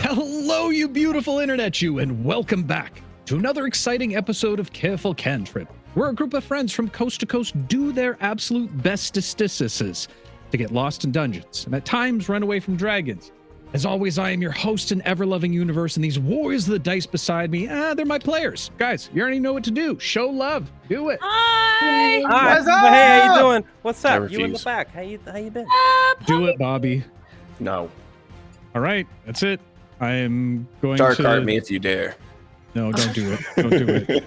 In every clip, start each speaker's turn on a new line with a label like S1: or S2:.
S1: Hello, you beautiful internet you, and welcome back to another exciting episode of Careful Cantrip, where a group of friends from coast to coast do their absolute bestestises to get lost in dungeons and at times run away from dragons. As always, I am your host in ever-loving universe, and these warriors of the dice beside me, they're my players. Guys, you already know what to do. Show love. Do it.
S2: Hi.
S3: What's up?
S4: Hey, how you doing? What's
S3: I
S4: up? You in the
S3: refuse.
S4: back? How you been?
S1: Do it, Bobby.
S3: No.
S1: All right, that's it. I am going
S3: Dark
S1: to...
S3: art me if you dare.
S1: No, don't do it. Don't do it.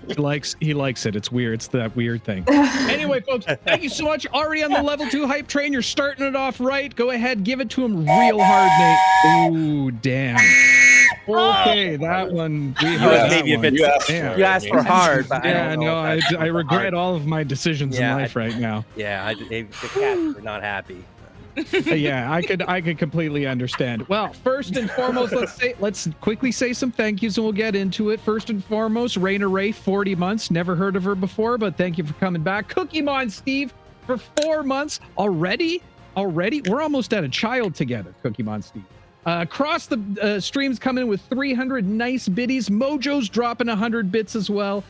S1: He likes it. It's weird. It's that weird thing. Anyway, folks, thank you so much. Already on the level 2 hype train. You're starting it off right. Go ahead. Give it to him real hard, Nate. Ooh, damn. Okay, that one. We heard
S4: maybe
S1: that
S4: a bit.
S1: one.
S4: You asked for hard, but
S1: Yeah,
S4: I don't know
S1: no,
S4: if that's
S1: I regret
S4: hard.
S1: all of my decisions in life right now.
S4: Yeah, the cats were not happy.
S1: Yeah, I could completely understand. Well, first and foremost, let's quickly say some thank yous and we'll get into it. First and foremost, Raina Ray, 40 months. Never heard of her before, but thank you for coming back. Cookie Mon Steve for 4 months already. We're almost at a child together, Cookie Mon Steve. Across the streams coming with 300 nice biddies. Mojo's dropping 100 bits as well.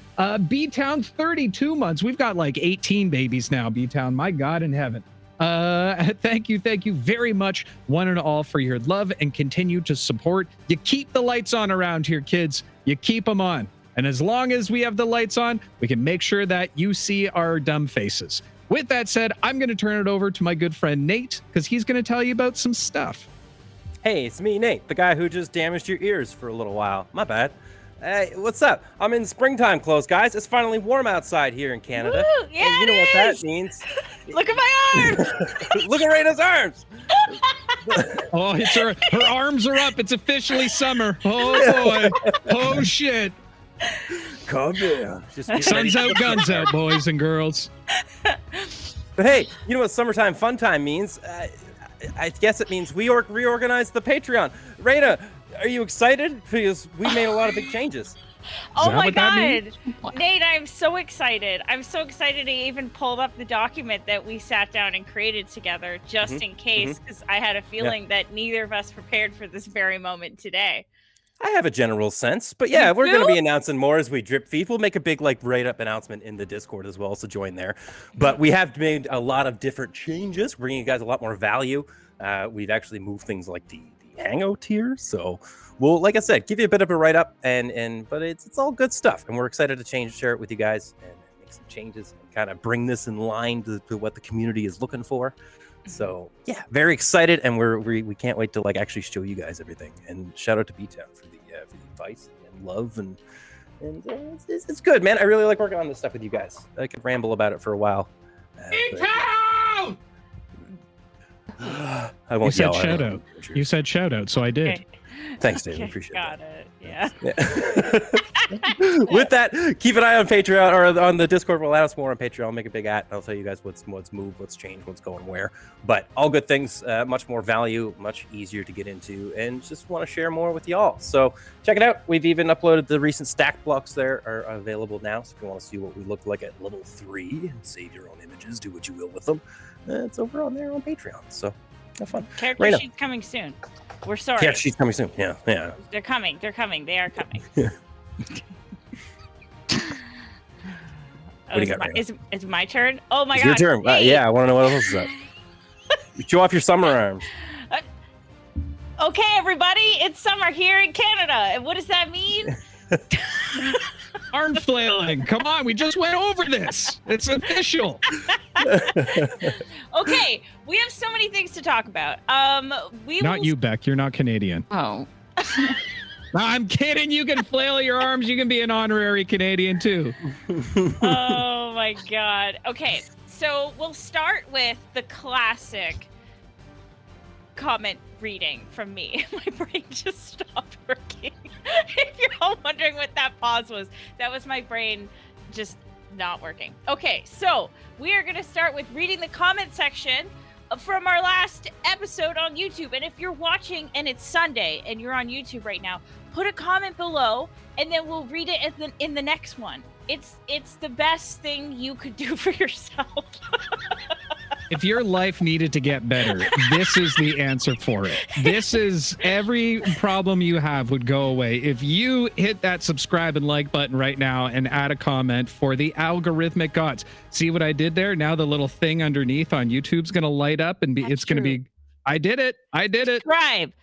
S1: B-Town 32 months. We've got like 18 babies now, B-Town. My God in heaven. Thank you very much, one and all, for your love and continue to support. You keep the lights on around here, kids. You keep them on. And as long as we have the lights on, we can make sure that you see our dumb faces. With that said, I'm going to turn it over to my good friend Nate, because he's going to tell you about some stuff.
S4: Hey, it's me, Nate, the guy who just damaged your ears for a little while. My bad. Hey, what's up? I'm in springtime clothes, guys. It's finally warm outside here in Canada.
S2: Woo, yeah,
S4: and you know what that means.
S2: Look at my arms.
S4: Look at Raina's arms.
S1: Oh, it's her arms are up. It's officially summer. Oh, boy. Oh, shit.
S4: Come here. Just get ready.
S1: Sun's out, guns out, boys and girls.
S4: But hey, you know what summertime fun time means? I guess it means we reorganized the Patreon. Raina, are you excited? Because we made a lot of big changes.
S2: Oh my
S1: what that
S2: God. Nate, I'm so excited. I'm so excited to even pulled up the document that we sat down and created together just in case, because I had a feeling that neither of us prepared for this very moment today.
S4: I have a general sense, but yeah, we're going to be announcing more as we drip feed. We'll make a big write-up announcement in the Discord as well, so join there. But we have made a lot of different changes, bringing you guys a lot more value. We've actually moved things like the Hangout tier, so we'll, like I said, give you a bit of a write-up, but it's all good stuff, and we're excited to share it with you guys and make some changes and kind of bring this in line to what the community is looking for. So yeah, very excited, and we can't wait to actually show you guys everything. And shout out to B-Town for the advice and love, and it's good, man. I really like working on this stuff with you guys. I could ramble about it for a while.
S1: B-Town!
S4: I won't
S1: You
S4: yell
S1: said
S4: at
S1: shout
S4: it.
S1: out. You said shout out, so I did.
S2: Okay.
S4: Thanks, Dave.
S2: Okay,
S4: Appreciate
S2: got
S4: that.
S2: it. Yeah.
S4: With that, keep an eye on Patreon or on the Discord. We'll let us more on Patreon. I'll make a big at. I'll tell you guys what's moved, what's changed, what's going where. But all good things, much more value, much easier to get into, and just want to share more with y'all. So check it out. We've even uploaded the recent stack blocks there are available now. So if you want to see what we look like at level 3 and save your own images, do what you will with them. It's over on there on Patreon. So have fun.
S2: Character sheet's coming soon. We're sorry.
S4: Yeah, she's coming soon. Yeah.
S2: They're coming. They are coming.
S4: What do you got, Raina?
S2: Is it my turn? Oh my
S4: It's
S2: God.
S4: your turn. Yeah, I want to know what else is up. Show off your summer arms.
S2: Okay, everybody, it's summer here in Canada. And what does that mean?
S1: Arm flailing. Come on, we just went over this. It's official.
S2: Okay, we have so many things to talk about.
S1: Not you, Beck. You're not Canadian.
S5: Oh.
S1: No, I'm kidding. You can flail your arms. You can be an honorary Canadian too.
S2: Oh my God. Okay, so we'll start with the classic comment reading from me. My brain just stopped working. If you're all wondering what that pause was, that was my brain just not working. Okay, so we are going to start with reading the comment section from our last episode on YouTube. And if you're watching and it's Sunday and you're on YouTube right now, put a comment below and then we'll read it in the next one. It's the best thing you could do for yourself.
S1: If your life needed to get better, this is the answer for it. This is every problem you have would go away if you hit that subscribe and like button right now and add a comment for the algorithmic gods. See what I did there? Now the little thing underneath on YouTube's going to light up and it's going to be, I did it. I did it.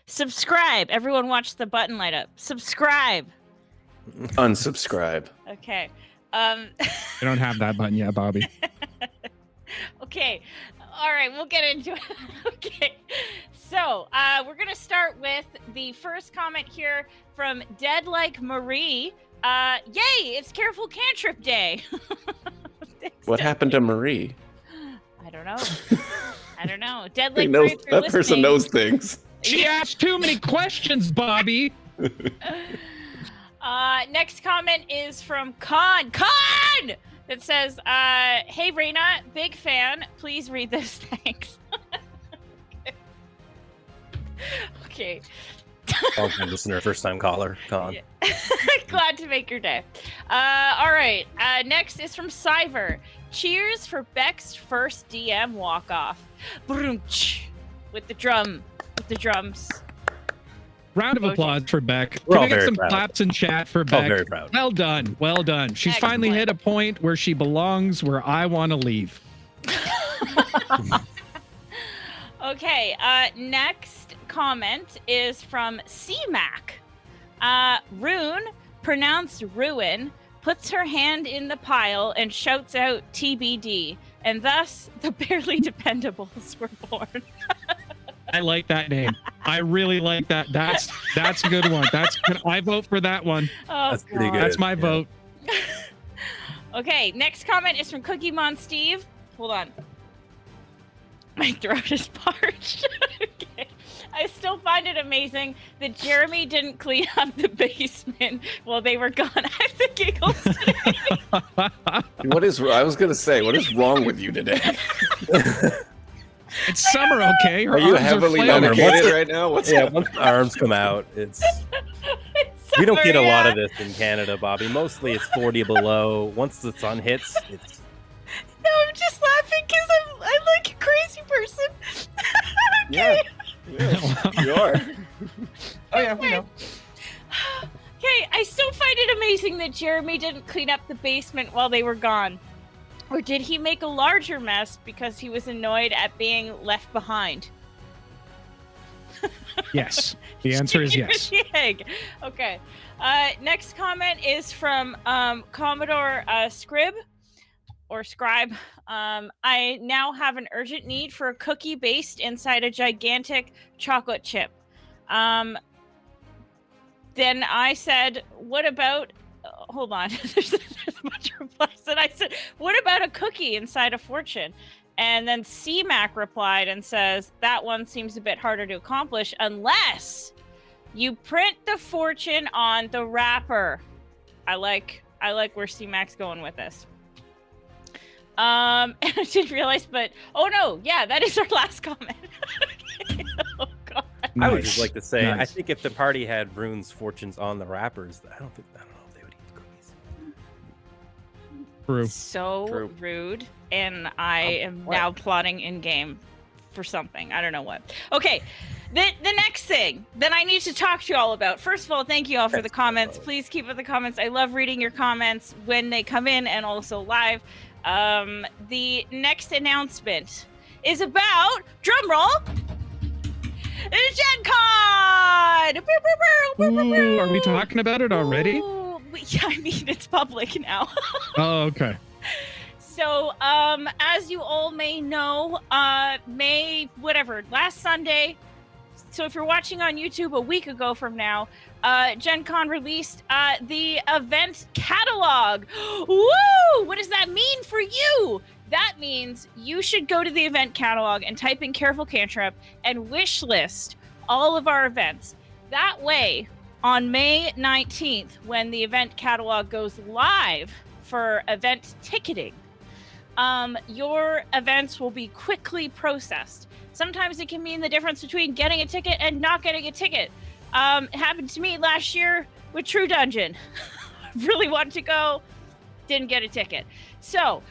S2: Subscribe. Everyone watch the button light up. Subscribe.
S3: Unsubscribe.
S2: Okay.
S1: I don't have that button yet, Bobby.
S2: Okay. All right, we'll get into it. Okay. So, we're going to start with the first comment here from Dead Like Marie. Yay, it's Careful Cantrip Day. Thanks,
S3: What happened to Marie?
S2: I don't know. Dead Like
S3: Knows,
S2: Marie, if you're
S3: that person
S2: listening.
S3: knows things.
S1: She asked too many questions, Bobby.
S2: Next comment is from Con! That says, hey, Raina, big fan. Please read this. Thanks. Okay.
S4: Long-time listener, first-time caller, Con.
S2: Yeah. Glad to make your day. All right. Next is from Cyver. Cheers for Beck's first DM walk-off. With the drums.
S1: Round of applause for Beck.
S4: We're
S1: Can
S4: all
S1: we get
S4: very
S1: some
S4: proud.
S1: claps in chat for
S4: All
S1: Beck?
S4: very proud.
S1: Well done. Well done. She's finally hit a point where she belongs, where I want to leave.
S2: Okay. Next comment is from C-Mac. Rune, pronounced ruin, puts her hand in the pile and shouts out TBD. And thus, the barely dependables were born.
S1: I like that name. I really like that. That's a good one. I vote for that one.
S2: Oh,
S4: That's pretty good.
S1: That's my vote.
S2: Okay, next comment is from Cookie Mon Steve. Hold on. My throat is parched. Okay. I still find it amazing that Jeremy didn't clean up the basement while they were gone. I have the giggles today.
S3: I was going to say, what is wrong with you today?
S1: It's summer, okay? Her
S3: Are you
S1: arms
S3: heavily
S1: flailing.
S3: medicated right now? What's
S4: Yeah,
S3: happening?
S4: once the arms come out, it's...
S2: It's
S4: We don't get a
S2: summer,
S4: lot
S2: yeah.
S4: of this in Canada, Bobby. Mostly it's 40 below. Once the sun hits, it's...
S2: No, I'm just laughing because I'm like a crazy person. Okay.
S3: Yeah, you are.
S4: Oh, yeah, we know.
S2: Okay, I still find it amazing that Jeremy didn't clean up the basement while they were gone. Or did he make a larger mess because he was annoyed at being left behind?
S1: Yes. The answer is yes.
S2: Egg. Okay. Next comment is from Commodore Scribe. Or Scribe. I now have an urgent need for a cookie based inside a gigantic chocolate chip. Then I said, what about... hold on. there's a bunch of replies. And I said, what about a cookie inside a fortune? And then C-Mac replied and says, that one seems a bit harder to accomplish unless you print the fortune on the wrapper. I like where C-Mac's going with this. And I didn't realize, but oh no, yeah, that is our last comment. Okay. Oh god.
S4: I would just like to say, I
S1: Nice.
S4: think if the party had Rune's fortunes on the wrappers, I don't know if they would eat the cookies.
S1: True.
S2: So
S4: True.
S2: rude, and I am
S4: what?
S2: now plotting in game for something. I don't know what. Okay, the next thing that I need to talk to you all about. First of all, thank you all for the comments. Please keep with the comments. I love reading your comments when they come in and also live. The next announcement is about drumroll. Gen Con!
S1: Ooh, are we talking about it already?
S2: Ooh, yeah, I mean, it's public now.
S1: Oh, okay.
S2: So, as you all may know, last Sunday, so if you're watching on YouTube a week ago from now, Gen Con released the event catalog. Woo! What does that mean for you? That means you should go to the event catalog and type in Careful Cantrip and wish list all of our events. That way, on May 19th, when the event catalog goes live for event ticketing, your events will be quickly processed. Sometimes it can mean the difference between getting a ticket and not getting a ticket. It happened to me last year with True Dungeon. Really wanted to go, didn't get a ticket. So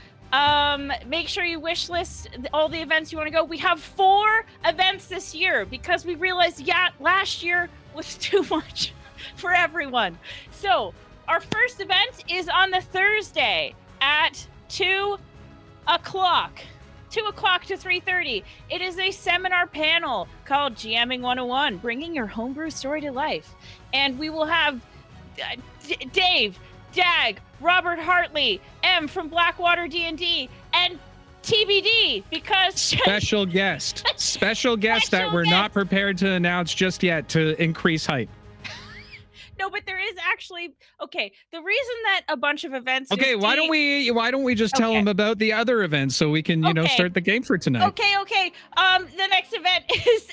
S2: Make sure you wish list all the events you want to go. We have 4 events this year because we realized, last year was too much for everyone. So our first event is on the Thursday at 2 o'clock. 2 o'clock to 3:30. It is a seminar panel called GMing 101, bringing your homebrew story to life. And we will have Dave, Dag, Robert Hartley, M from Blackwater D&D, and TBD because
S1: Special guest that we're not prepared to announce just yet to increase hype.
S2: No, but there is actually okay. The reason that a bunch of events.
S1: Okay, why don't we just tell them about the other events so we can start the game for tonight?
S2: Okay. The next event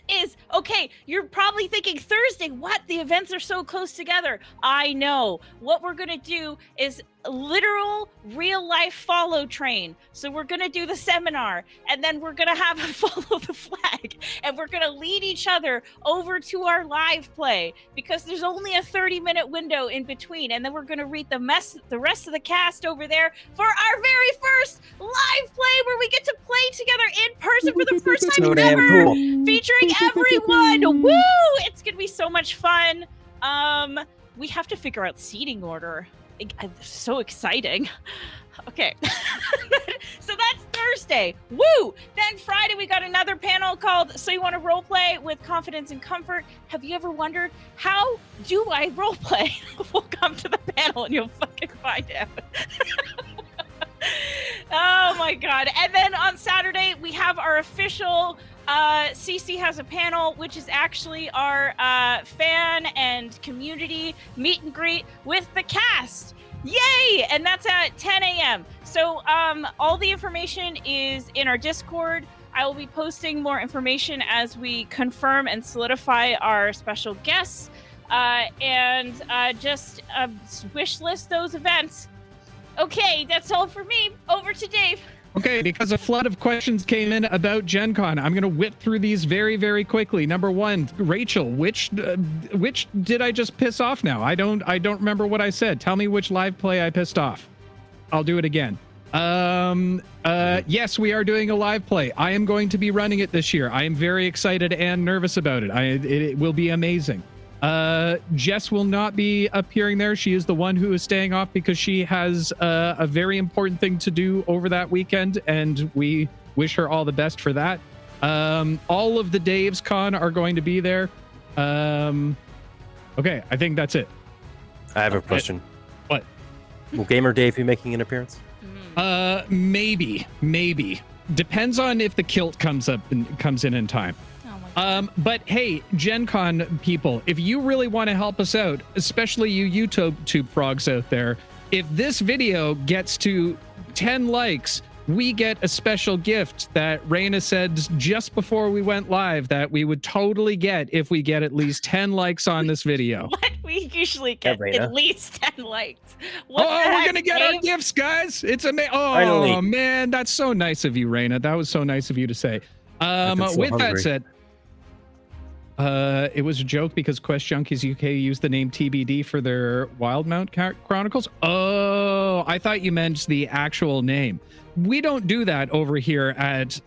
S2: is okay. You're probably thinking Thursday. What? The events are so close together. I know. What we're gonna do is literal real life follow train. So we're gonna do the seminar and then we're gonna have a follow the flag and we're gonna lead each other over to our live play because there's only a 30-minute window in between, and then we're gonna read the rest of the cast over there for our very first live play where we get to play together in person for the first time
S4: So damn
S2: ever,
S4: cool.
S2: featuring everyone. Woo! It's gonna be so much fun. We have to figure out seating order. So exciting. Okay. So that's Thursday. Woo! Then Friday we got another panel called So You Want to Roleplay with Confidence and Comfort. Have you ever wondered, how do I roleplay? We'll come to the panel and you'll fucking find out. Oh my god. And then on Saturday we have our official CC has a panel, which is actually our fan and community meet and greet with the cast. Yay! And that's at 10 a.m. So all the information is in our Discord. I will be posting more information as we confirm and solidify our special guests. And just wish list those events. Okay, that's all for me. Over to Dave.
S1: Okay, because a flood of questions came in about Gen Con, I'm going to whip through these very, very quickly. Number 1, Rachel, which did I just piss off now? I don't remember what I said. Tell me which live play I pissed off. I'll do it again. Yes, we are doing a live play. I am going to be running it this year. I am very excited and nervous about it. It will be amazing. Jess will not be appearing there. She is the one who is staying off because she has a very important thing to do over that weekend, and we wish her all the best for that. All of the Dave's Con are going to be there. Okay, I think that's it.
S4: I have a question.
S1: What?
S4: Will Gamer Dave be making an appearance?
S1: Maybe. Depends on if the kilt comes in time. But hey, Gen Con people, if you really want to help us out, especially you YouTube frogs out there, if this video gets to 10 likes, we get a special gift that Raina said just before we went live that we would totally get if we get at least 10 likes on this video.
S2: What? We usually get at least 10 likes.
S1: We're going to get our gifts, guys. It's amazing. Oh,
S4: Finally.
S1: Man, that's so nice of you, Raina. That was so nice of you to say. That said, it was a joke because Quest Junkies UK used the name TBD for their Wildmount Chronicles. Oh, I thought you meant the actual name. We don't do that over here at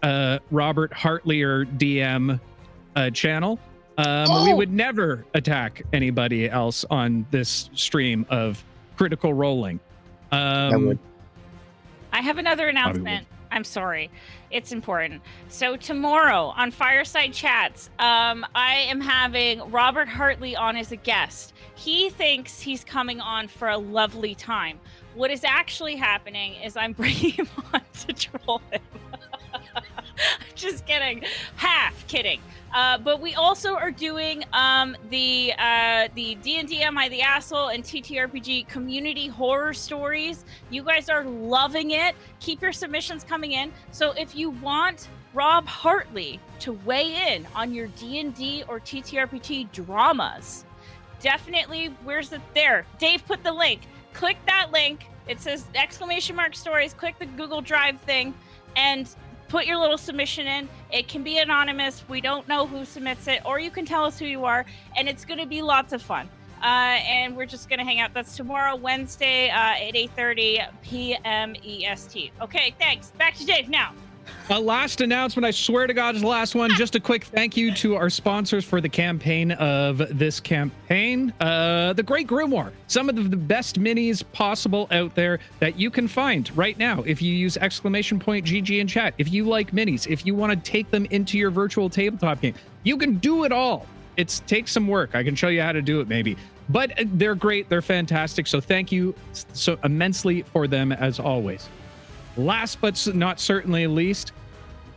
S1: Robert Hartlier DM channel. We would never attack anybody else on this stream of critical rolling.
S2: I have another announcement. I'm sorry. It's important. So tomorrow on Fireside Chats, I am having Robert Hartley on as a guest. He thinks he's coming on for a lovely time. What is actually happening is I'm bringing him on to troll him. Just kidding. Half kidding. But we also are doing the D&D Am I the Asshole and TTRPG community horror stories. You guys are loving it. Keep your submissions coming in. So if you want Rob Hartley to weigh in on your D&D or TTRPG dramas, definitely, where's it there? Dave put the link. Click that link. It says !stories. Click the Google Drive thing and put your little submission in. It can be anonymous. We don't know who submits it, or you can tell us who you are, and it's going to be lots of fun. and we're just gonna hang out. That's tomorrow, Wednesday, at 8:30 p.m. EST. Okay, thanks. Back to Dave now.
S1: A last announcement, I swear to God, is the last one. Just a quick thank you to our sponsors for the campaign of this campaign. The Great Grimoire. Some of the best minis possible out there that you can find right now if you use !GG in chat. If you like minis, if you want to take them into your virtual tabletop game, you can do it all. It takes some work. I can show you how to do it maybe. But they're great. They're fantastic. So thank you so immensely for them as always. Last but not certainly least,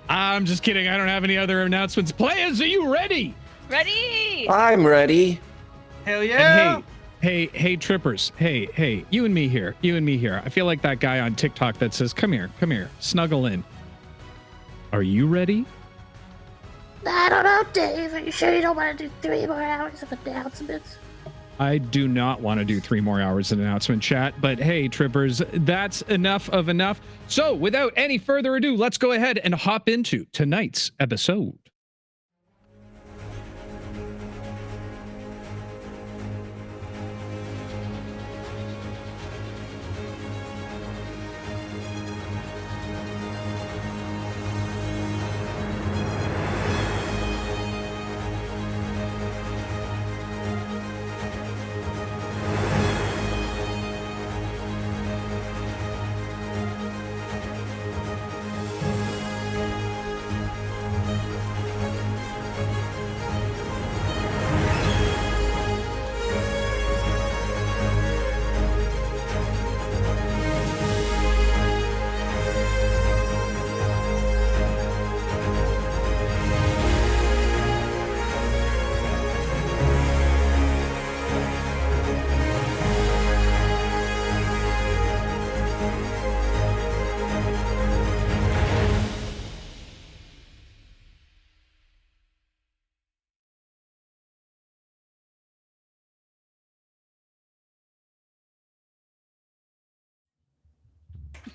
S1: I'm just kidding. I don't have any other announcements. Players, are you ready?
S2: Ready?
S3: I'm ready.
S5: Hell yeah!
S1: And hey, trippers. Hey, you and me here. I feel like that guy on TikTok that says, come here, snuggle in. Are you ready?
S6: I don't know, Dave. Are you sure you don't want to do 3 more hours of announcements?
S1: I do not want to do 3 more hours of announcement chat, but hey, trippers, that's enough of enough. So without any further ado, let's go ahead and hop into tonight's episode.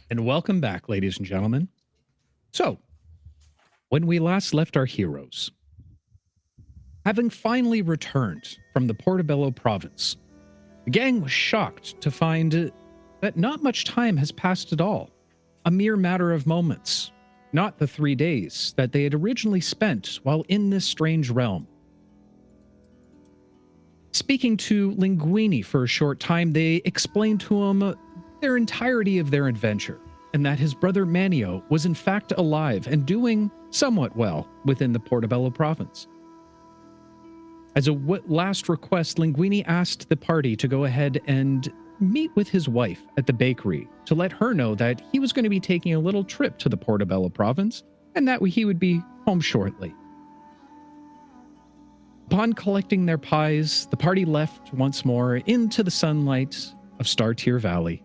S1: And welcome back, ladies and gentlemen. So, when we last left our heroes, having finally returned from the Portobello province, the gang was shocked to find that not much time has passed at all. A mere matter of moments, not the 3 days that they had originally spent while in this strange realm. Speaking to Linguini for a short time, they explained to him their entirety of their adventure, and that his brother Manio was in fact alive and doing somewhat well within the Portobello province. As a last request, Linguini asked the party to go ahead and meet with his wife at the bakery to let her know that he was going to be taking a little trip to the Portobello province and that he would be home shortly. Upon collecting their pies, the party left once more into the sunlight of Startier Valley.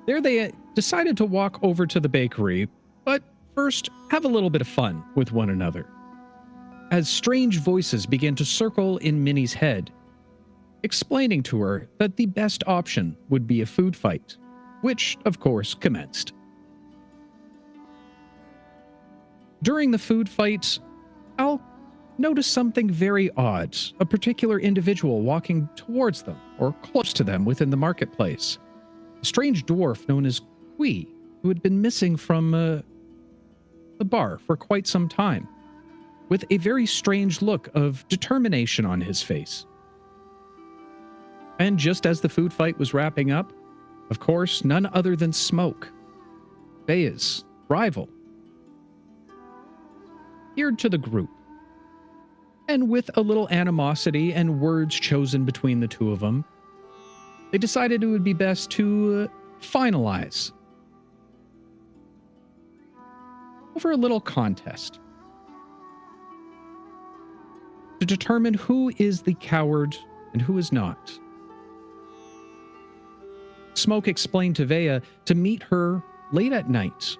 S1: There they decided to walk over to the bakery, but first have a little bit of fun with one another. As strange voices began to circle in Minnie's head, explaining to her that the best option would be a food fight, which, of course, commenced. During the food fight, Al noticed something very odd, a particular individual walking towards them, or close to them within the marketplace. A strange dwarf known as Kui, who had been missing from the bar for quite some time, with a very strange look of determination on his face. And just as the food fight was wrapping up, of course, none other than Smoke, Veya's rival, appeared to the group. And with a little animosity and words chosen between the two of them, they decided it would be best to finalize over a little contest to determine who is the coward and who is not. Smoke explained to Veya to meet her late at night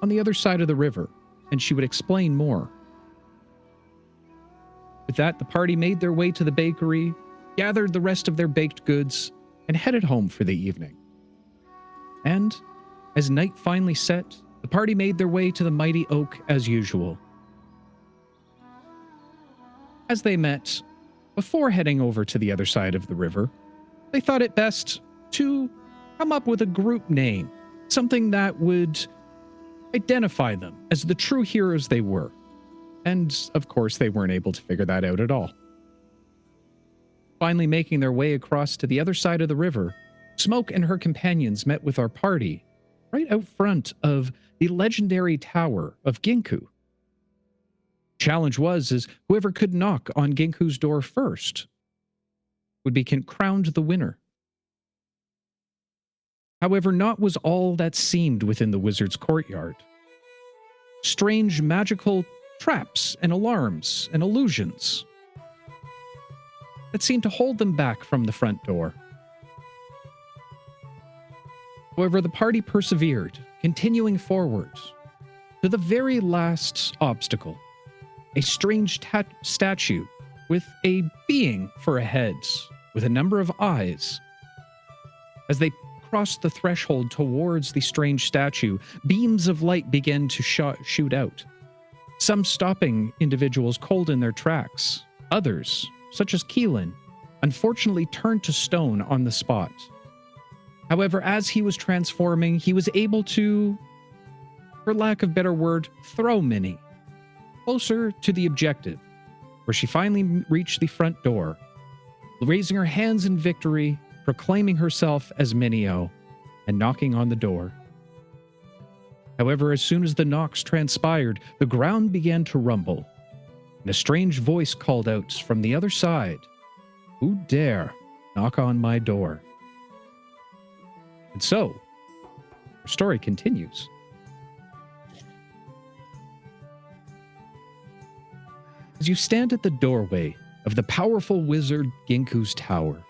S1: on the other side of the river, and she would explain more. With that, the party made their way to the bakery, gathered the rest of their baked goods, and headed home for the evening. And as night finally set, the party made their way to the mighty oak as usual. As they met, before heading over to the other side of the river, they thought it best to come up with a group name, something that would identify them as the true heroes they were. And, of course, they weren't able to figure that out at all. Finally making their way across to the other side of the river, Smoke and her companions met with our party right out front of the legendary tower of Genku. Challenge was whoever could knock on Genku's door first would be crowned the winner. However, not was all that seemed within the wizard's courtyard. Strange magical traps and alarms and illusions that seemed to hold them back from the front door. However, the party persevered, continuing forward to the very last obstacle, a strange statue with a being for a head, with a number of eyes. As they crossed the threshold towards the strange statue, beams of light began to shoot out, some stopping individuals cold in their tracks. Others, such as Keelan, unfortunately turned to stone on the spot. However, as he was transforming, he was able to, for lack of a better word, throw Minnie closer to the objective, where she finally reached the front door, raising her hands in victory, proclaiming herself as Minnie-O, and knocking on the door. However, as soon as the knocks transpired, the ground began to rumble, and a strange voice called out from the other side, "Who dare knock on my door?" And so, our story continues. As you stand at the doorway of the powerful wizard Genku's tower,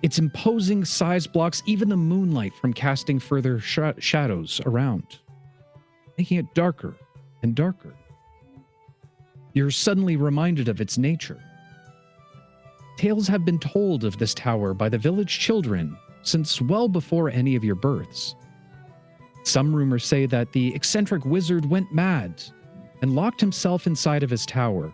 S1: its imposing size blocks even the moonlight from casting further shadows around, making it darker and darker. You're suddenly reminded of its nature. Tales have been told of this tower by the village children since well before any of your births. Some rumors say that the eccentric wizard went mad and locked himself inside of his tower.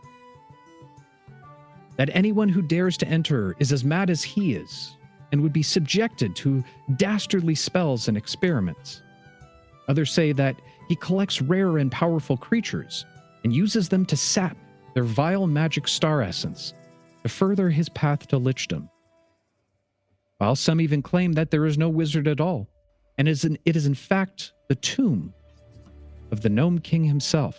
S1: That anyone who dares to enter is as mad as he is and would be subjected to dastardly spells and experiments. Others say that he collects rare and powerful creatures and uses them to sap their vile magic star essence to further his path to lichdom. While some even claim that there is no wizard at all, and it is in fact the tomb of the Gnome King himself.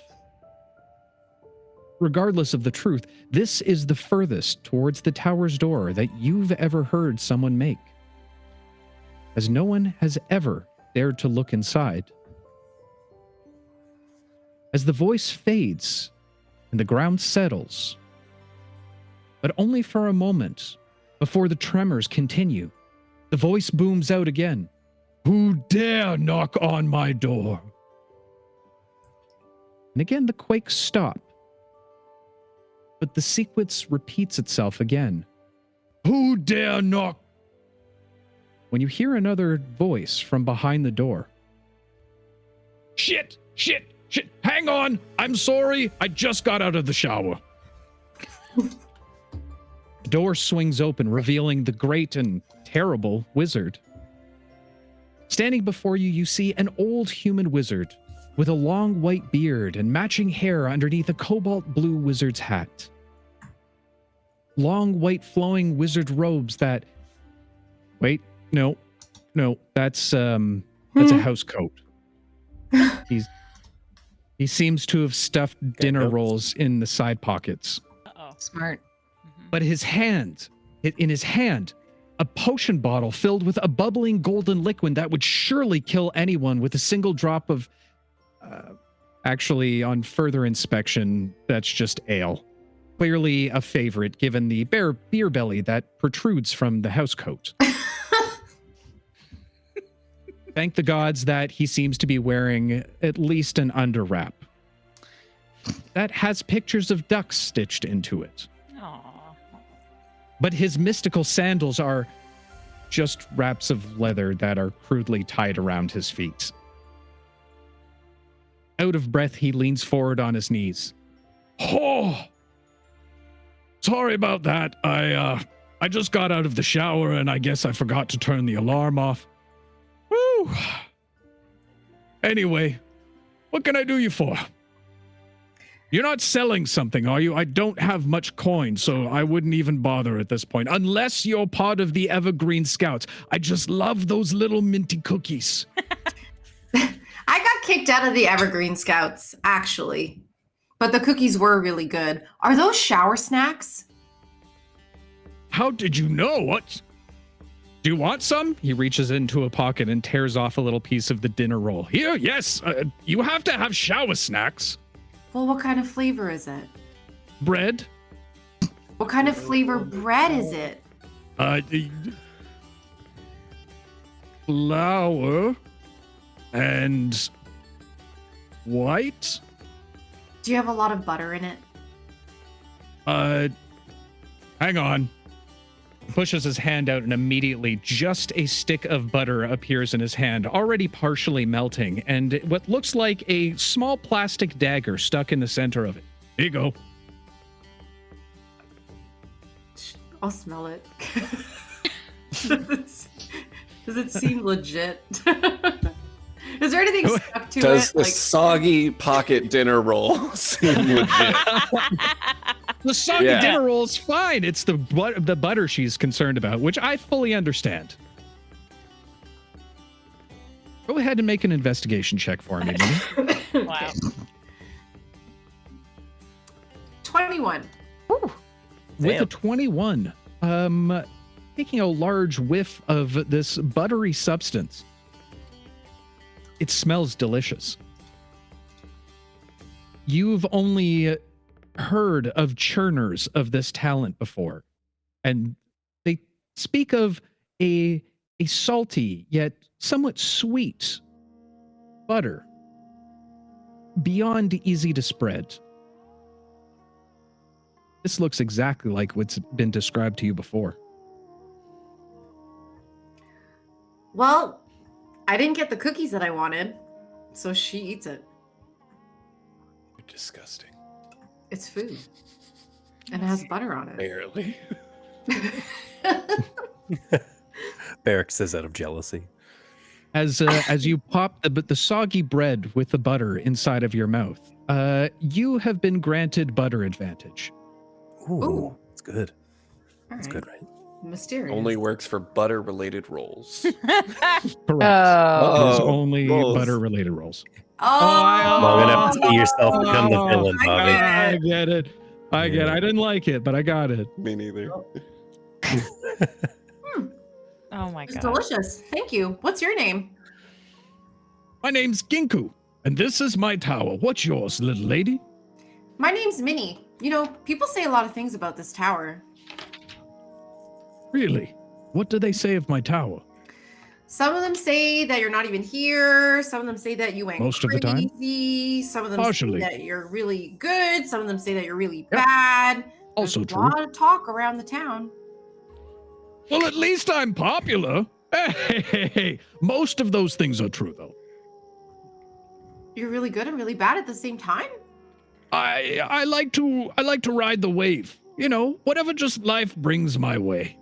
S1: Regardless of the truth, this is the furthest towards the tower's door that you've ever heard someone make, as no one has ever dared to look inside. As the voice fades and the ground settles, but only for a moment before the tremors continue, the voice booms out again. "Who dare knock on my door?" And again, the quakes stop. But the sequence repeats itself again. "Who dare knock?" When you hear another voice from behind the door. Shit! Hang on! I'm sorry! I just got out of the shower." The door swings open, revealing the great and terrible wizard. Standing before you, you see an old human wizard with a long white beard and matching hair underneath a cobalt blue wizard's hat. Long white flowing wizard robes that... Wait, no, that's a house coat. He seems to have stuffed dinner rolls in the side pockets.
S2: Uh-oh.
S5: Smart.
S1: But in his hand, a potion bottle filled with a bubbling golden liquid that would surely kill anyone with a single drop of... actually, on further inspection, that's just ale. Clearly a favorite given the beer belly that protrudes from the housecoat. Thank the gods that he seems to be wearing at least an underwrap that has pictures of ducks stitched into it.
S2: Aww.
S1: But his mystical sandals are just wraps of leather that are crudely tied around his feet. Out of breath, he leans forward on his knees. "Oh! Sorry about that. I just got out of the shower and I guess I forgot to turn the alarm off. Woo! Anyway, what can I do you for? You're not selling something, are you? I don't have much coin, so I wouldn't even bother at this point. Unless you're part of the Evergreen Scouts. I just love those little minty cookies.
S5: I got kicked out of the Evergreen Scouts, actually. But the cookies were really good. Are those shower snacks?
S1: How did you know? What? Do you want some? He reaches into a pocket and tears off a little piece of the dinner roll. Here, yes. You have to have shower snacks.
S5: Well, what kind of flavor is it?
S1: Bread.
S5: What kind of flavor bread is it?
S1: Flour and white.
S5: Do you have a lot of butter in it?
S1: Hang on. Pushes his hand out and immediately just a stick of butter appears in his hand, already partially melting, and what looks like a small plastic dagger stuck in the center of it. Here you go.
S5: I'll smell it. Does it seem legit? Is there anything stuck to
S3: Does
S5: it?
S3: the soggy pocket dinner roll seem legit?
S1: The soggy
S3: Yeah.
S1: dinner roll is fine. It's the butter she's concerned about, which I fully understand. Go ahead and make an investigation check for me, Minnie.
S2: Wow.
S5: 21.
S1: With a 21, taking a large whiff of this buttery substance. It smells delicious. You've only heard of churners of this talent before, and they speak of a salty yet somewhat sweet butter, beyond easy to spread. This looks exactly like what's been described to you before.
S5: Well, I didn't get the cookies that I wanted, so she eats it.
S3: You're disgusting.
S5: It's food. And it has butter on it.
S3: Barely.
S4: Berrick says out of jealousy.
S1: As you pop the soggy bread with the butter inside of your mouth, you have been granted butter advantage.
S4: Ooh, it's good.
S5: All
S4: It's
S5: right.
S4: good, right?
S5: Mysterious.
S3: Only works for butter-related rolls.
S1: Correct. It is
S3: Oh,
S1: only
S3: rolls.
S1: butter-related rolls.
S5: Oh,
S4: Long enough to see yourself become the villain,
S5: I
S4: Bobby.
S5: get
S1: I get it. I get it. I didn't like it, but I got it.
S3: Me neither.
S2: Oh my
S5: It's
S2: god.
S5: delicious. Thank you. What's your name?
S1: My name's Genku, and this is my tower. What's yours, little lady?
S5: My name's Minnie. You know, people say a lot of things about this tower.
S1: Really? What do they say of my tower?
S5: Some of them say that you're not even here. Some of them say that you went
S1: Most of the time?
S5: crazy. Some of them
S1: Partially.
S5: say that you're really good. Some of them say that you're really
S1: Yep.
S5: bad.
S1: Also
S5: There's
S1: true.
S5: a lot of talk around the town.
S1: Well, at least I'm popular. Hey, most of those things are true, though.
S5: You're really good and really bad at the same time.
S1: I like to ride the wave. You know, whatever just life brings my way.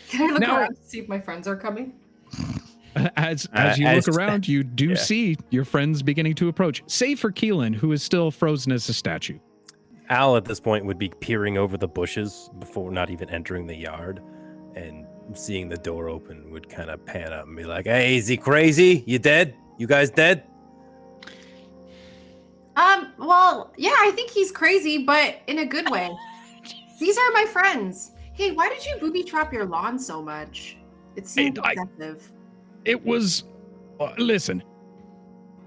S5: Can I look
S1: Now-
S5: around to see if my friends are coming?
S1: As
S4: As-
S1: you look around, you do see your friends beginning to approach. Save for Keelan, who is still frozen as a statue.
S4: Al at this point would be peering over the bushes before not even entering the yard, and seeing the door open would kind of pan up and be like, "Hey, is he crazy? You dead? You guys dead?"
S5: Well, yeah, I think he's crazy, but in a good way. These are my friends. Hey, why did you booby trap your lawn so much? It seemed
S1: I-
S5: excessive.
S1: It was, listen,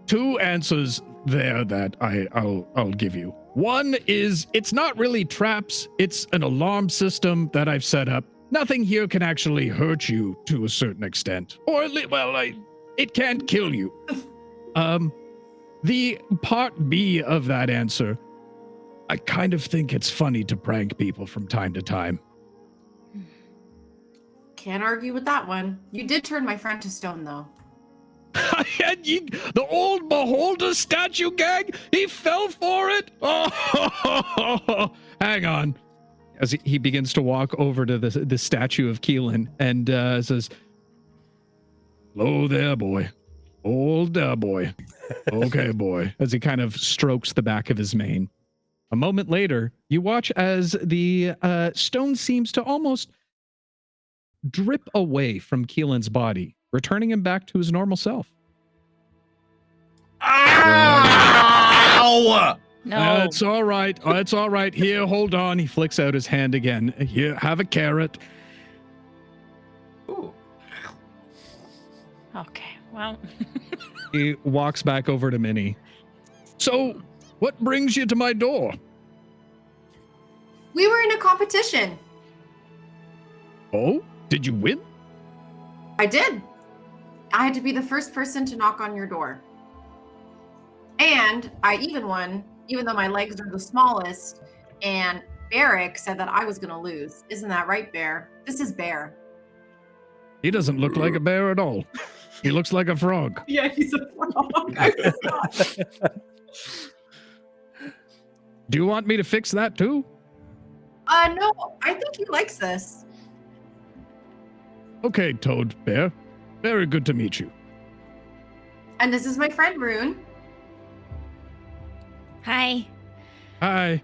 S1: two answers there that I'll give you. One is it's not really traps, it's an alarm system that I've set up. Nothing here can actually hurt you to a certain extent, or it can't kill you. The part B of that answer, I kind of think it's funny to prank people from time to time.
S5: Can't argue with that one. You did turn my friend to stone, though.
S1: The old beholder statue gang, he fell for it. Oh, hang on. As he begins to walk over to the statue of Keelan and says, "Hello there, boy. Old boy. Okay, boy." As he kind of strokes the back of his mane. A moment later, you watch as the stone seems to almost drip away from Keelan's body, returning him back to his normal self.
S7: Ow!
S2: No.
S1: It's all right. It's all right. Here, hold on. He flicks out his hand again. Here, have a carrot.
S7: Ooh.
S2: Okay. Well.
S1: He walks back over to Minnie. So, what brings you to my door?
S5: We were in a competition.
S1: Oh, did you win?
S5: I did. I had to be the first person to knock on your door. And I even won, even though my legs are the smallest. And Berrick said that I was going to lose. Isn't that right, Bear? This is Bear.
S1: He doesn't look like a bear at all. He looks like a frog.
S5: Yeah, he's a frog. I forgot.
S1: Do you want me to fix that too?
S5: No, I think he likes this.
S1: Okay, Toad Bear. Very good to meet you.
S5: And this is my friend Rune.
S2: Hi.
S1: Hi.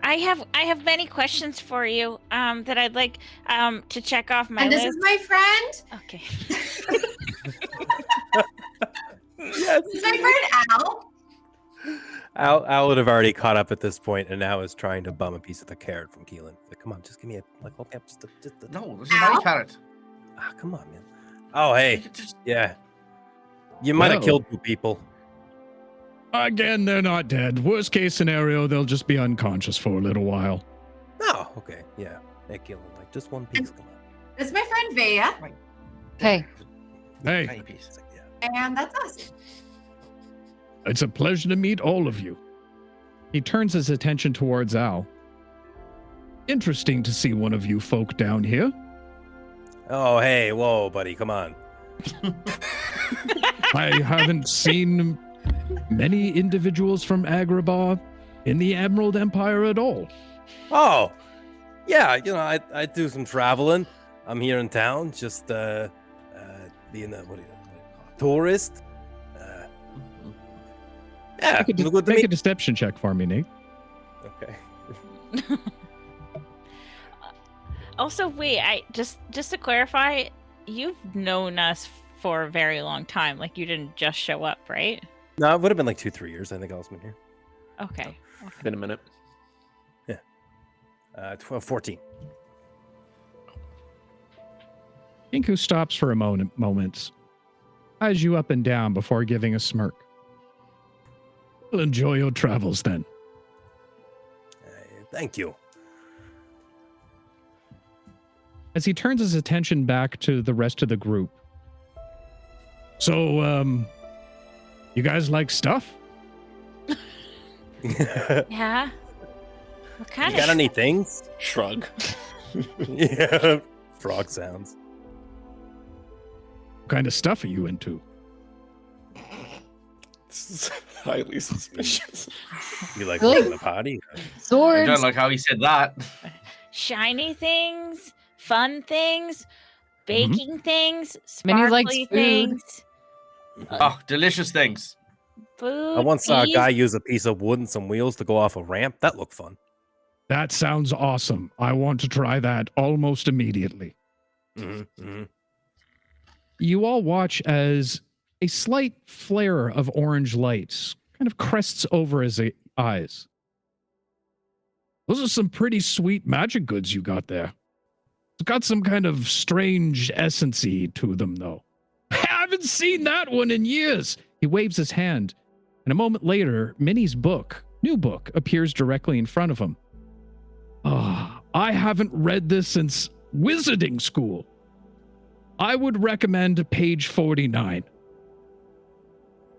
S2: I have many questions for you that I'd like to check off my
S5: And this
S2: list.
S5: is my friend.
S2: Okay.
S5: This is my friend Al.
S4: Al would have already caught up at this point and now is trying to bum a piece of the carrot from Keelan. Like, come on, just give me a hold me up just a
S7: No, this is my carrot.
S4: come on, man. Oh, hey, yeah. You might have
S1: Well.
S4: killed 2 people.
S1: Again, they're not dead. Worst case scenario, they'll just be unconscious for a little while.
S4: Oh, okay, yeah. Hey, Keelan, like just one piece. Come on.
S5: This is my friend Veya.
S6: Hey.
S1: Hey.
S7: Tiny piece.
S4: It's like, yeah.
S5: And that's us.
S1: It's a pleasure to meet all of you. He turns his attention towards Al. Interesting to see one of you folk down here.
S4: Oh, hey, whoa, buddy, come on.
S1: I haven't seen many individuals from Agrabah in the Emerald Empire at all.
S4: Oh, yeah, you know, I do some traveling. I'm here in town, just being a what do you call it, tourist. Yeah,
S1: Make a,
S4: good to
S1: make a
S4: meet.
S1: deception check for me, Nate.
S4: Okay.
S2: Also, wait, just to clarify, you've known us for a very long time. Like, you didn't just show up, right?
S4: No, it would have been like 2-3 years. I think I was been here.
S2: Okay.
S3: Been a minute.
S4: 14.
S1: Genku stops for a moment, eyes you up and down before giving a smirk. Well, enjoy your travels then.
S4: Thank you.
S1: As he turns his attention back to the rest of the group. So, you guys like stuff?
S2: Yeah. What kind
S4: You got
S2: of?
S4: any things?
S3: Shrug.
S4: Yeah. Frog sounds.
S1: What kind of stuff are you into?
S3: This is highly suspicious.
S4: You like
S6: Good.
S4: living a party?
S7: I
S6: Swords.
S7: don't like how he said that.
S2: Shiny things, fun things, baking things,
S6: Minnie likes
S2: sparkly
S6: food.
S2: things,
S7: Oh, delicious things.
S2: food.
S4: I once saw a
S2: bees.
S4: guy use a piece of wood and some wheels to go off a ramp. That looked fun.
S1: That sounds awesome. I want to try that almost immediately.
S4: Mm-hmm.
S1: You all watch as a slight flare of orange lights kind of crests over his eyes. Those are some pretty sweet magic goods you got there. It's got some kind of strange essence-y to them, though. I haven't seen that one in years. He waves his hand, and a moment later, Minnie's new book, appears directly in front of him. Ah, I haven't read this since wizarding school. I would recommend page 49.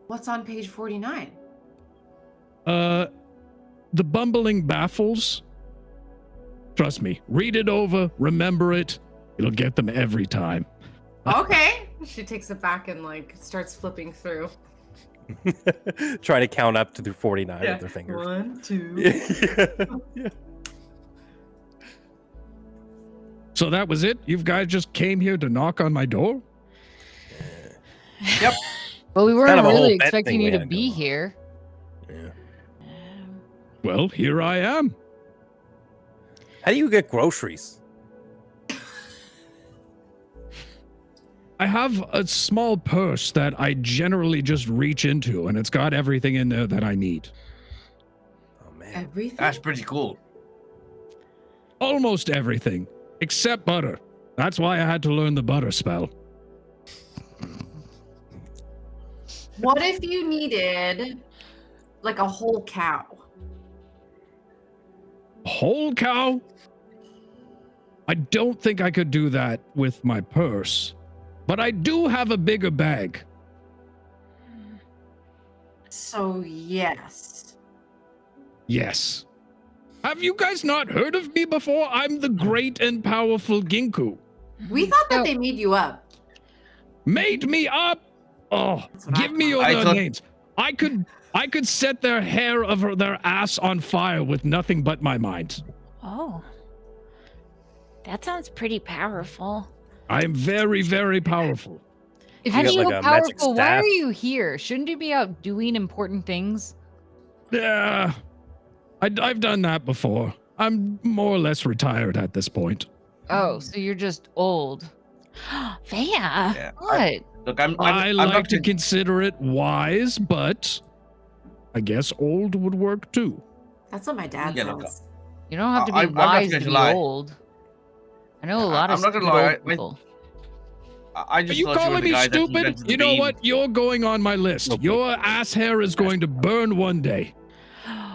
S5: What's on page 49?
S1: The bumbling baffles. Trust me, read it over, remember it. It'll get them every time.
S5: Okay. She takes it back and like starts flipping through.
S4: Trying to count up to the 49 with their fingers.
S5: 1, 2.
S4: Yeah.
S1: So that was it? You guys just came here to knock on my door?
S7: Yep.
S6: Well, we weren't
S4: kind of a whole
S6: really
S4: bet
S6: expecting
S4: thing we
S6: you to
S4: had
S6: be
S4: going on.
S6: here.
S4: Yeah.
S1: Well, here I am.
S4: How do you get groceries?
S1: I have a small purse that I generally just reach into, and it's got everything in there that I need.
S4: Oh man.
S5: Everything?
S7: That's pretty cool.
S1: Almost everything, except butter. That's why I had to learn the butter spell.
S5: What if you needed like a whole cow?
S1: Whole cow? I don't think I could do that with my purse, but I do have a bigger bag.
S5: So, yes.
S1: Yes. Have you guys not heard of me before? I'm the great and powerful Genku.
S5: We thought that they made you up.
S1: Made me up? Oh,
S5: That's what I
S1: give me
S5: thought.
S1: your
S7: I thought-
S1: names. I could set their hair of their ass on fire with nothing but my mind.
S8: Oh. That sounds pretty powerful.
S1: I am very, very powerful.
S6: If
S4: You
S6: you're
S4: got,
S6: so
S4: like, a magic
S6: powerful, why
S4: staff?
S6: are you here? Shouldn't you be out doing important things?
S1: Yeah, I've done that before. I'm more or less retired at this point.
S6: Oh, so you're just old.
S8: Veya.
S7: Yeah.
S6: What?
S7: Look, I'm
S1: I
S7: I'm
S1: like
S7: not
S1: to
S7: gonna-
S1: consider it wise, but I guess old would work too.
S5: That's what my dad
S7: Yeah, look,
S5: says.
S6: You don't have to be
S7: I'm not
S6: wise
S7: going
S6: to
S7: to
S6: be
S7: lie.
S6: old. I know a lot of
S7: I'm not gonna
S6: stupid
S7: lie,
S6: old people.
S7: I
S1: Are
S7: just
S1: you
S7: thought you were
S1: calling
S7: the
S1: me
S7: guy that
S1: stupid?
S7: invented the
S1: You know
S7: bean.
S1: what? You're going on my list.
S4: Okay.
S1: Your ass hair is going to burn one day.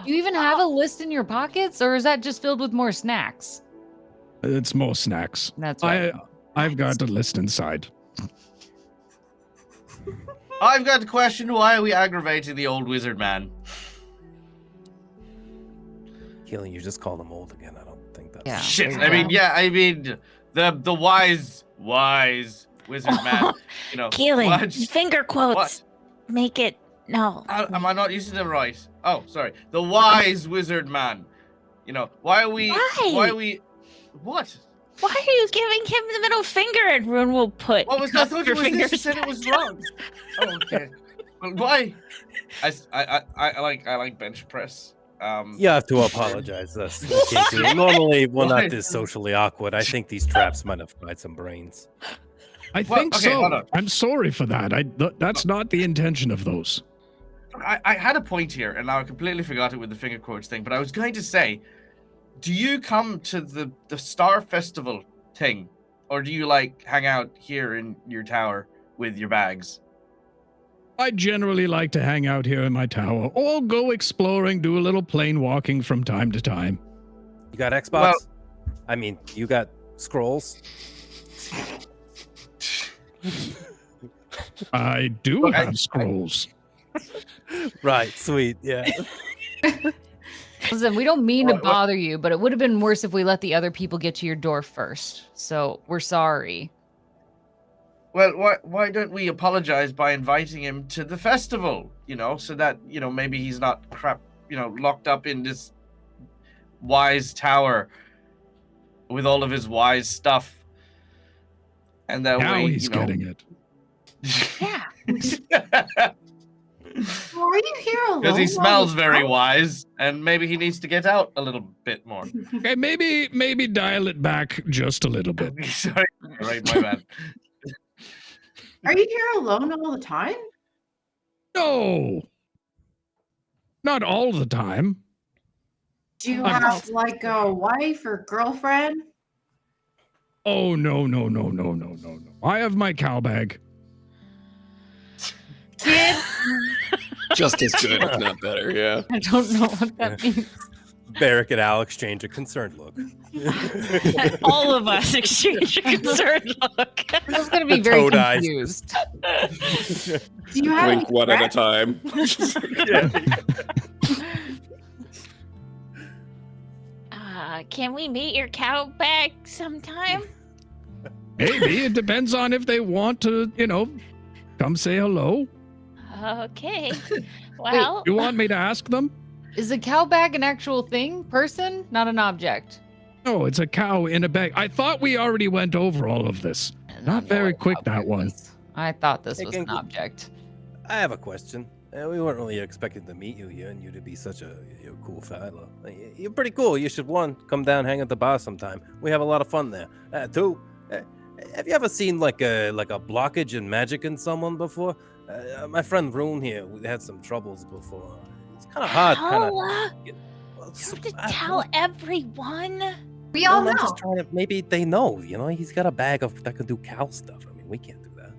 S6: Do you even have a list in your pockets, or is that just filled with more snacks?
S1: It's more snacks.
S6: That's right.
S1: I've got a list inside.
S7: I've got a question. Why are we aggravating the old wizard man?
S4: Keelan, you just called him old again. I don't think that's...
S6: Yeah.
S7: Shit.
S6: there you
S7: I mean, the wise wizard man. You know,
S8: Keelan,
S7: what?
S8: finger quotes.
S7: What?
S8: Make it. No.
S7: Am I not using them right? Oh, sorry. The wise wizard man. You know, why are we?
S8: Why?
S7: are we? What?
S8: Why are you giving him the middle finger? And Rune will put.
S7: What was? I thought
S8: your
S7: it was this. You
S8: fingers
S7: said it was
S8: back
S7: wrong. Oh, okay. Well, why? I like bench press.
S4: You have to apologize. That's normally we're
S7: Why?
S4: not this socially awkward. I think these traps might have fried some brains.
S1: I
S7: Well,
S1: think
S7: okay, hold
S1: so.
S7: on.
S1: I'm sorry for that. That's not the intention of those.
S7: I had a point here, and now I completely forgot it with the finger quotes thing. But I was going to say, do you come to the Star Festival thing, or do you like hang out here in your tower with your bags?
S1: I generally like to hang out here in my tower or go exploring, do a little plane walking from time to time.
S4: You got Xbox?
S7: Well-
S4: I mean, you got scrolls?
S1: I do
S7: Look,
S1: have scrolls.
S4: Right, sweet, yeah.
S6: Listen, we don't mean to
S7: What-
S6: bother you, but it would have been worse if we let the other people get to your door first. So we're sorry.
S7: Well, why don't we apologize by inviting him to the festival? You know, so that maybe he's not locked up in this wise tower with all of his wise stuff. And that
S1: Now
S7: way,
S1: he's getting it.
S8: Yeah.
S5: Why are you here alone?
S7: Because he
S5: all
S7: smells
S5: the
S7: very
S5: time?
S7: wise, and maybe he needs to get out a little bit more.
S1: Okay, maybe dial it back just a little bit.
S7: Sorry, right, my bad.
S5: Are you here alone all the time?
S1: No, not all the time.
S5: Do you
S1: I'm-
S5: have like a wife or girlfriend?
S1: Oh no. I have my cow bag.
S5: Kid?
S3: Just as good, if not better. Yeah.
S6: I don't know what that means.
S4: Barrick and Al exchange a concerned look.
S2: All of us exchange a concerned look.
S6: I was going to be
S4: The
S6: very
S4: toad eyes.
S6: confused.
S5: Do you have any
S3: Blink one at a
S5: pets?
S3: time.
S8: Can we meet your cow bag sometime?
S1: Maybe it depends on if they want to, come say hello.
S8: Okay. Well,
S1: You want me to ask them?
S9: Is a cow bag an actual thing, person, not an object?
S1: No, it's a cow in a bag. I thought we already went over all of this. Not very quick, that one.
S9: I thought this
S4: Hey,
S9: was an
S4: Genku.
S9: object.
S4: I have a question. We weren't really expecting to meet you here and you to be such a cool fellow. You're pretty cool. You should, come down, hang at the bar sometime. We have a lot of fun there. Two, have you ever seen like a blockage in magic in someone before? My friend Rune here, we had some troubles before. It's kind of hard.
S8: you have to tell everyone.
S5: We all know.
S4: I'm just trying to, maybe they know, he's got a bag that can do cow stuff. I mean, we can't do that.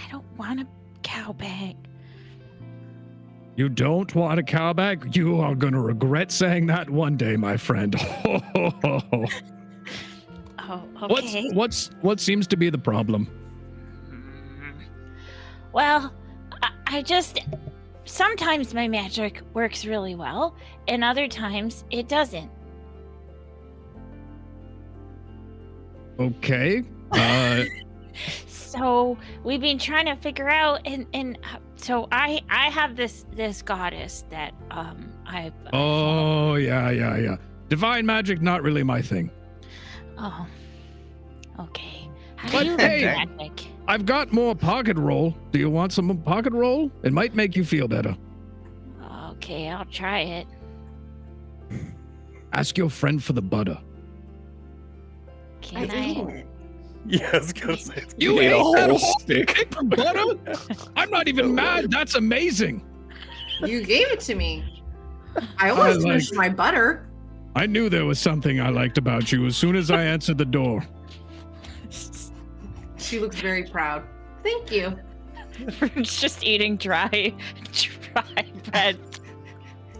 S8: I don't want a cow bag.
S1: You don't want a cow bag? You are going to regret saying that one day, my friend.
S8: Oh, okay.
S1: What seems to be the problem?
S8: Well, I just sometimes my magic works really well, and other times it doesn't.
S1: Okay.
S8: So we've been trying to figure out, and so I have this goddess that I
S1: Oh, yeah. Divine magic, not really my thing.
S8: Oh, okay. How
S1: But
S8: do you
S1: hey,
S8: learn magic?
S1: I've got more pocket roll. Do you want some pocket roll? It might make you feel better.
S8: Okay, I'll try it.
S1: Ask your friend for the butter.
S8: Can
S5: I've
S8: I?
S5: eaten it.
S4: Yeah, I was gonna say.
S1: You
S3: ate a
S1: that
S3: whole
S1: whole
S3: stick.
S1: of butter? I'm not even mad. That's amazing.
S5: You gave it to me. I almost finished my butter.
S1: I knew there was something I liked about you as soon as I answered the door.
S5: She looks very proud. Thank you.
S2: Rune's just eating dry bread.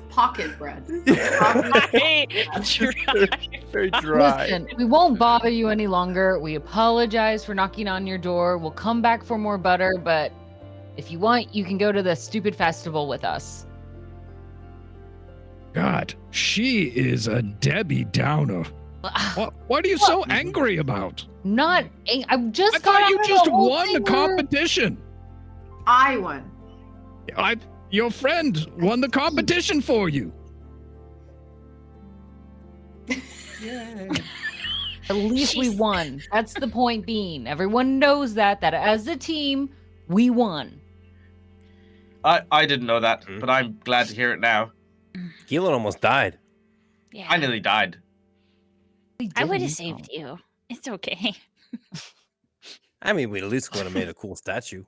S5: Pocket bread.
S2: Dry.
S4: Very dry.
S9: Listen, we won't bother you any longer. We apologize for knocking on your door. We'll come back for more butter, but if you want, you can go to the stupid festival with us.
S1: God, she is a Debbie Downer. What are you so angry about?
S9: I just
S1: I thought you
S9: got
S1: just
S9: the whole
S1: won the
S9: thing where-
S1: competition.
S5: I won.
S1: Your friend won the competition for you.
S9: At least we won. That's the point being. Everyone knows that as a team, we won.
S7: I didn't know that, but I'm glad to hear it now.
S4: Keelan almost died.
S2: Yeah.
S7: I nearly died.
S2: I would have saved you. It's okay.
S4: I mean, we at least would have made a cool statue.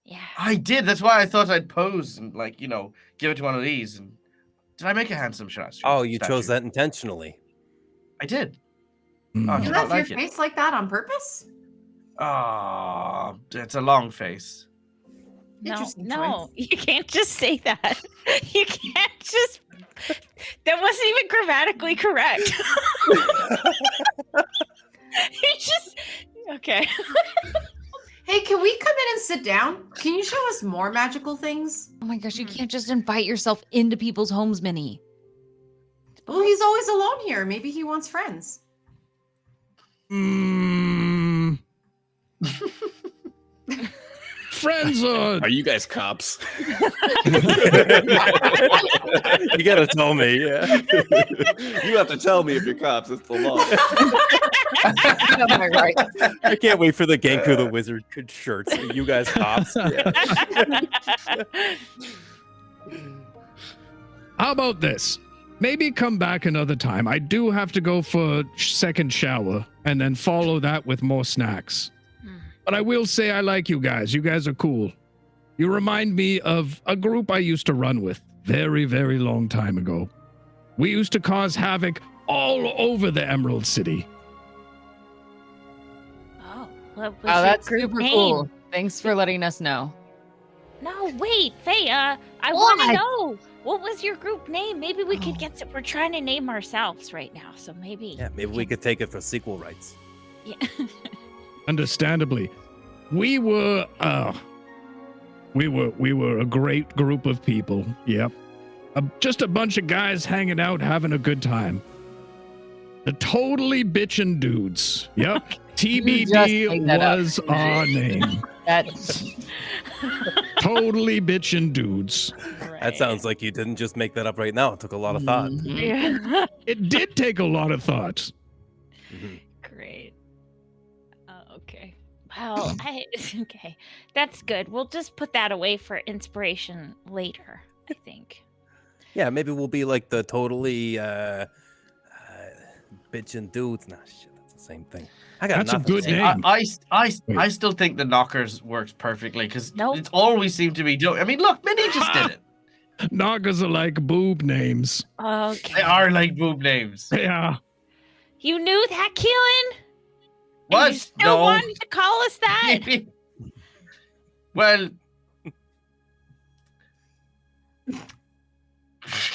S2: Yeah.
S7: I did. That's why I thought I'd pose and give it to one of these. And did I make a handsome statue?
S4: Oh, you chose that intentionally.
S7: I did.
S1: Hmm.
S7: Oh,
S5: You
S7: did
S5: left
S7: not
S5: your
S7: like it.
S5: face like that on purpose?
S7: Oh, it's a long face.
S2: No,
S5: Interesting
S2: no,
S5: choice.
S2: you can't just say that. You can't just. That wasn't even grammatically correct. You just. Okay.
S5: Hey, can we come in and sit down? Can you show us more magical things?
S9: Oh my gosh, you can't just invite yourself into people's homes, Minnie.
S5: Well, he's always alone here. Maybe he wants friends.
S1: Friends are...
S3: Are you guys cops?
S4: You gotta tell me, yeah.
S3: You have to tell me if you're cops. It's the law.
S9: Am I right?
S4: I can't wait for the Genku the Wizard shirts. You guys cops. Yeah.
S1: How about this? Maybe come back another time. I do have to go for second shower and then follow that with more snacks. But I will say I like you guys. You guys are cool. You remind me of a group I used to run with very, very long time ago. We used to cause havoc all over the Emerald City.
S2: Oh, what was
S9: Wow,
S2: your
S9: that's
S2: group
S9: super
S2: name?
S9: cool. Thanks for letting us know.
S2: No, wait, Veya. I want to
S9: What?
S2: know. What was your group name? Maybe we could get some. We're trying to name ourselves right now, so maybe.
S4: Yeah, maybe we could take it for sequel rights.
S2: Yeah.
S1: Understandably, we were a great group of people. Yep, just a bunch of guys hanging out, having a good time. The totally bitchin' dudes. Yep.
S9: You just
S1: TBD
S9: made that up.
S1: was our name.
S9: That's
S1: Totally bitchin' dudes.
S4: That sounds like you didn't just make that up right now. It took a lot of thought.
S8: Yeah.
S1: It did take a lot of thought.
S2: Great. Okay.
S8: Well, okay. That's good. We'll just put that away for inspiration later, I think.
S4: Yeah, maybe we'll be like the totally bitchin' dudes. Nah, shit, that's the same thing. I got
S1: That's a
S4: nothing
S1: good
S4: to say.
S1: name.
S7: I still think the knockers works perfectly because
S8: Nope.
S7: it's all we seem to be doing. I mean, look, Minnie just did it.
S1: Knockers are like boob names.
S8: Okay.
S7: They are like boob names.
S1: Yeah.
S8: You knew that, Keelan? And
S7: What?
S8: you still
S7: No.
S8: wanted to call us that?
S7: Well,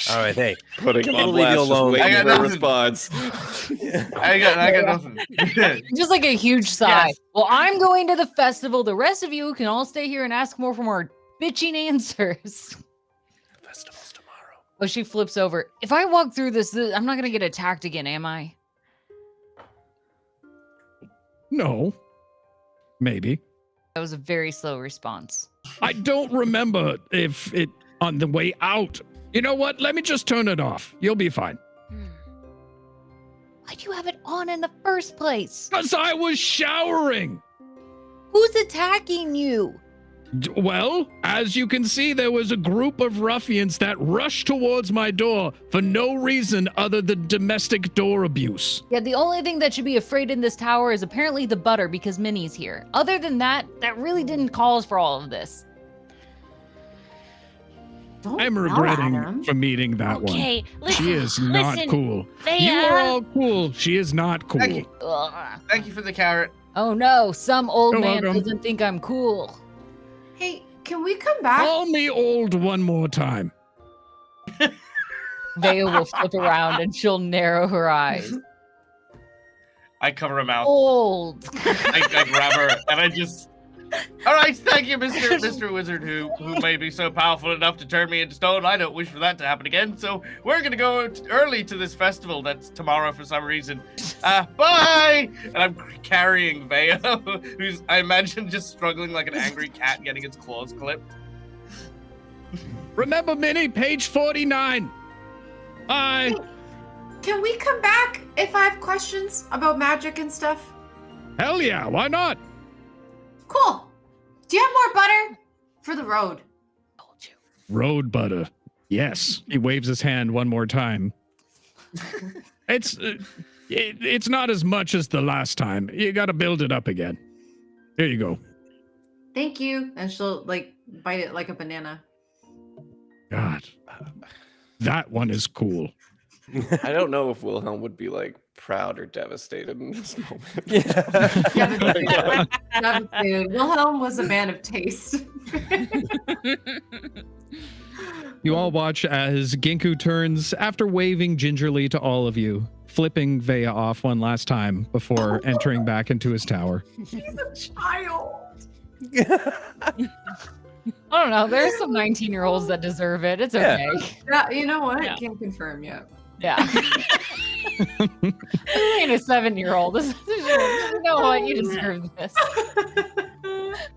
S4: All right, hey.
S3: Putting him
S4: We'll
S3: on
S4: leave you
S3: blast, just
S4: alone.
S3: waiting
S7: I got
S3: for a
S7: nothing.
S3: response.
S7: I got nothing.
S9: just like a huge sigh.
S7: Yes.
S9: Well, I'm going to the festival. The rest of you can all stay here and ask more from our bitching answers.
S3: Festival's tomorrow.
S9: Oh, she flips over. If I walk through this, I'm not gonna get attacked again, am I?
S1: No. Maybe.
S9: That was a very slow response.
S1: I don't remember if it on the way out. You know what? Let me just turn it off. You'll be fine.
S9: Why'd you have it on in the first place?
S1: Because I was showering.
S9: Who's attacking you?
S1: Well, as you can see, there was a group of ruffians that rushed towards my door for no reason other than domestic door abuse.
S9: Yeah, the only thing that should be afraid in this tower is apparently the butter because Minnie's here. Other than that, that really didn't call us for all of this.
S5: Don't
S1: I'm
S5: yell at
S1: regretting
S5: him.
S1: for meeting that one.
S8: Okay, listen.
S1: She is not
S8: listen,
S1: cool.
S8: Veya.
S1: You are all cool. She is not cool.
S7: Thank you.
S9: Ugh.
S7: Thank you for the carrot.
S9: Oh no, some old
S1: You're
S9: man
S1: welcome.
S9: doesn't think I'm cool.
S5: Hey, can we come back?
S1: Call me old one more time.
S9: Veya will flip around and she'll narrow her eyes.
S7: I cover her mouth.
S9: Old.
S7: I grab her and I just. All right, thank you, Mr. Wizard, who made me so powerful enough to turn me into stone. I don't wish for that to happen again. So we're gonna go early to this festival that's tomorrow for some reason. Bye. And I'm carrying Veya, who's I imagine just struggling like an angry cat getting its claws clipped.
S1: Remember, Minnie, page 49. Bye.
S5: Can we come back if I have questions about magic and stuff?
S1: Hell yeah, why not?
S5: Cool. Do you have more butter for the road?
S1: Road butter. Yes. He waves his hand one more time. It's not as much as the last time. You got to build it up again. Here you go.
S5: Thank you. And she'll like bite it like a banana.
S1: God. That one is cool.
S3: I don't know if Wilhelm would be like proud or devastated in this moment.
S5: Dude, Wilhelm was a man of taste.
S1: You all watch as Genku turns after waving gingerly to all of you, flipping Veya off one last time before entering back into his tower.
S5: He's a child.
S9: I don't know. There's some 19-year-olds that deserve it. It's okay.
S5: Yeah, you know what?
S9: Yeah.
S5: Can't confirm yet.
S9: Yeah. Ain't a 7-year-old. You know what? You deserve this.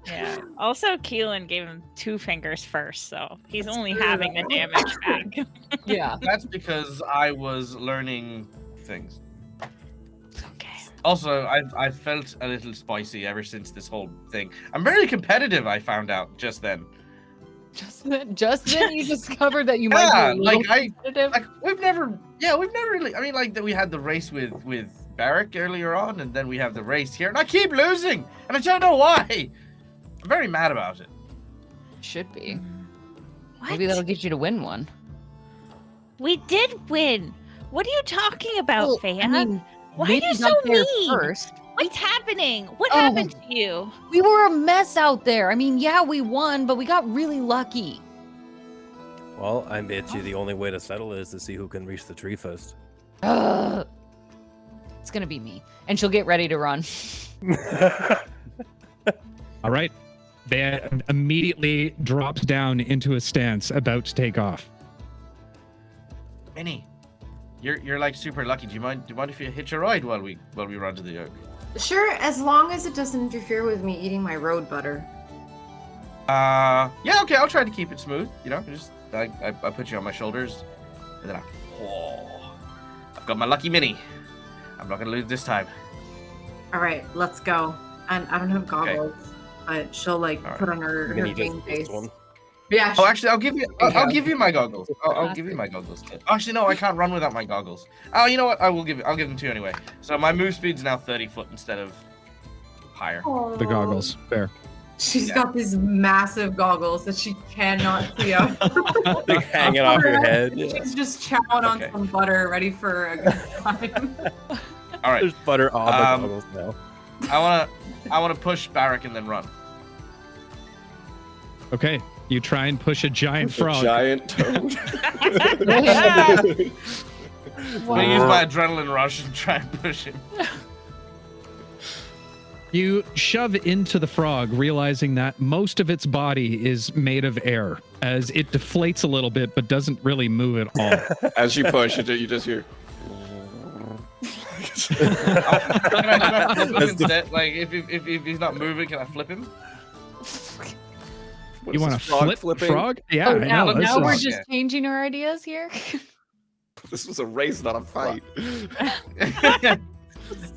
S2: Yeah. Also, Keelan gave him 2 fingers first, so he's only having the damage back.
S9: Yeah.
S7: That's because I was learning things.
S2: Okay.
S7: Also, I felt a little spicy ever since this whole thing. I'm very competitive, I found out just then.
S9: Just then you discovered that you might be a little competitive.
S7: Like we've never really. I mean, like that we had the race with Berrick earlier on, and then we have the race here, and I keep losing, and I don't know why. I'm very mad about it.
S9: Should be.
S8: What?
S9: Maybe that'll get you to win one.
S8: We did win. What are you talking about,
S9: Well,
S8: Veya?
S9: I mean,
S8: Why are you
S9: Minnie
S8: so
S9: got there
S8: mean?
S9: first.
S8: What's happening? What
S9: Oh.
S8: happened to you?
S9: We were a mess out there. I mean, yeah, we won, but we got really lucky.
S4: Well, I bet you the only way to settle it is to see who can reach the tree first.
S9: It's gonna be me, and she'll get ready to run.
S1: All right. Veya immediately drops down into a stance about to take off.
S7: Minnie, You're like super lucky. Do you mind if you hitch a ride while we run to the oak?
S5: Sure, as long as it doesn't interfere with me eating my road butter.
S7: Yeah, okay, I'll try to keep it smooth. You know, just I put you on my shoulders, and then I've got my lucky Minnie. I'm not gonna lose this time.
S5: All right, let's go. And I don't have goggles, but she'll like put on her game face. Yeah.
S7: Oh, actually, I'll give you my goggles. I'll give you my goggles. Actually, no, I can't run without my goggles. Oh, you know what? I'll give them to you anyway. So my move speed's now 30 foot instead of higher.
S1: The goggles, fair.
S5: She's got these massive goggles that she cannot see out.
S4: They're hanging off your head.
S5: She's just chowing on some butter, ready for a good time.
S7: All right.
S4: There's butter on the goggles now.
S7: I wanna push Berrick and then run.
S1: Okay, you try and push a giant frog.
S3: A giant toad.
S7: I'm gonna use my adrenaline rush and try and push him.
S1: You shove into the frog, realizing that most of its body is made of air, as it deflates a little bit, but doesn't really move at all.
S3: As you push it, you just hear.
S7: Can I flip him instead? Like, if he's not moving, can I flip him?
S1: You want to flip
S3: flipping?
S1: frog? Yeah,
S9: Oh,
S1: I
S9: now,
S1: know. This
S9: now we're
S1: is-
S9: just changing our ideas here.
S3: This was a race, not a fight.
S7: I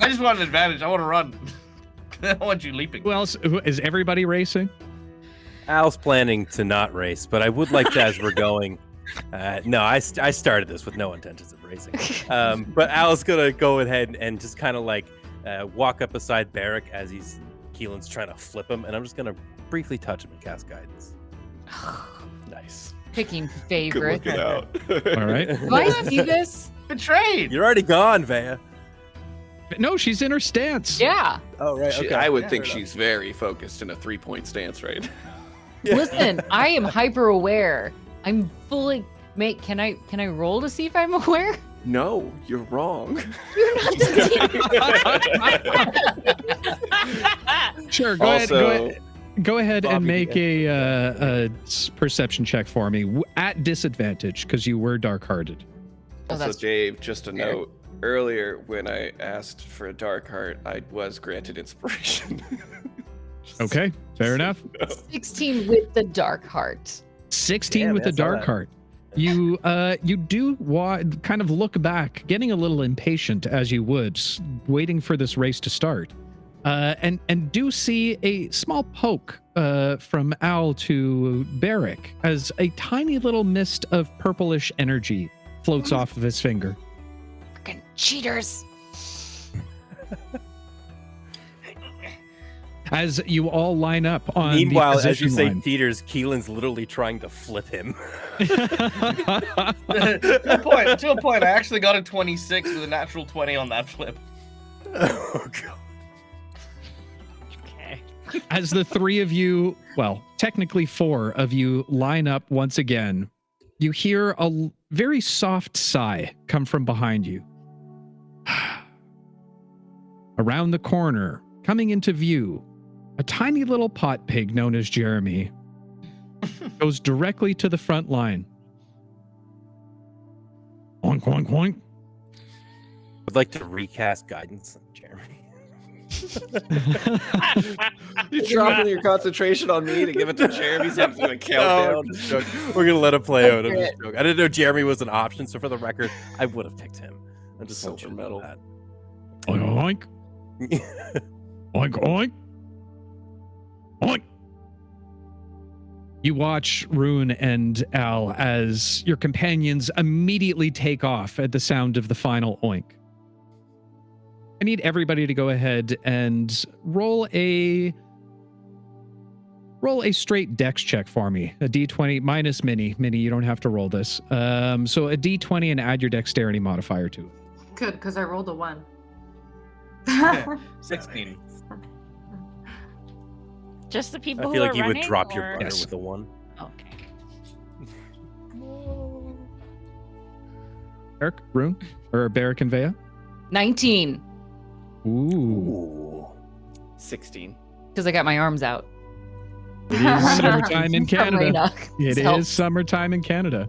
S7: just want an advantage. I want to run. I want you leaping.
S1: Who else? Is everybody racing?
S4: Al's planning to not race, but I would like to, as we're going. No, I started this with no intentions of racing. But Al's gonna go ahead and just kind of like walk up beside Berrick as Keelan's trying to flip him, and I'm just gonna briefly touch him and cast guidance. Nice.
S9: Picking
S3: Good
S9: favorite.
S3: looking out.
S1: All right.
S9: Do I see this?
S7: Betrayed.
S4: You're already gone, Veya.
S1: No, she's in her stance.
S9: Yeah.
S4: Oh right. Okay.
S3: I would think
S4: fair
S3: she's very focused in a 3-point stance, right?
S4: enough.
S9: Listen, I am hyper aware. I'm fully. Mate, can I roll to see if I'm aware?
S3: No, you're wrong.
S9: You're not
S1: Sure. Go ahead and make a perception check for me at disadvantage because you were dark-hearted.
S9: Oh,
S3: Also,
S9: that's
S3: Dave, just a note. Earlier, when I asked for a dark heart, I was granted inspiration.
S1: Okay, fair enough.
S9: 16 with the dark heart.
S1: 16
S4: Damn,
S1: with the
S4: that's not
S1: dark
S4: bad.
S1: heart. You do kind of look back, getting a little impatient as you would, waiting for this race to start, and do see a small poke from Al to Berrick as a tiny little mist of purplish energy floats off of his finger.
S8: Fucking cheaters.
S1: As you all line up on
S4: Meanwhile,
S1: the
S4: as you
S1: position
S4: say,
S1: line.
S4: Peters, Keelan's literally trying to flip him.
S7: To a point, I actually got a 26 with a natural 20 on that flip.
S4: Oh god.
S2: Okay.
S1: As the three of you, well, technically four of you, line up once again, you hear a very soft sigh come from behind you. Around the corner, coming into view, a tiny little pot pig known as Jeremy goes directly to the front line. Oink, oink, oink.
S4: I'd like to recast guidance on Jeremy.
S3: You're dropping your concentration on me to give it to Jeremy so I'm doing a countdown.
S4: I'm just joking. We're gonna let him play out. I'm just joking. I didn't know Jeremy was an option, so for the record, I would have picked him. I'm just
S3: Silver medal.
S4: that.
S1: Oink, oink. Oink, oink. Oink. You watch Rune and Al as your companions immediately take off at the sound of the final oink. I need everybody to go ahead and roll a straight dex check for me. A d20 minus Minnie. Minnie, you don't have to roll this. So a d20 and add your dexterity modifier to it.
S5: Good, because I rolled a 1.
S7: 16.
S2: Just the people
S4: I
S2: who
S4: feel
S2: are
S4: like you would
S2: running,
S4: drop your
S2: or-
S4: butter
S1: Yes.
S4: with a 1.
S2: Okay.
S1: Eric, Rune, or Berrick and Veya?
S9: 19,
S1: Ooh.
S4: Ooh.
S3: 16.
S9: because I got my arms out.
S1: It is summertime in Canada.
S9: Arena.
S1: It
S9: Help.
S1: is summertime in Canada.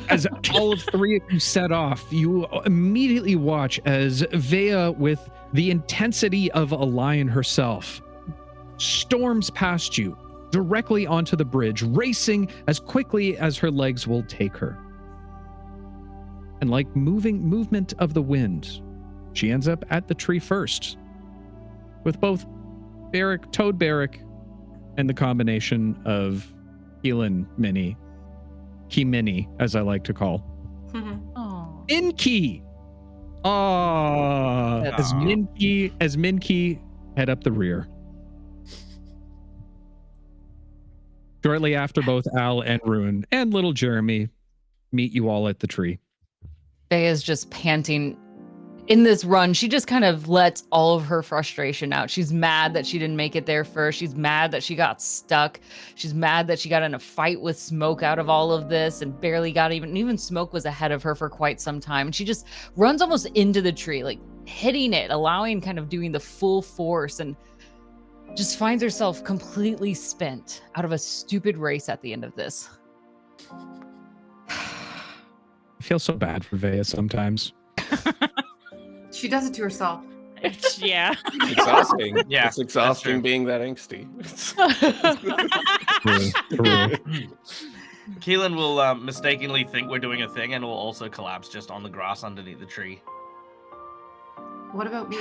S1: As all of three of you set off, you immediately watch as Veya, with the intensity of a lion herself, storms past you directly onto the bridge, racing as quickly as her legs will take her. And like movement of the wind, she ends up at the tree first, with both Toad Berrick, and the combination of Keelan Minnie, Key Minnie, as I like to call.
S9: Oh.
S1: Minky! As Minky head up the rear. Shortly after, both Al and Rune and little Jeremy meet you all at the tree.
S9: Veya's just panting. In this run, she just kind of lets all of her frustration out. She's mad that she didn't make it there first. She's mad that she got stuck. She's mad that she got in a fight with Smoke out of all of this and barely got even Smoke was ahead of her for quite some time. And she just runs almost into the tree, like hitting it, allowing kind of doing the full force, and just finds herself completely spent out of a stupid race at the end of this.
S1: I feel so bad for Veya sometimes.
S5: She does it to herself.
S2: Yeah.
S3: It's exhausting.
S7: Yeah,
S3: It's exhausting
S7: true.
S3: being that angsty.
S1: True.
S7: Keelan will mistakenly think we're doing a thing and will also collapse just on the grass underneath the tree.
S5: What about me?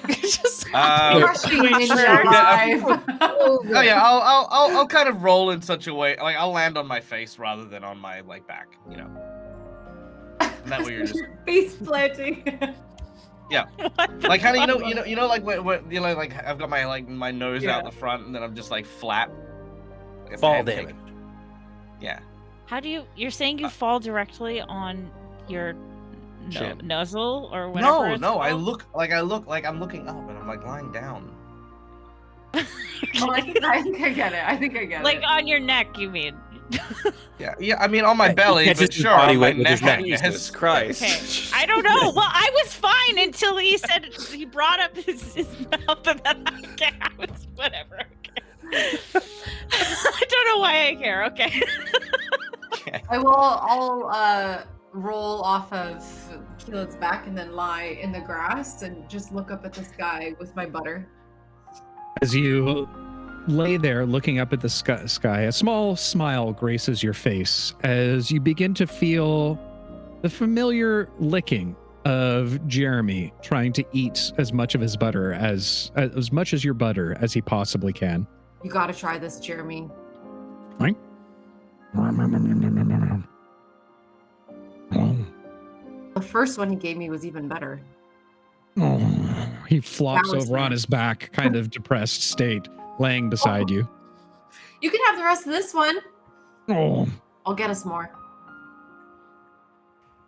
S9: Just
S5: Crushing ninja
S7: Yeah.
S5: alive.
S7: Oh yeah, I'll kind of roll in such a way, like I'll land on my face rather than on my like back, you know. And that way you're just
S5: Face planting.
S7: like kind of you know like what you know like I've got my nose
S5: Yeah.
S7: out the front and then I'm just like flat. Like a
S4: Fall
S7: pancake.
S4: damage.
S7: Yeah.
S2: How do you're saying you fall directly on your
S3: Chin.
S2: nuzzle or whatever?
S7: No,
S2: it's
S7: I
S2: called?
S7: look like I'm looking up and I'm like lying down.
S5: Oh, I think I get it. I think I get
S2: Like
S5: it.
S2: on your neck, you mean?
S7: Yeah, I mean on my belly,
S4: catches
S7: but
S4: his
S7: sure,
S4: body
S7: on my
S4: weight with his
S7: neck.
S4: neck.
S7: yes.
S3: Jesus Christ.
S2: Okay. I don't know. Well, I was fine until he said he brought up his mouth and then I was whatever. Okay. I don't know why I care. Okay.
S5: I'll roll off of Keelan's back and then lie in the grass and just look up at the sky with my butter.
S1: As you lay there looking up at the sky, a small smile graces your face as you begin to feel the familiar licking of Jeremy trying to eat as much of his butter as much as your butter as he possibly can.
S5: You gotta try this, Jeremy.
S1: Right?
S5: The first one he gave me was even better.
S1: He flops
S5: That was
S1: over on
S5: nice.
S1: his back, kind of depressed state, laying beside you.
S5: You can have the rest of this one.
S1: Oh,
S5: I'll get us more.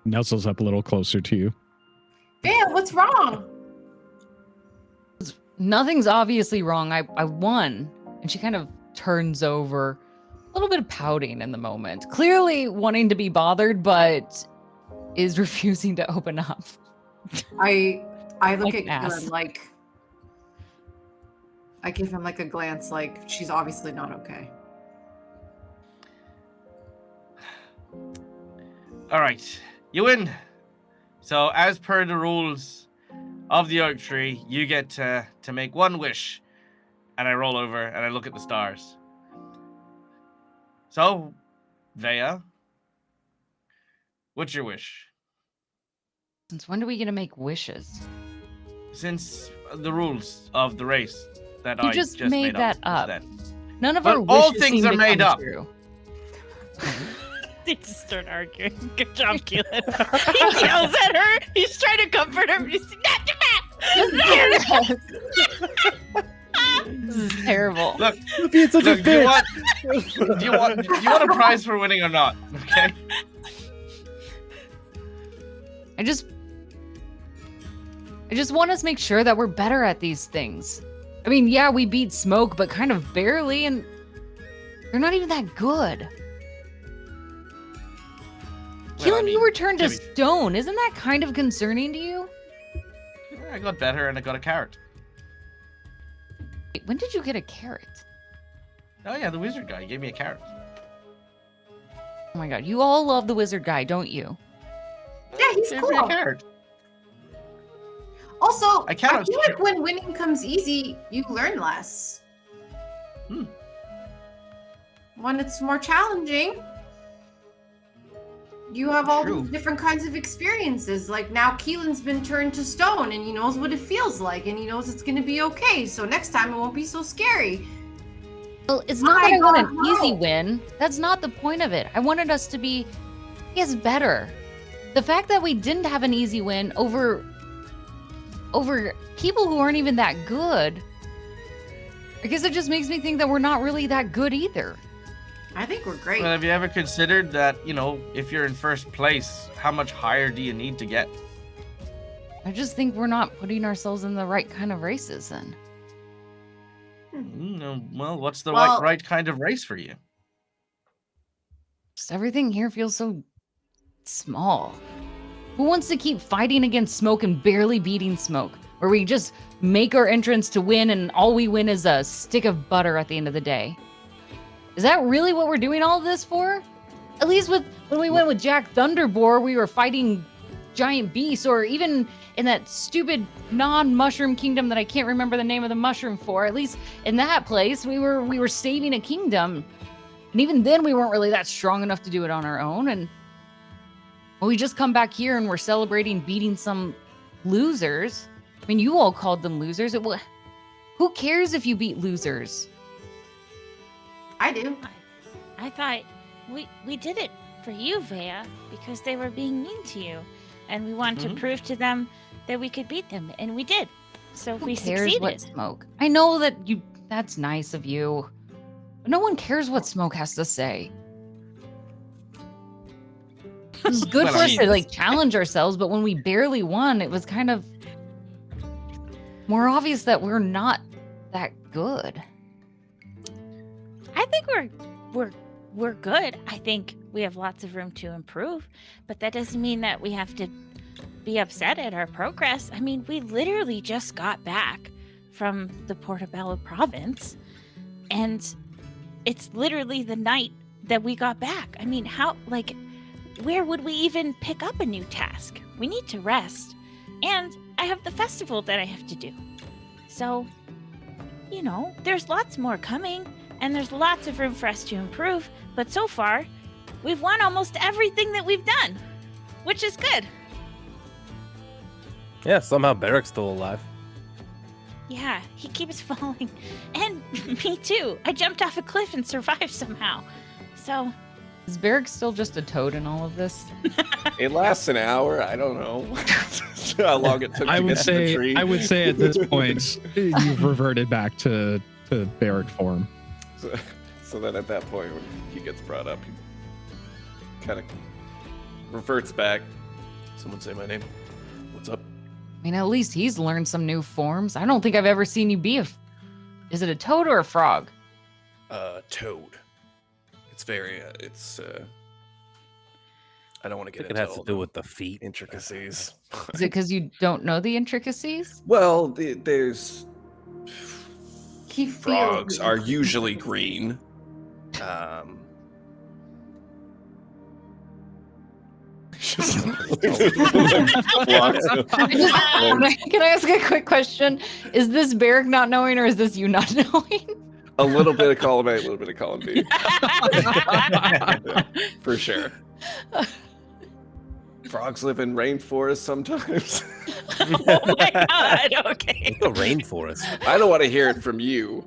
S1: nuzzles up a little closer to you.
S5: Damn, what's wrong?
S9: Nothing's obviously wrong. I won. And she kind of turns over, a little bit of pouting in the moment. Clearly wanting to be bothered, but is refusing to open up.
S5: I look
S9: Like
S5: at
S9: ass.
S5: Keelan like I give him like a glance like she's obviously not okay.
S7: All right, you win. So as per the rules of the oak tree, you get to make one wish. And I roll over and I look at the stars. So, Veya, what's your wish?
S9: Since when do we get to make wishes?
S7: Since the rules of the race that
S9: You
S7: I
S9: just
S7: just
S9: made that up.
S7: Then.
S9: None of
S7: But
S9: our wishes
S7: all things
S9: seem
S7: are
S9: to
S7: made
S9: come
S7: up.
S9: true.
S2: They just start arguing. Good job, Keelan. He yells at her. He's trying to comfort her. He's
S9: This is terrible.
S7: Look,
S4: Being such
S7: look,
S4: a
S7: do you
S4: bitch.
S7: want a prize for winning or not? Okay.
S9: I just want us to make sure that we're better at these things. I mean, yeah, we beat Smoke, but kind of barely, and they're not even that good.
S7: Well, I
S9: Keelan,
S7: mean,
S9: you were turned to
S7: to be-
S9: stone. Isn't that kind of concerning to you?
S7: I got better and I got a carrot.
S9: Wait, when did you get a carrot?
S7: Oh yeah, the wizard guy gave me a carrot.
S9: Oh my god, you all love the wizard guy, don't you?
S5: Yeah, he's
S7: Gave me a
S5: cool.
S7: carrot.
S5: Also,
S7: I
S5: I
S7: cannot-
S5: feel like when winning comes easy, you learn less. When it's more challenging, you have all
S7: True.
S5: these different kinds of experiences. Like now Keelan's been turned to stone and he knows what it feels like and he knows it's gonna be okay. So next time it won't be so scary.
S9: Well, it's not that
S5: I
S9: I want
S5: don't
S9: an easy
S5: know.
S9: win. That's not the point of it. I wanted us to be, I guess, better. The fact that we didn't have an easy win over people who aren't even that good, I guess it just makes me think that we're not really that good either.
S5: I think we're great.
S7: But have you ever considered that, if you're in first place, how much higher do you need to get?
S9: I just think we're not putting ourselves in the right kind of races then.
S7: Well, what's the
S5: Well-
S7: right kind of race for you?
S9: Just everything here feels so small. Who wants to keep fighting against smoke and barely beating smoke? Where we just make our entrance to win and all we win is a stick of butter at the end of the day. Is that really what we're doing all of this for? At least when we went with Jack Thunderboar, we were fighting giant beasts, or even in that stupid non-mushroom kingdom that I can't remember the name of the mushroom for. At least in that place, we were saving a kingdom. And even then we weren't really that strong enough to do it on our own. And we just come back here and we're celebrating beating some losers. I mean, you all called them losers. Who cares if you beat losers?
S5: I do.
S8: I thought we did it for you, Veya, because they were being mean to you. And we wanted to prove to them that we could beat them. And we did. So we
S9: Who cares
S8: succeeded.
S9: what smoke? I know that's nice of you. But no one cares what smoke has to say. It was good
S7: Well,
S9: for
S7: I
S9: us to
S7: mean-
S9: like challenge ourselves, but when we barely won, it was kind of more obvious that we're not that good.
S8: I think we're good. I think we have lots of room to improve, but that doesn't mean that we have to be upset at our progress. I mean, we literally just got back from the Portobello province, and it's literally the night that we got back. I mean, where would we even pick up a new task? We need to rest, and I have the festival that I have to do. So, there's lots more coming. And there's lots of room for us to improve, but so far, we've won almost everything that we've done, which is good.
S4: Yeah, somehow Berrick's still alive.
S8: Yeah, he keeps falling. And me too. I jumped off a cliff and survived somehow. So,
S9: Is Berrick still just a toad in all of this?
S3: It lasts an hour. I don't know how long it took
S1: I
S3: to
S1: would
S3: get to the tree.
S1: say at this point you've reverted back to Berrick form.
S3: So then at that point, when he gets brought up, he kind of reverts back. Someone say my name. What's up?
S9: I mean, at least he's learned some new forms. I don't think I've ever seen you be is it a toad or a frog?
S3: Toad. It's very, I don't want to
S4: I
S3: get
S4: think it
S3: into
S4: has to
S3: all
S4: do
S3: the
S4: with the feet.
S3: intricacies.
S9: Is it because you don't know the intricacies?
S3: Well, there's
S5: He feels
S3: frogs
S5: it.
S3: are usually green.
S9: Can I ask a quick question? Is this Berrick not knowing or is this you not knowing?
S3: A little bit of column A, a little bit of column B. Yeah, for sure. Frogs live in rainforests sometimes.
S2: Oh my god, okay.
S4: It's a rainforest.
S3: I don't want to hear it from you.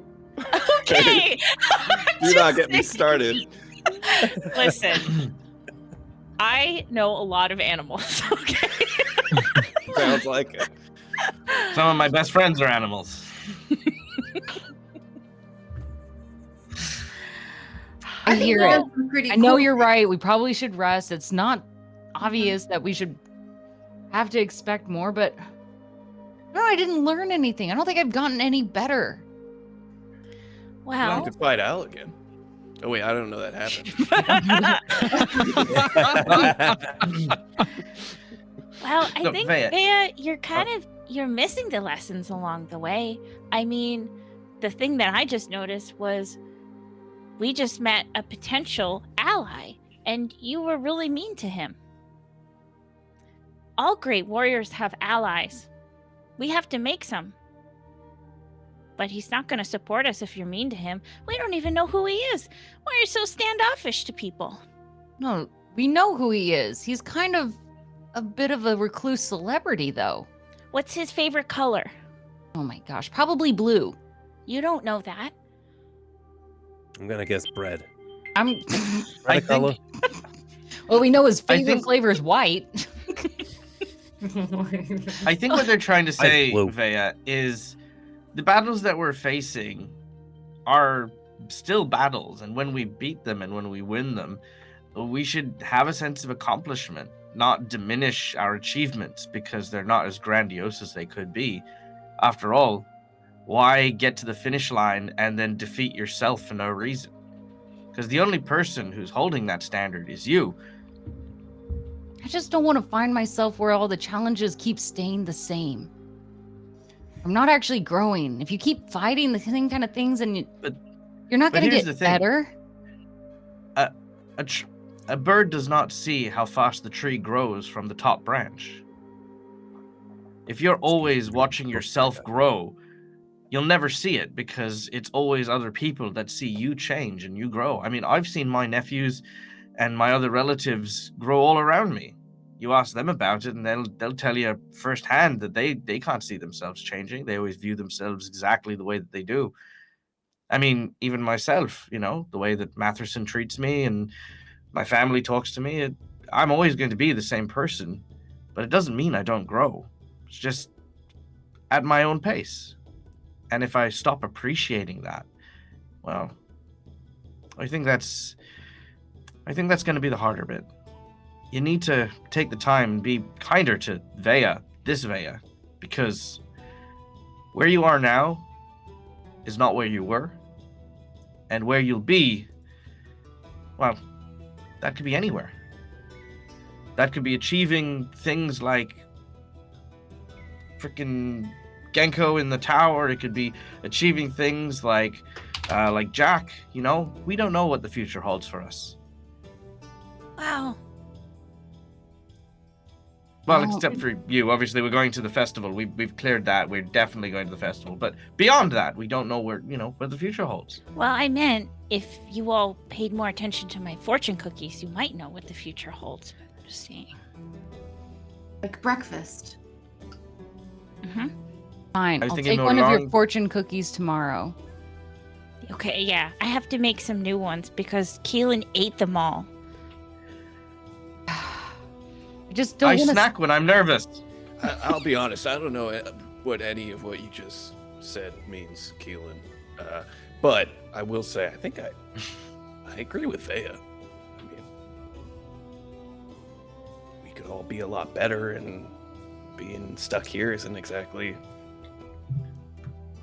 S2: Okay.
S3: Do not get me started.
S2: Listen, I know a lot of animals, okay?
S3: Sounds like it.
S7: Some of my best friends are animals.
S9: I
S5: think
S9: hear
S5: we
S9: it.
S5: have some pretty
S9: I know
S5: cool-
S9: you're right. We probably should rest. It's not obvious that we should have to expect more, but no, I didn't learn anything. I don't think I've gotten any better.
S3: We'll
S8: Well,
S3: have to fight Al again. Oh wait, I don't know that happened.
S8: I
S7: No,
S8: think
S7: Veya.
S8: Veya, you're missing the lessons along the way. I mean, the thing that I just noticed was We just met a potential ally, and you were really mean to him. All great warriors have allies. We have to make some. But he's not going to support us if you're mean to him. We don't even know who he is. Why are you so standoffish to people?
S9: No, we know who he is. He's kind of a bit of a recluse celebrity, though.
S8: What's his favorite color?
S9: Oh my gosh, probably blue.
S8: You don't know that.
S4: I'm gonna guess bread.
S9: I'm.
S4: Bread color.
S9: Well, we know his
S7: I
S9: favorite
S7: think-
S9: flavor is white.
S7: I think what they're trying to say,
S4: blue.
S7: Veya, is the battles that we're facing are still battles, and when we beat them and when we win them, we should have a sense of accomplishment, not diminish our achievements because they're not as grandiose as they could be. After all, why get to the finish line and then defeat yourself for no reason? Because the only person who's holding that standard is you.
S9: I just don't want to find myself where all the challenges keep staying the same. I'm not actually growing. If you keep fighting the same kind of things, and you're not
S7: but
S9: going to
S7: here's
S9: get
S7: the thing.
S9: better.
S7: A bird does not see how fast the tree grows from the top branch. If you're always watching yourself grow, you'll never see it because it's always other people that see you change and you grow. I mean, I've seen my nephews and my other relatives grow all around me. You ask them about it and they'll tell you firsthand that they can't see themselves changing. They always view themselves exactly the way that they do. I mean, even myself, the way that Matherson treats me and my family talks to me, I'm always going to be the same person, but it doesn't mean I don't grow. It's just at my own pace. And if I stop appreciating that, well, I think that's going to be the harder bit. You need to take the time and be kinder to this Veya, because where you are now is not where you were, and where you'll be, well, that could be anywhere. That could be achieving things like freaking Genko in the tower. It could be achieving things like Jack. We don't know what the future holds for us.
S8: Wow.
S7: Well,
S9: Oh.
S7: except for you. Obviously, we're going to the festival. We've cleared that. We're definitely going to the festival. But beyond that, we don't know where the future holds.
S8: Well, I meant if you all paid more attention to my fortune cookies, you might know what the future holds. Just saying.
S5: Like breakfast.
S8: Mm-hmm.
S9: Fine.
S7: I was
S9: I'll
S7: thinking
S9: take
S7: more
S9: one of your
S7: long-
S9: fortune cookies tomorrow.
S8: Okay, yeah. I have to make some new ones because Keelan ate them all.
S9: I just don't
S7: I
S9: want to.
S7: snack when I'm nervous.
S3: I'll be honest. I don't know what any of what you just said means, Keelan. But I will say, I think I agree with Veya. I mean, we could all be a lot better, and being stuck here isn't exactly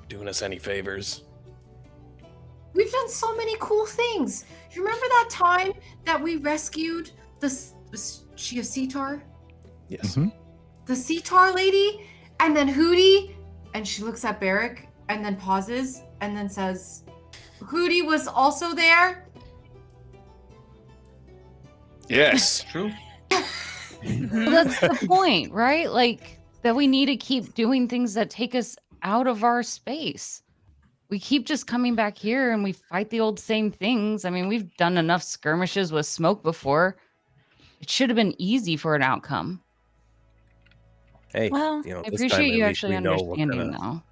S3: doing us any favors.
S5: We've done so many cool things. You remember that time that we rescued the Sitar?
S3: Yes.
S1: Mhm.
S5: The Sitar lady? And then Hootie, and she looks at Berrick and then pauses and then says, Hootie was also there?
S3: Yes.
S7: True.
S9: Well, that's the point, right? Like that we need to keep doing things that take us out of our space. We keep just coming back here and we fight the old same things. I mean, we've done enough skirmishes with smoke before. It should have been easy for an outcome.
S4: Hey,
S8: Well,
S4: this
S9: I
S4: time
S9: appreciate
S4: at
S9: you
S4: least
S9: actually
S4: we know what
S9: understanding,
S4: kinda-
S9: though.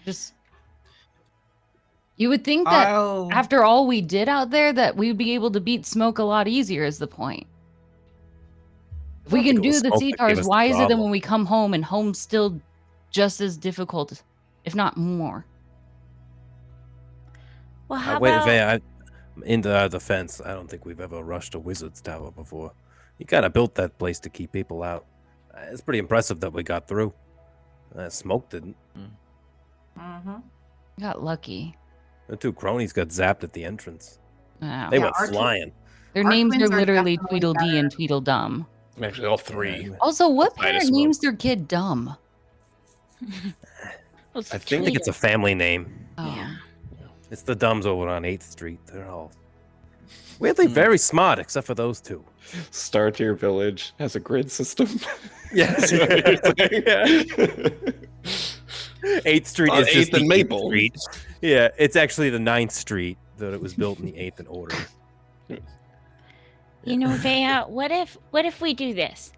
S9: Just, you would think that
S7: I'll...
S9: after all we did out there, that we'd be able to beat smoke a lot easier. Is the point? If we
S4: I think
S9: can
S4: it was
S9: do the
S4: smoke that gave
S9: Cetars,
S4: us the
S9: why is it that
S4: problem.
S9: when we come home and home's still just as difficult, if not more?
S8: Well, how
S4: Wait,
S8: about...
S4: Veya, in the defense, I don't think we've ever rushed a wizard's tower before. You kind of built that place to keep people out. It's pretty impressive that we got through. Smoke didn't.
S5: Mm-hmm.
S9: Got lucky.
S4: The two cronies got zapped at the entrance.
S9: Wow.
S4: They
S5: Yeah,
S4: went
S5: our two-
S4: flying.
S9: Their
S5: our
S9: names
S5: twins
S9: are
S5: are
S9: literally
S5: definitely
S9: Tweedledee and Tweedledum.
S3: Actually, all three.
S9: Also, what
S3: Outside of
S9: parent
S3: Smoke.
S9: names their kid dumb?
S8: What's
S3: I
S8: the
S3: think
S4: I think it's a family name.
S9: Oh.
S8: Yeah.
S4: It's the dumbs over on 8th Street. They're all weirdly very smart, except for those two.
S3: Star Tier Village has a grid system.
S4: Yes.
S3: That's what you're saying?
S4: 8th Street
S3: On
S4: is just
S3: 8th and
S4: the
S3: Maple.
S4: 8th Street. Yeah, it's actually the 9th Street, that it was built in the 8th in order.
S8: You know, Veya, what if we do this?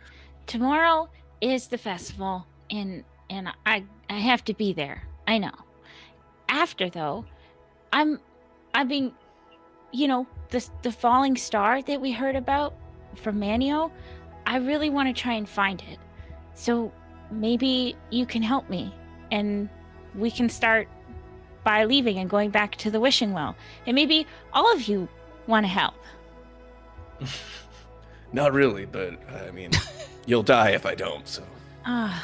S8: Tomorrow is the festival, and I have to be there. I know. After though, I mean, you know, the falling star that we heard about from Manio, I really want to try and find it. So maybe you can help me, and we can start by leaving and going back to the wishing well. And maybe all of you want to help.
S3: Not really, but I mean, you'll die if I don't, so
S8: Ah,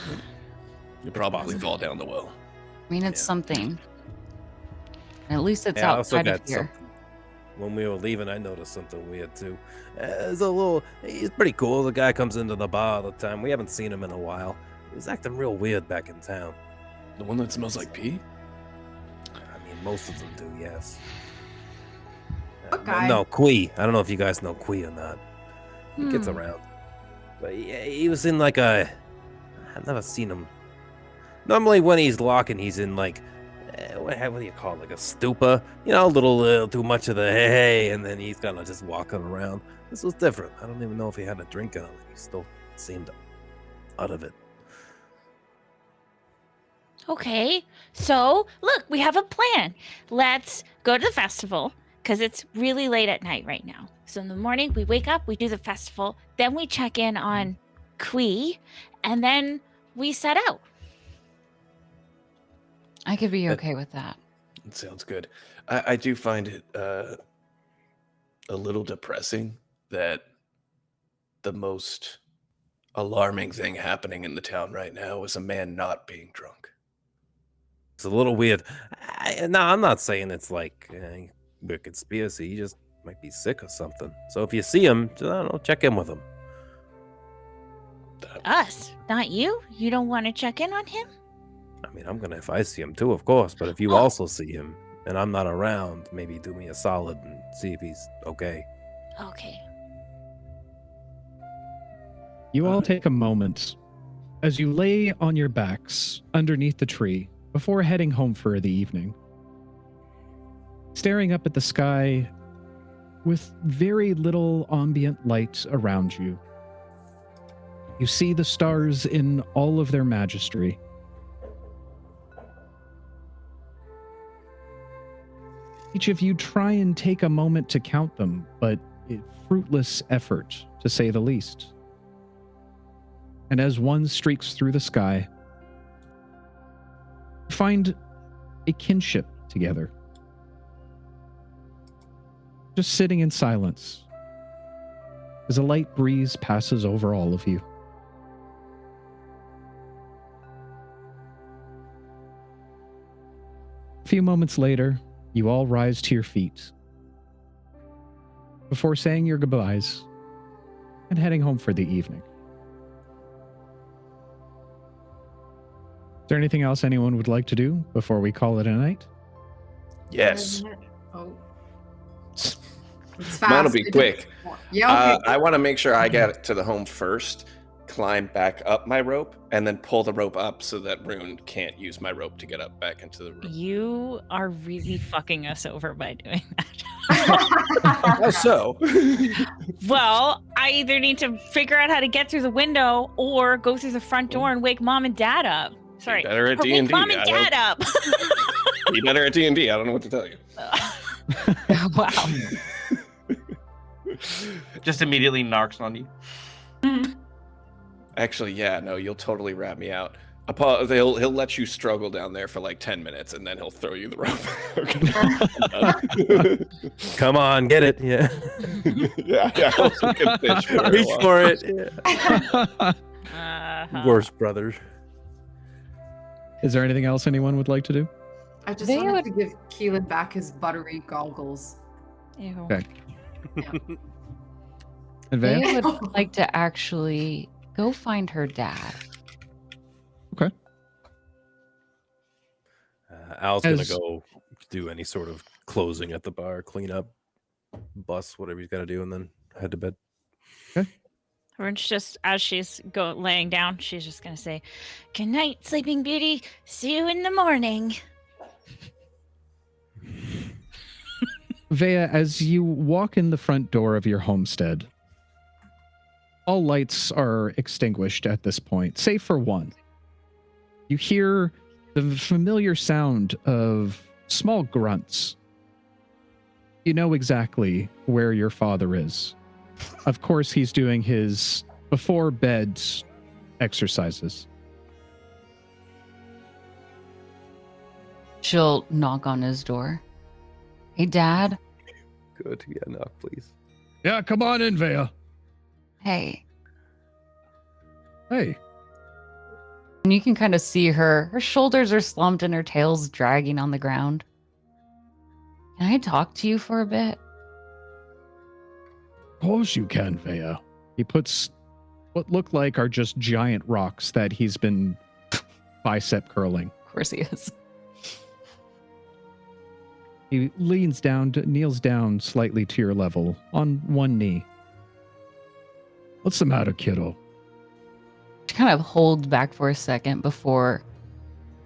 S3: you'll probably fall down the well.
S9: I mean, it's something. At least it's
S4: Yeah, I also
S9: outside of
S4: got
S9: here.
S4: something. When we were leaving, I noticed something weird too. He's pretty cool. The guy comes into the bar all the time. We haven't seen him in a while. He was acting real weird back in town.
S3: The one that smells like pee?
S4: I mean, most of them do, yes.
S5: What guy?
S4: No, Kui. I don't know if you guys know Kui or not. He gets
S9: Hmm.
S4: around. But yeah, he was in like a... I've never seen him. Normally when he's locking, he's in like... what do you call it? Like a stupa? You know, a little too much of the hey, and then he's kind of just walking around. This was different. I don't even know if he had a drink on him. He still seemed out of it.
S8: okay. So, look, we have a plan. Let's go to the festival, because it's really late at night right now. So in the morning, we wake up, we do the festival, then we check in on Kui, and then we set out.
S9: I could be
S3: But-
S9: okay with that.
S3: It sounds good. I do find it a little depressing that the most alarming thing happening in the town right now is a man not being drunk.
S4: It's a little weird. No, I'm not saying it's like a conspiracy. He just might be sick or something. So if you see him, I don't know, check in with him.
S8: Us, not you? You don't want to check in on him?
S4: I mean, I'm gonna if I see him too, of course. But if you also see him and I'm not around, maybe do me a solid and see if he's okay.
S8: Okay.
S1: You all take a moment as you lay on your backs underneath the tree before heading home for the evening, staring up at the sky with very little ambient light around you. You see the stars in all of their majesty. Each of you try and take a moment to count them, but fruitless effort, to say the least. And as one streaks through the sky, you find a kinship together. Just sitting in silence as a light breeze passes over all of you. A few moments later, you all rise to your feet before saying your goodbyes and heading home for the evening. Is there anything else anyone would like to do before we call it a night?
S3: Yes.
S5: Oh. It's fast.
S3: Mine'll be quick.
S5: Yeah, okay.
S3: I want to make sure I get to the home first, climb back up my rope, and then pull the rope up so that Rune can't use my rope to get up back into the room.
S2: You are really fucking us over by doing that.
S3: How so?
S2: Well, I either need to figure out how to get through the window or go through the front door and wake Mom and Dad up. Sorry.
S3: Better at
S2: Or
S3: D&D.
S2: wake Mom and Dad up.
S3: Be better at D&D. I don't know what to tell you.
S9: Wow.
S7: Just immediately narcs on you.
S3: Actually, yeah, no, you'll totally rat me out. He'll let you struggle down there for like 10 minutes, and then he'll throw you the rope.
S4: Come on, get it. Yeah.
S3: yeah. Also good pitch for a
S4: Reach
S3: while.
S4: for it. Yeah.
S2: Uh-huh.
S4: Worst brothers.
S1: Is there anything else anyone would like to do?
S5: I just
S9: They
S5: wanted to give Keelan back his buttery goggles.
S2: Ew.
S1: Okay.
S5: Yeah.
S1: And Veya?
S9: They would like to actually go find her dad.
S1: Okay.
S4: Al's gonna
S1: As-
S4: go do any sort of closing at the bar, clean up, bus, whatever he's got to do, and then head to bed.
S8: Rune's just, as she's laying down, she's just gonna say, "Good night, Sleeping Beauty. See you in the morning."
S1: Veya, as you walk in the front door of your homestead, all lights are extinguished at this point, save for one. You hear the familiar sound of small grunts. You know exactly where your father is. Of course, he's doing his before bed exercises.
S9: She'll knock on his door. Hey, Dad.
S4: Good. Yeah, knock, please.
S1: Yeah, come on in, Veya.
S9: Hey.
S1: Hey.
S9: And you can kind of see her shoulders are slumped and her tail's dragging on the ground. Can I talk to you for a bit?
S1: Of course you can, Veya. He puts what look like are just giant rocks that he's been bicep curling.
S9: Of course he is.
S1: He leans down, kneels down slightly to your level, on one knee. What's the matter, kiddo?
S9: She kind of holds back for a second before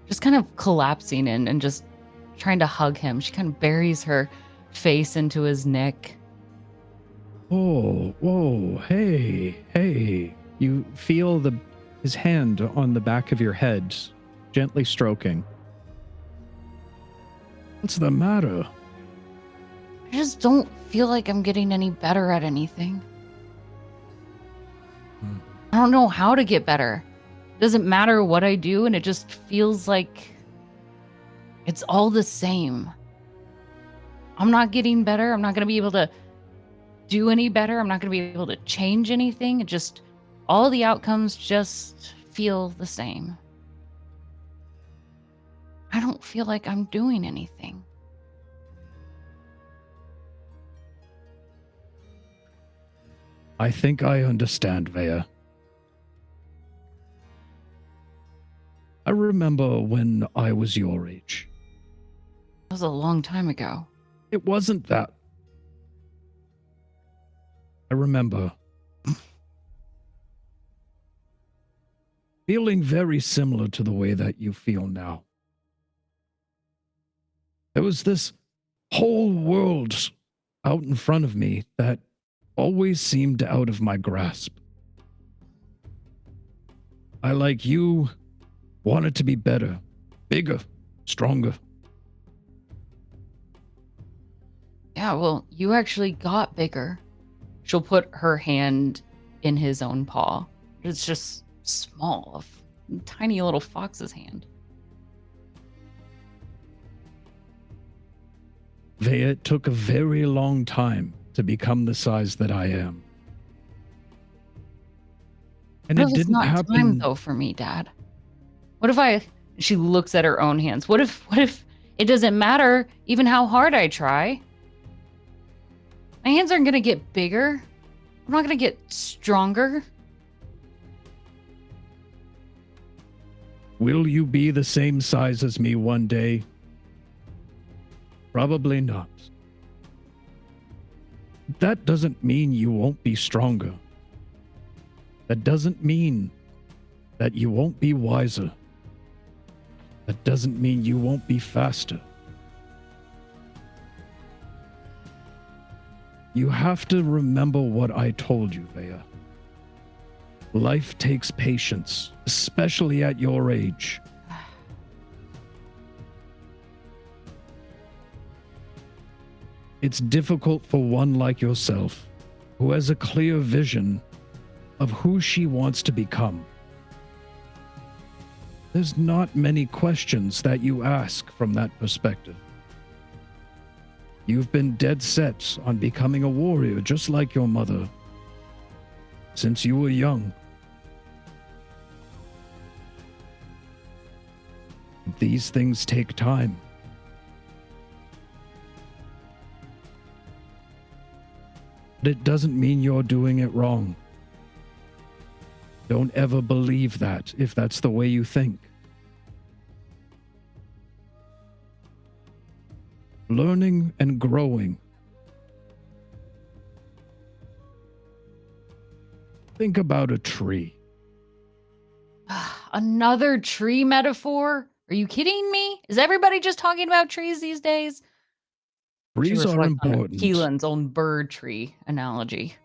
S9: just kind of collapsing in and just trying to hug him. She kind of buries her face into his neck.
S1: Oh, whoa, hey. You feel his hand on the back of your head, gently stroking. What's the matter?
S9: I just don't feel like I'm getting any better at anything. I don't know how to get better. It doesn't matter what I do, and it just feels like it's all the same. I'm not getting better. I'm not going to be able to do any better. I'm not going to be able to change anything. It just, all the outcomes just feel the same. I don't feel like I'm doing anything.
S1: I think I understand, Veya. I remember when I was your age.
S9: That was a long time ago.
S1: It wasn't that. I remember feeling very similar to the way that you feel now. There was this whole world out in front of me that always seemed out of my grasp. I, like you, wanted to be better, bigger, stronger.
S9: Yeah, well, you actually got bigger. She'll put her hand in his own paw. It's just small, a tiny little fox's hand.
S1: Veya, it took a very long time to become the size that I am. And
S9: What
S1: it
S9: if it's
S1: didn't
S9: not
S1: happen.
S9: time though for me, Dad? What if she looks at her own hands. What if it doesn't matter even how hard I try? My hands aren't going to get bigger. I'm not going to get stronger.
S1: Will you be the same size as me one day? Probably not. That doesn't mean you won't be stronger. That doesn't mean that you won't be wiser. That doesn't mean you won't be faster. You have to remember what I told you, Veya. Life takes patience, especially at your age. It's difficult for one like yourself, who has a clear vision of who she wants to become. There's not many questions that you ask from that perspective. You've been dead set on becoming a warrior just like your mother since you were young. These things take time. But it doesn't mean you're doing it wrong. Don't ever believe that if that's the way you think. learning and growing. Think about a tree.
S9: Another tree metaphor? Are you kidding me? Is everybody just talking about trees these days?
S1: Trees are
S9: Reflect on
S1: important.
S9: Keelan's own bird tree analogy.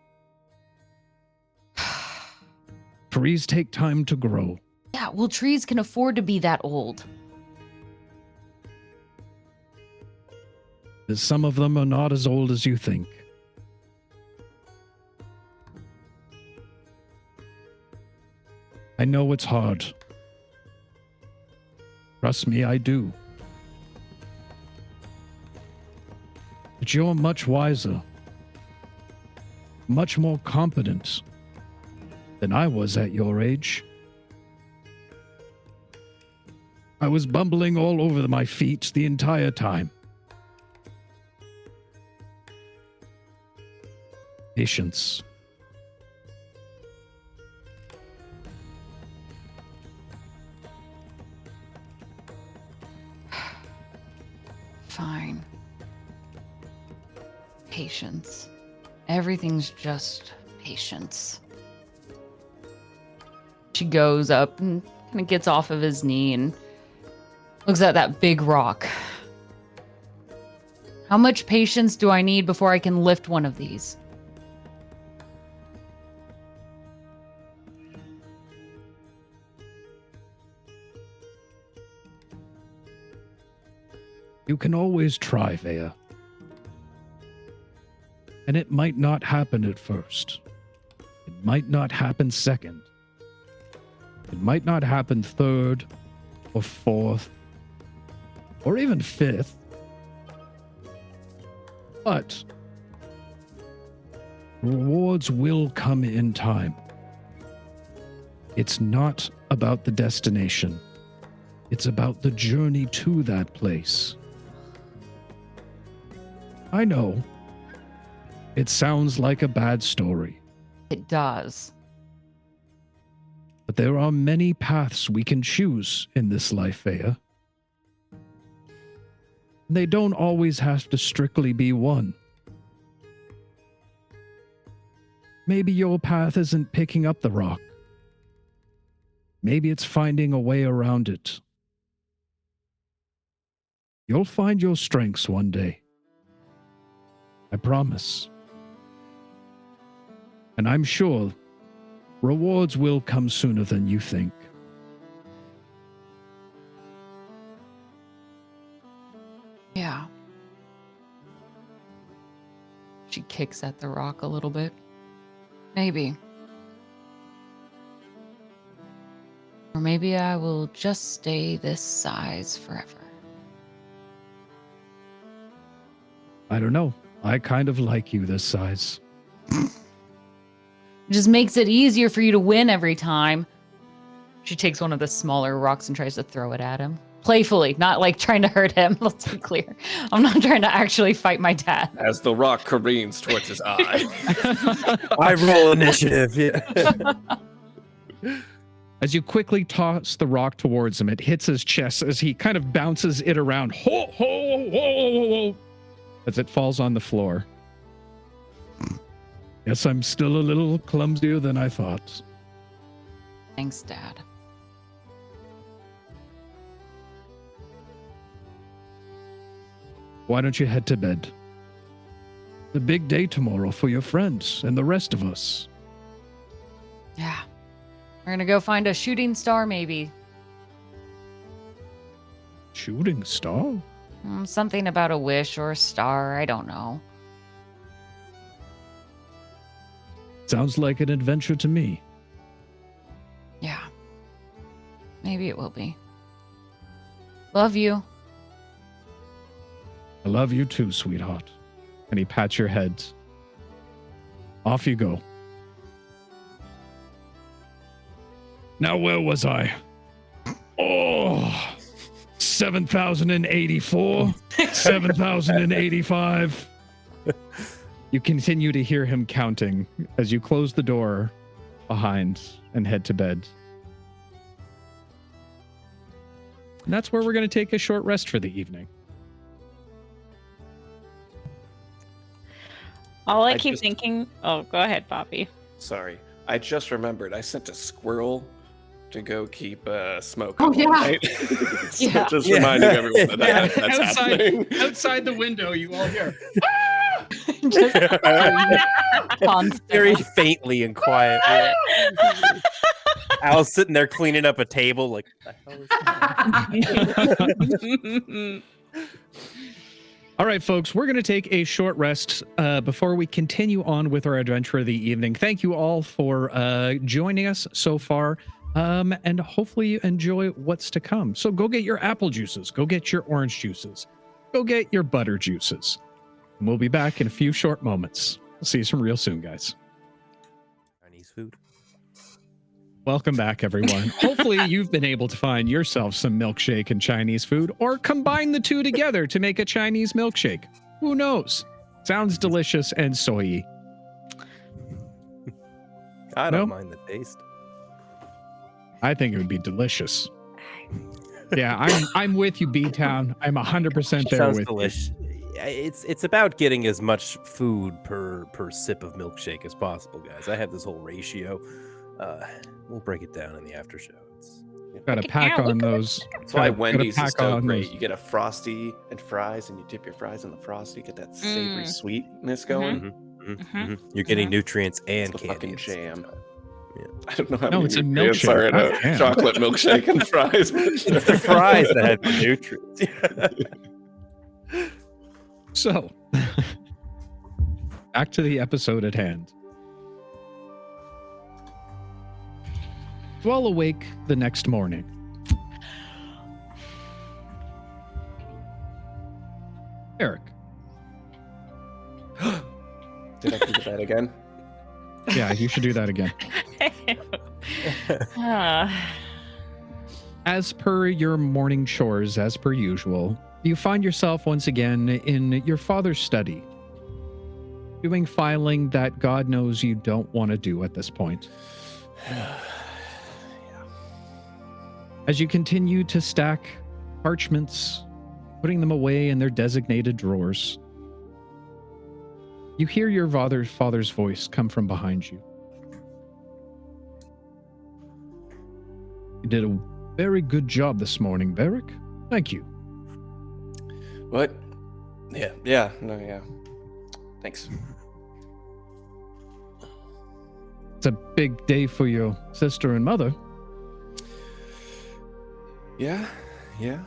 S1: Trees take time to grow.
S9: Yeah, well, trees can afford to be that old.
S1: Some of them are not as old as you think. I know it's hard. Trust me, I do. But you're much wiser, much more competent than I was at your age. I was bumbling all over my feet the entire time. Patience.
S9: Fine. Patience. Everything's just patience. She goes up and kind of gets off of his knee and looks at that big rock. How much patience do I need before I can lift one of these?
S1: You can always try, Veya. And it might not happen at first. It might not happen second. It might not happen third or fourth or even fifth. But rewards will come in time. It's not about the destination. It's about the journey to that place. I know. It sounds like a bad story.
S9: It does.
S1: But there are many paths we can choose in this life, Veya. They don't always have to strictly be one. Maybe your path isn't picking up the rock. Maybe it's finding a way around it. You'll find your strengths one day. I promise. And I'm sure rewards will come sooner than you think.
S9: Yeah. She kicks at the rock a little bit. Maybe. Or maybe I will just stay this size forever.
S1: I don't know. I kind of like you this size.
S9: It just makes it easier for you to win every time. She takes one of the smaller rocks and tries to throw it at him. Playfully, not like trying to hurt him. Let's be clear. I'm not trying to actually fight my dad.
S3: As the rock careens towards his eye.
S4: I roll initiative. Yeah.
S1: As you quickly toss the rock towards him, it hits his chest as he kind of bounces it around. Ho, ho, ho, ho, as it falls on the floor. Yes, I'm still a little clumsier than I thought.
S9: Thanks, Dad.
S1: Why don't you head to bed? The big day tomorrow for your friends and the rest of us.
S9: Yeah. We're gonna go find a shooting star, maybe.
S1: Shooting star?
S9: Something about a wish or a star. I don't know.
S1: Sounds like an adventure to me.
S9: Yeah. Maybe it will be. Love you.
S1: I love you too, sweetheart. And he pats your head. Off you go. Now, where was I? Oh, 7,084, 7,085. You continue to hear him counting as you close the door behind and head to bed. And that's where we're going to take a short rest for the evening.
S2: All I
S3: I
S2: keep
S3: just-
S2: thinking. Oh, go ahead, Bobby.
S3: Sorry, I just remembered I sent a squirrel to go keep smoke.
S5: Oh,
S3: up all
S5: yeah.
S3: night. So
S9: Yeah.
S3: just
S4: Yeah.
S3: reminding everyone that,
S1: Yeah,
S3: that's
S1: outside-
S3: happening.
S1: Outside the window, you all hear.
S9: Just constantly.
S4: Very faintly and quiet. Yeah. Al's sitting there cleaning up a table, like, "What the hell is
S1: All right, folks, we're going to take a short rest before we continue on with our adventure of the evening. Thank you all for joining us so far, and hopefully you enjoy what's to come. So go get your apple juices, go get your orange juices, go get your butter juices. And we'll be back in a few short moments. We'll see you some real soon, guys.
S4: Chinese food?"
S1: Welcome back, everyone. Hopefully you've been able to find yourself some milkshake and Chinese food, or combine the two together to make a Chinese milkshake. Who knows? Sounds delicious and soy-y.
S4: I don't
S1: No?
S4: mind the taste.
S1: I think it would be delicious. Yeah, I'm with you, B-Town. I'm 100% there
S4: Sounds
S1: with
S4: delicious. It's about getting as much food per sip of milkshake as possible, guys. I have this whole ratio. We'll break it down in the after show.
S1: you. Got to pack on those.
S3: That's why
S1: gotta
S3: Wendy's is
S1: pack
S3: so
S1: on
S3: great.
S1: those.
S3: You get a Frosty and fries, and you dip your fries in the Frosty, get that savory
S2: Mm.
S3: sweetness going.
S4: You're getting nutrients and
S3: It's a
S4: candy.
S3: fucking
S4: at the same
S3: jam.
S4: time.
S3: I don't know how
S1: No,
S3: many
S1: it's a
S3: nutrients
S1: milkshake,
S3: are in
S1: not
S3: a
S1: jam.
S3: chocolate milkshake and fries.
S4: It's the fries that have the nutrients.
S1: So, back to the episode at hand. Well awake the next morning. Eric.
S3: Did I think of that again?
S1: Yeah, you should do that again. As per your morning chores, as per usual, you find yourself once again in your father's study, doing filing that God knows you don't want to do at this point. As you continue to stack parchments, putting them away in their designated drawers, you hear your father's voice come from behind you. You did a very good job this morning, Berrick. Thank you.
S3: What? Yeah. Thanks.
S1: It's a big day for your sister and mother.
S3: Yeah. I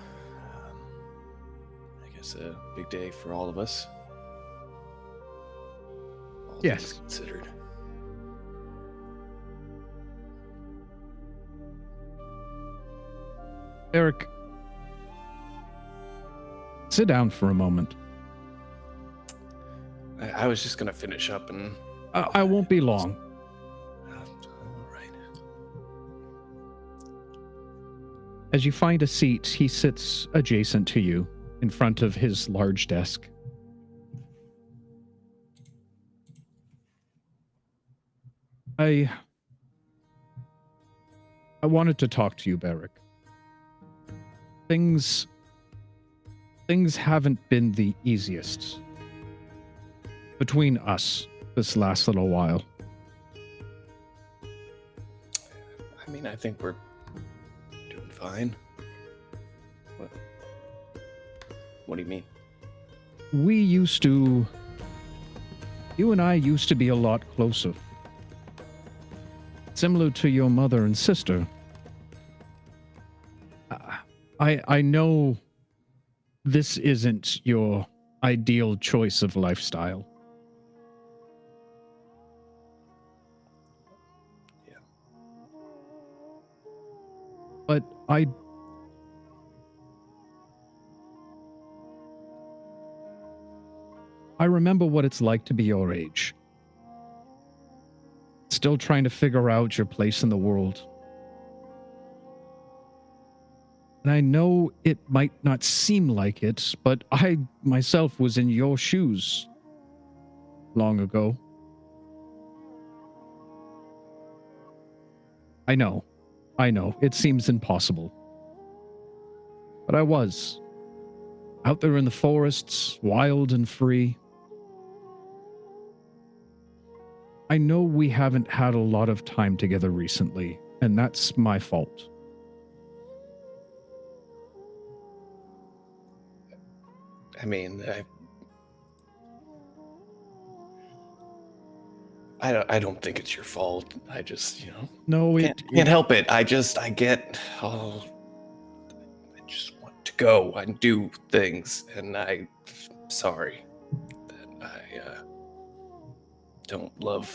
S3: guess a big day for all of us. All
S1: Yes.
S3: things considered.
S1: Eric, sit down for a moment.
S3: I was just gonna finish up and.
S1: I won't be long.
S3: All right.
S1: As you find a seat, he sits adjacent to you in front of his large desk. I wanted to talk to you, Berrick. Things haven't been the easiest between us this last little while.
S3: I mean, I think we're doing fine. What do you mean?
S1: You and I used to be a lot closer. Similar to your mother and sister. I know this isn't your ideal choice of lifestyle.
S3: Yeah.
S1: But I remember what it's like to be your age. Still trying to figure out your place in the world. And I know it might not seem like it, but I myself was in your shoes long ago. I know. It seems impossible. But I was. Out there in the forests, wild and free. I know we haven't had a lot of time together recently, and that's my fault.
S3: I mean, I don't think it's your fault. I just,
S1: No,
S3: can't help it. I just want to go and do things, and I'm sorry that I don't love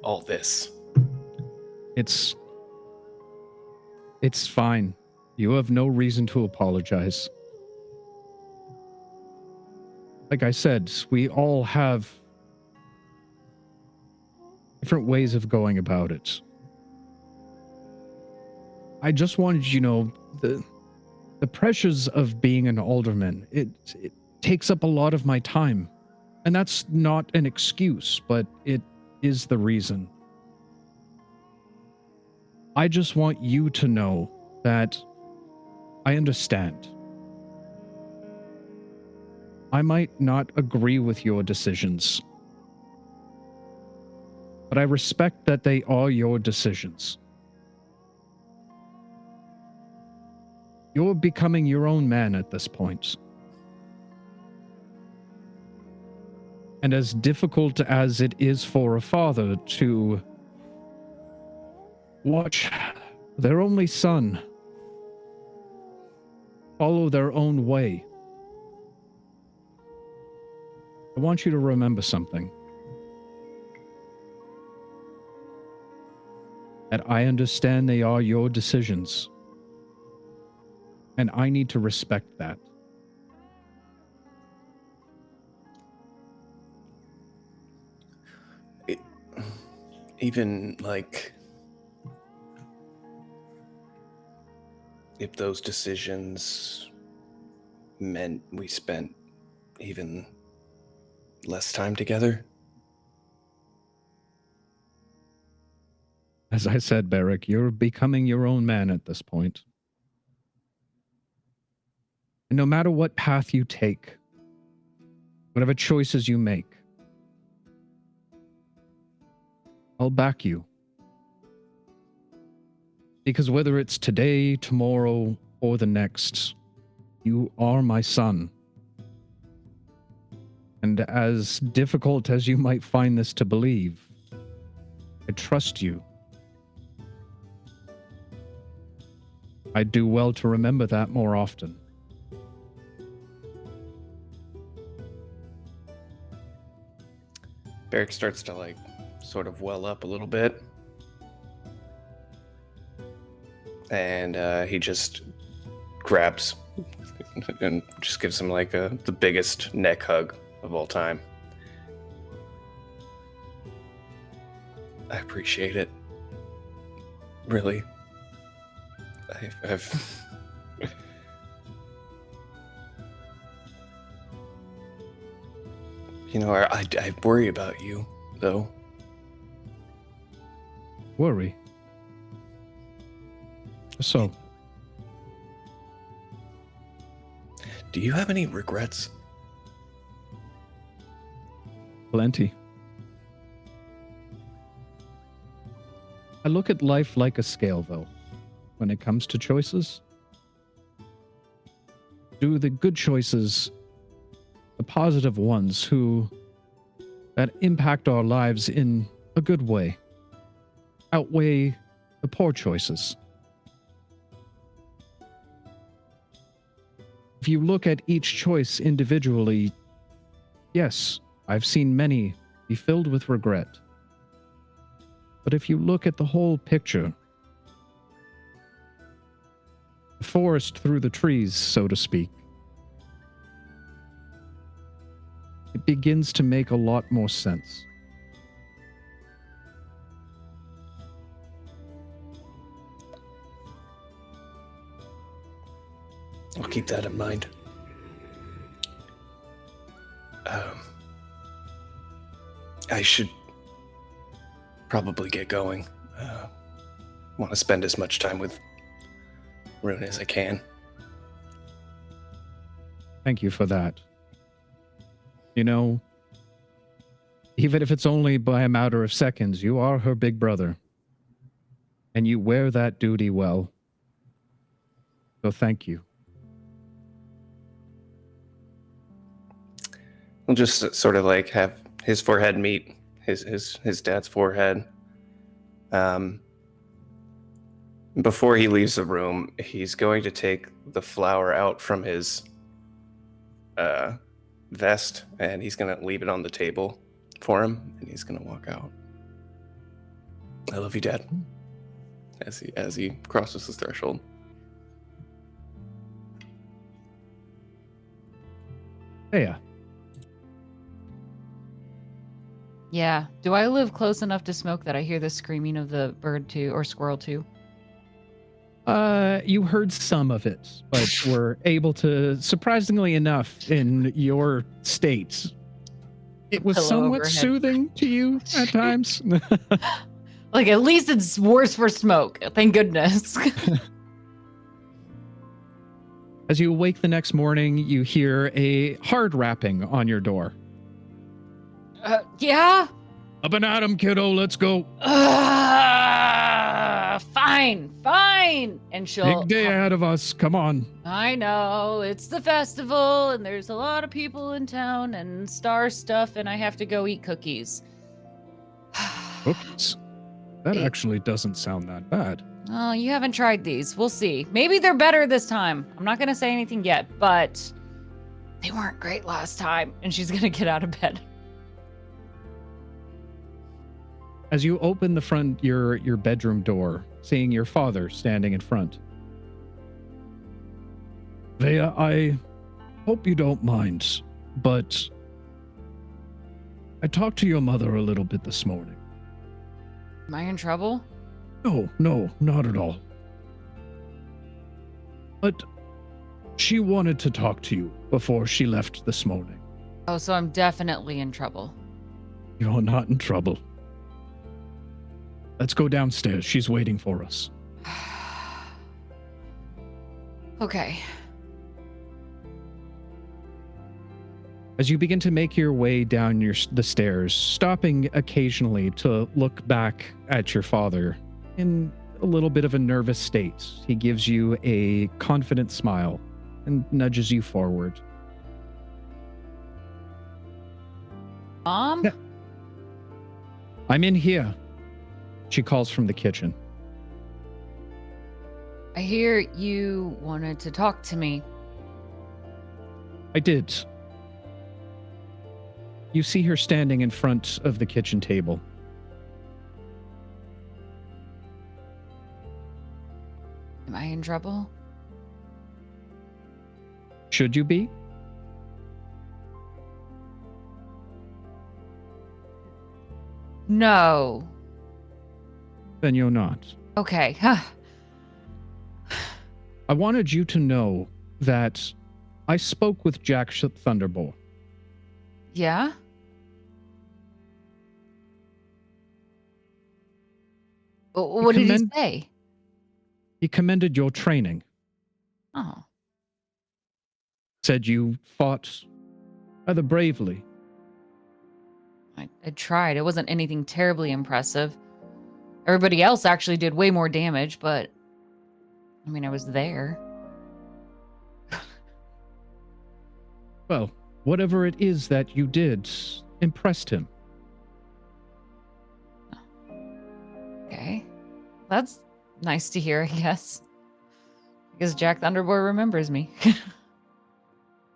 S3: all this.
S1: It's fine. You have no reason to apologize. Like I said, we all have different ways of going about it. I just wanted you to know the pressures of being an alderman. It takes up a lot of my time. And that's not an excuse, but it is the reason. I just want you to know that I understand. I might not agree with your decisions, but I respect that they are your decisions. You're becoming your own man at this point. And as difficult as it is for a father to watch their only son follow their own way, I want you to remember something. That I understand they are your decisions. And I need to respect that.
S3: Even, like, if those decisions meant we spent even less time together?
S1: As I said, Berrick, you're becoming your own man at this point. And no matter what path you take, whatever choices you make, I'll back you. Because whether it's today, tomorrow, or the next, you are my son. And as difficult as you might find this to believe, I trust you. I'd do well to remember that more often.
S3: Berrick starts to, like, sort of well up a little bit. And he just grabs and just gives him, like, the biggest neck hug of all time. I appreciate it. Really. I've I worry about you, though.
S1: Worry? So?
S3: Do you have any regrets?
S1: Plenty. I look at life like a scale, though. When it comes to choices, do the good choices, the positive ones that impact our lives in a good way, outweigh the poor choices. If you look at each choice individually, yes, I've seen many be filled with regret. But if you look at the whole picture, the forest through the trees, so to speak, it begins to make a lot more sense.
S3: I'll keep that in mind. I should probably get going. Want to spend as much time with Rune as I can.
S1: Thank you for that. You know, Even if it's only by a matter of seconds, you are her big brother. And you wear that duty well. So thank you.
S3: We'll just sort of like have his forehead meet his dad's forehead. Before he leaves the room, he's going to take the flower out from his vest, and he's going to leave it on the table for him, and he's going to walk out. I love you, Dad. As he crosses the threshold.
S1: Yeah.
S9: Yeah. Do I live close enough to smoke that I hear the screaming of the bird too, or squirrel too?
S1: You heard some of it, but were able to, surprisingly enough, in your state, it was
S9: Pillow
S1: somewhat
S9: overhead.
S1: soothing to you at times.
S9: Like, at least it's worse for smoke. Thank goodness.
S1: As you awake the next morning, you hear a hard rapping on your door.
S9: Yeah?
S1: Up and at 'em, kiddo. Let's go.
S9: Fine. And she'll...
S1: Big day ahead of us. Come on.
S9: I know. It's the festival, and there's a lot of people in town, and star stuff, and I have to go eat cookies.
S1: Oops. That actually doesn't sound that bad.
S9: Oh, you haven't tried these. We'll see. Maybe they're better this time. I'm not going to say anything yet, but they weren't great last time. And she's going to get out of bed.
S1: As you open your bedroom door, seeing your father standing in front. Veya, I hope you don't mind, but I talked to your mother a little bit this morning.
S9: Am I in trouble?
S1: No, not at all. But she wanted to talk to you before she left this morning.
S9: Oh, so I'm definitely in trouble.
S1: You're not in trouble. Let's go downstairs. She's waiting for us.
S9: Okay.
S1: As you begin to make your way down the stairs, stopping occasionally to look back at your father in a little bit of a nervous state, he gives you a confident smile and nudges you forward.
S9: Mom?
S1: Yeah. I'm in here, she calls from the kitchen.
S9: I hear you wanted to talk to me.
S1: I did. You see her standing in front of the kitchen table.
S9: Am I in trouble?
S1: Should you be?
S9: No.
S1: Then you're not.
S9: Okay.
S1: I wanted you to know that I spoke with Jack Thunderbolt.
S9: Yeah? What did he say?
S1: He commended your training.
S9: Oh.
S1: Said you fought rather bravely.
S9: I tried. It wasn't anything terribly impressive. Everybody else actually did way more damage, but I mean, I was there.
S1: Well, whatever it is that you did impressed him.
S9: Okay. That's nice to hear, I guess. Because Jack Thunderboy remembers me.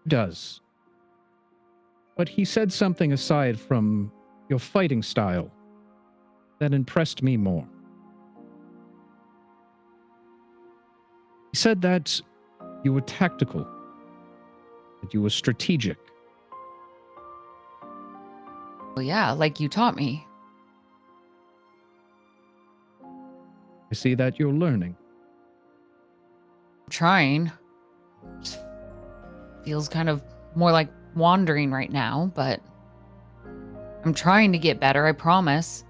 S1: Does. But he said something aside from your fighting style that impressed me more. He said that you were tactical, that you were strategic.
S9: Well, yeah, like you taught me.
S1: I see that you're learning.
S9: I'm trying. Just feels kind of more like wandering right now, but I'm trying to get better, I promise.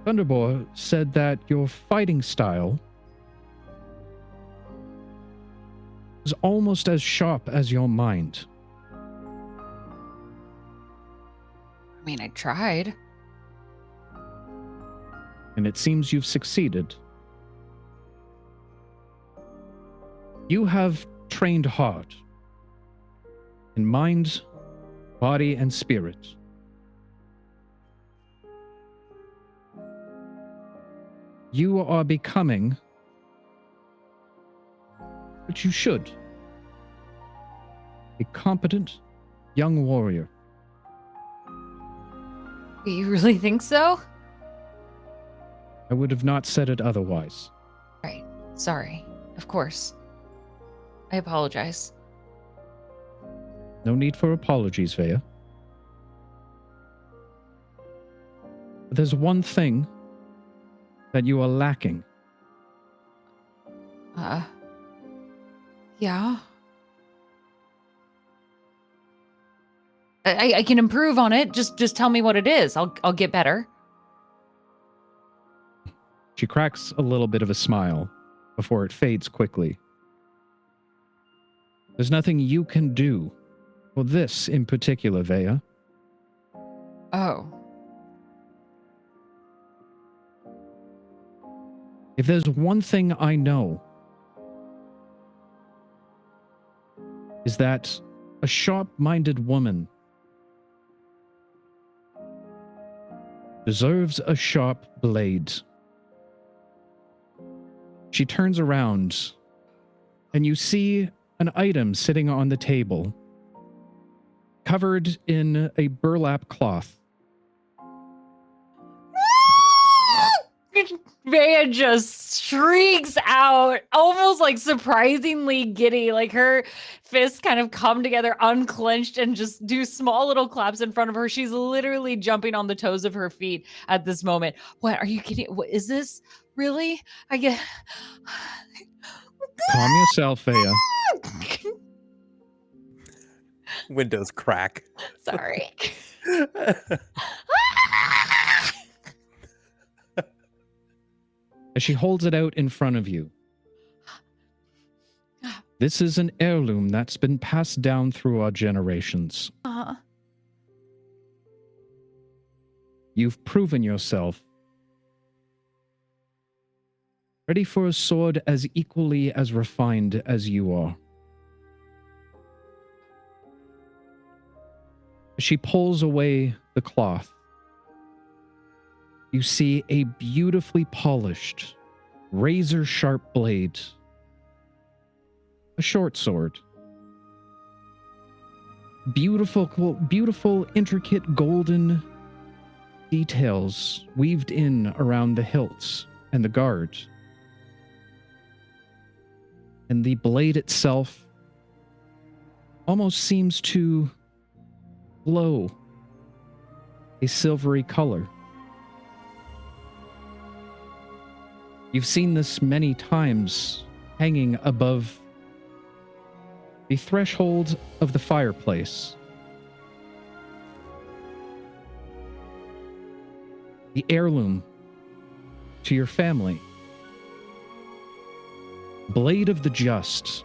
S1: Thunderboy said that your fighting style is almost as sharp as your mind.
S9: mean, I tried.
S1: And it seems you've succeeded. You have trained hard in mind, body, and spirit. You are becoming what you should. A competent young warrior.
S9: You really think so?
S1: I would have not said it otherwise.
S9: Right. Sorry. Of course. I apologize.
S1: No need for apologies, Veya. But there's one thing that you are lacking.
S9: Yeah. I can improve on it. Just tell me what it is. I'll get better.
S1: She cracks a little bit of a smile before it fades quickly. There's nothing you can do for this in particular, Veya.
S9: Oh.
S1: If there's one thing I know, is that a sharp-minded woman deserves a sharp blade. She turns around, and you see an item sitting on the table, covered in a burlap cloth.
S9: Veya just shrieks out, almost like surprisingly giddy. Like her fists kind of come together, unclenched, and just do small little claps in front of her. She's literally jumping on the toes of her feet at this moment. What are you kidding? What is this? Really? I get.
S1: Calm yourself, Veya.
S4: Windows crack.
S9: Sorry.
S1: As she holds it out in front of you. This is an heirloom that's been passed down through our generations. You've proven yourself ready for a sword as equally as refined as you are. As she pulls away the cloth, you see a beautifully polished, razor-sharp blade. A short sword. Beautiful, intricate golden details weaved in around the hilts and the guard. And the blade itself almost seems to glow a silvery color. You've seen this many times hanging above the threshold of the fireplace. The heirloom to your family. Blade of the Just.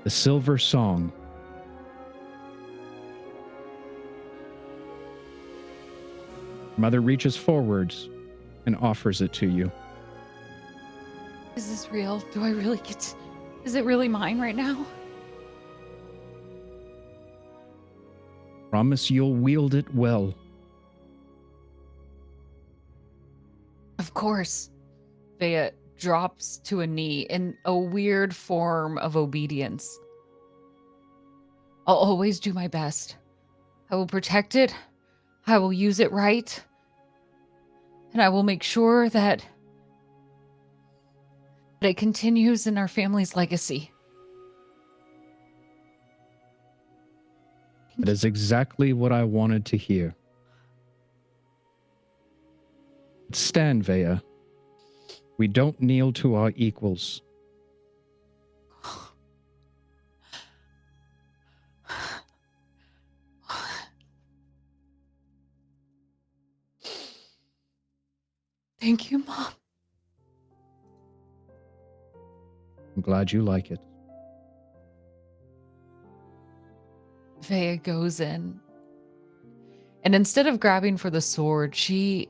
S1: The Silver Song. Mother reaches forward and offers it to you.
S9: Is this real? Do I really get... Is it really mine right now?
S1: Promise you'll wield it well.
S9: Of course. Veya drops to a knee in a weird form of obedience. I'll always do my best. I will protect it. I will use it right. And I will make sure that it continues in our family's legacy.
S1: That is exactly what I wanted to hear. Stand, Veya. We don't kneel to our equals.
S9: Thank you, Mom.
S1: I'm glad you like it.
S9: Veya goes in And instead of grabbing for the sword, she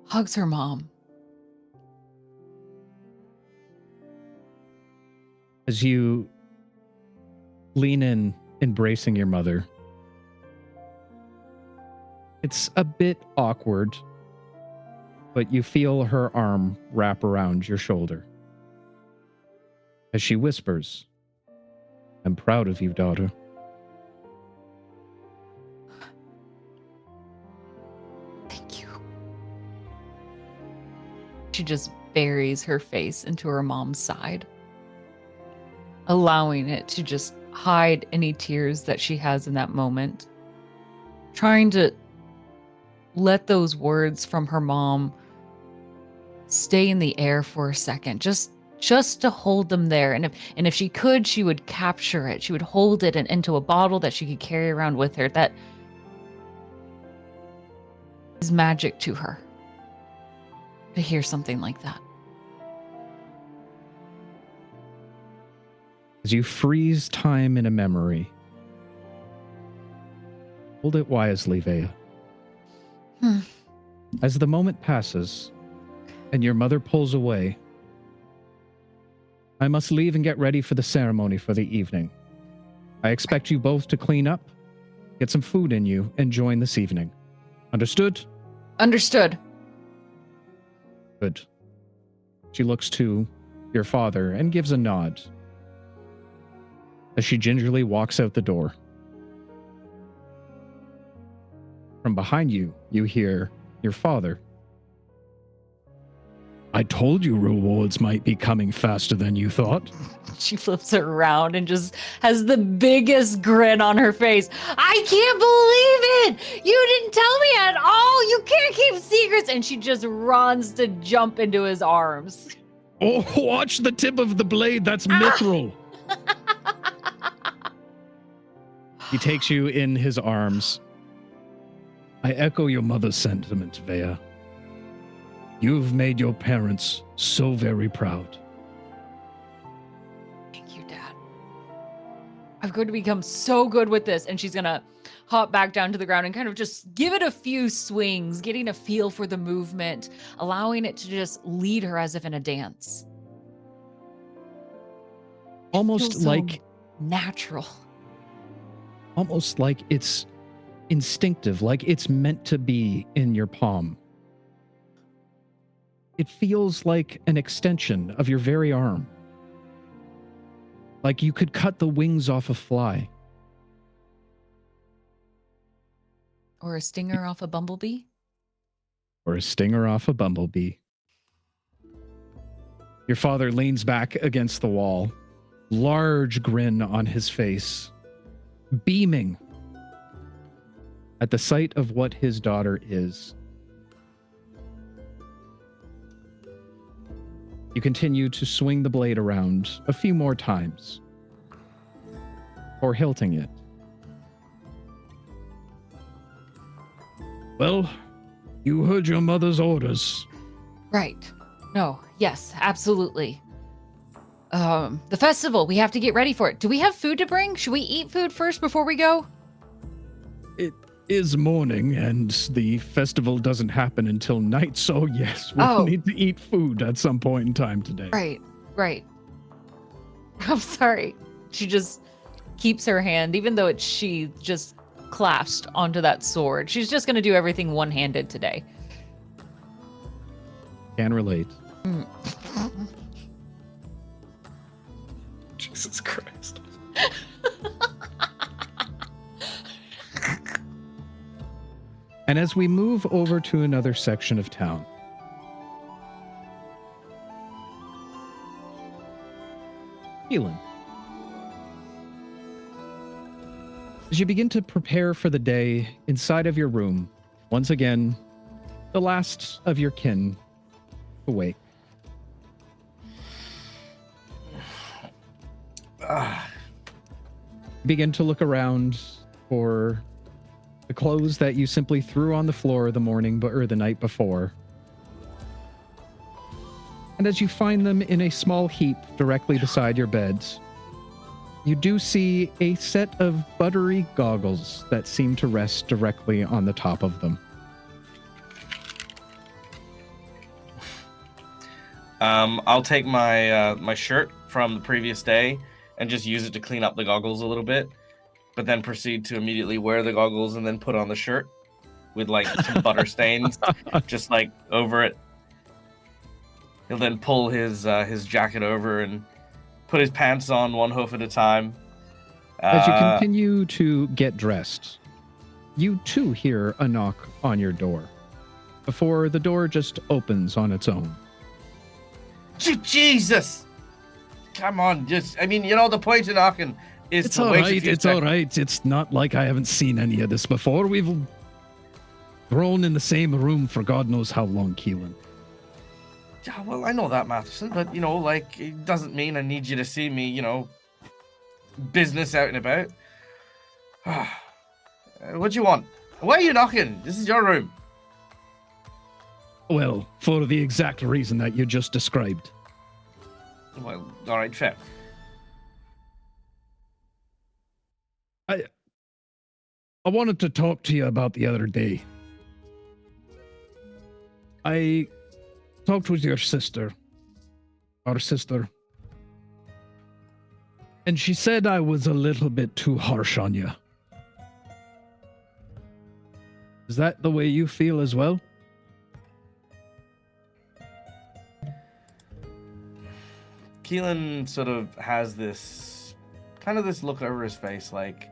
S9: hugs her mom.
S1: As you lean in, embracing your mother, it's a bit awkward, but you feel her arm wrap around your shoulder as she whispers, "I'm proud of you, daughter."
S9: Thank you. She just buries her face into her mom's side, allowing it to just hide any tears that she has in that moment, trying to let those words from her mom stay in the air for a second, just to hold them there. And if she could, she would capture it. She would hold it into a bottle that she could carry around with her. That is magic to her, to hear something like that.
S1: As you freeze time in a memory, hold it wisely, Veya. As the moment passes and your mother pulls away, I must leave and get ready for the ceremony for the evening. I expect you both to clean up, get some food in you, and join this evening. Understood?
S9: Understood.
S1: Good. She looks to your father and gives a nod as she gingerly walks out the door. From behind you, you hear your father. "I told you rewards might be coming faster than you thought."
S9: She flips it around and just has the biggest grin on her face. "I can't believe it! You didn't tell me at all! You can't keep secrets!" And she just runs to jump into his arms.
S1: "Oh, watch the tip of the blade, that's mithril." He takes you in his arms. "I echo your mother's sentiment, Veya. You've made your parents so very proud."
S9: Thank you, Dad. I'm going to become so good with this. And she's going to hop back down to the ground and kind of just give it a few swings, getting a feel for the movement, allowing it to just lead her as if in a dance.
S1: Almost
S9: Feels so
S1: like
S9: natural.
S1: Almost like it's instinctive, like it's meant to be in your palm. It feels like an extension of your very arm. Like you could cut the wings off a fly.
S9: Or a stinger off a bumblebee.
S1: Or a stinger off a bumblebee. Your father leans back against the wall, large grin on his face, beaming at the sight of what his daughter is. You continue to swing the blade around a few more times, or hilting it. "Well, you heard your mother's orders."
S9: Right. No, yes, absolutely. The festival, we have to get ready for it. Do we have food to bring? Should we eat food first before we go?
S1: It is morning, and the festival doesn't happen until night, so yes, we'll need to eat food at some point in time today.
S9: Right. I'm sorry. She just keeps her hand, even though it's she, just clasped onto that sword. She's just going to do everything one-handed today.
S1: Can relate.
S3: Jesus Christ.
S1: And as we move over to another section of town, Keelan, as you begin to prepare for the day inside of your room, once again, the last of your kin awake. Begin to look around for the clothes that you simply threw on the floor the morning or the night before. And as you find them in a small heap directly beside your beds, you do see a set of buttery goggles that seem to rest directly on the top of them.
S7: I'll take my my shirt from the previous day and just use it to clean up the goggles a little bit, but then proceed to immediately wear the goggles and then put on the shirt with like some butter stains just like over it. He'll then pull his jacket over and put his pants on one hoof at a time.
S1: As you continue to get dressed, you too hear a knock on your door before the door just opens on its own.
S7: Jesus! Come on, I mean, you know, the point of knocking is
S1: It's
S7: to
S1: all
S7: wait a
S1: right.
S7: few
S1: It's all
S7: seconds.
S1: right. It's not like I haven't seen any of this before. We've grown in the same room for God knows how long, Keelan.
S7: Yeah, well, I know that, Matherson, but, you know, like, it doesn't mean I need you to see me, you know, business out and about. What do you want? Why are you knocking? This is your room.
S1: Well, for the exact reason that you just described.
S7: Well, all right, fair.
S1: I wanted to talk to you about the other day. I talked with your sister, our sister, and she said I was a little bit too harsh on you. Is that the way you feel as well?
S7: Keelan sort of has this look over his face, like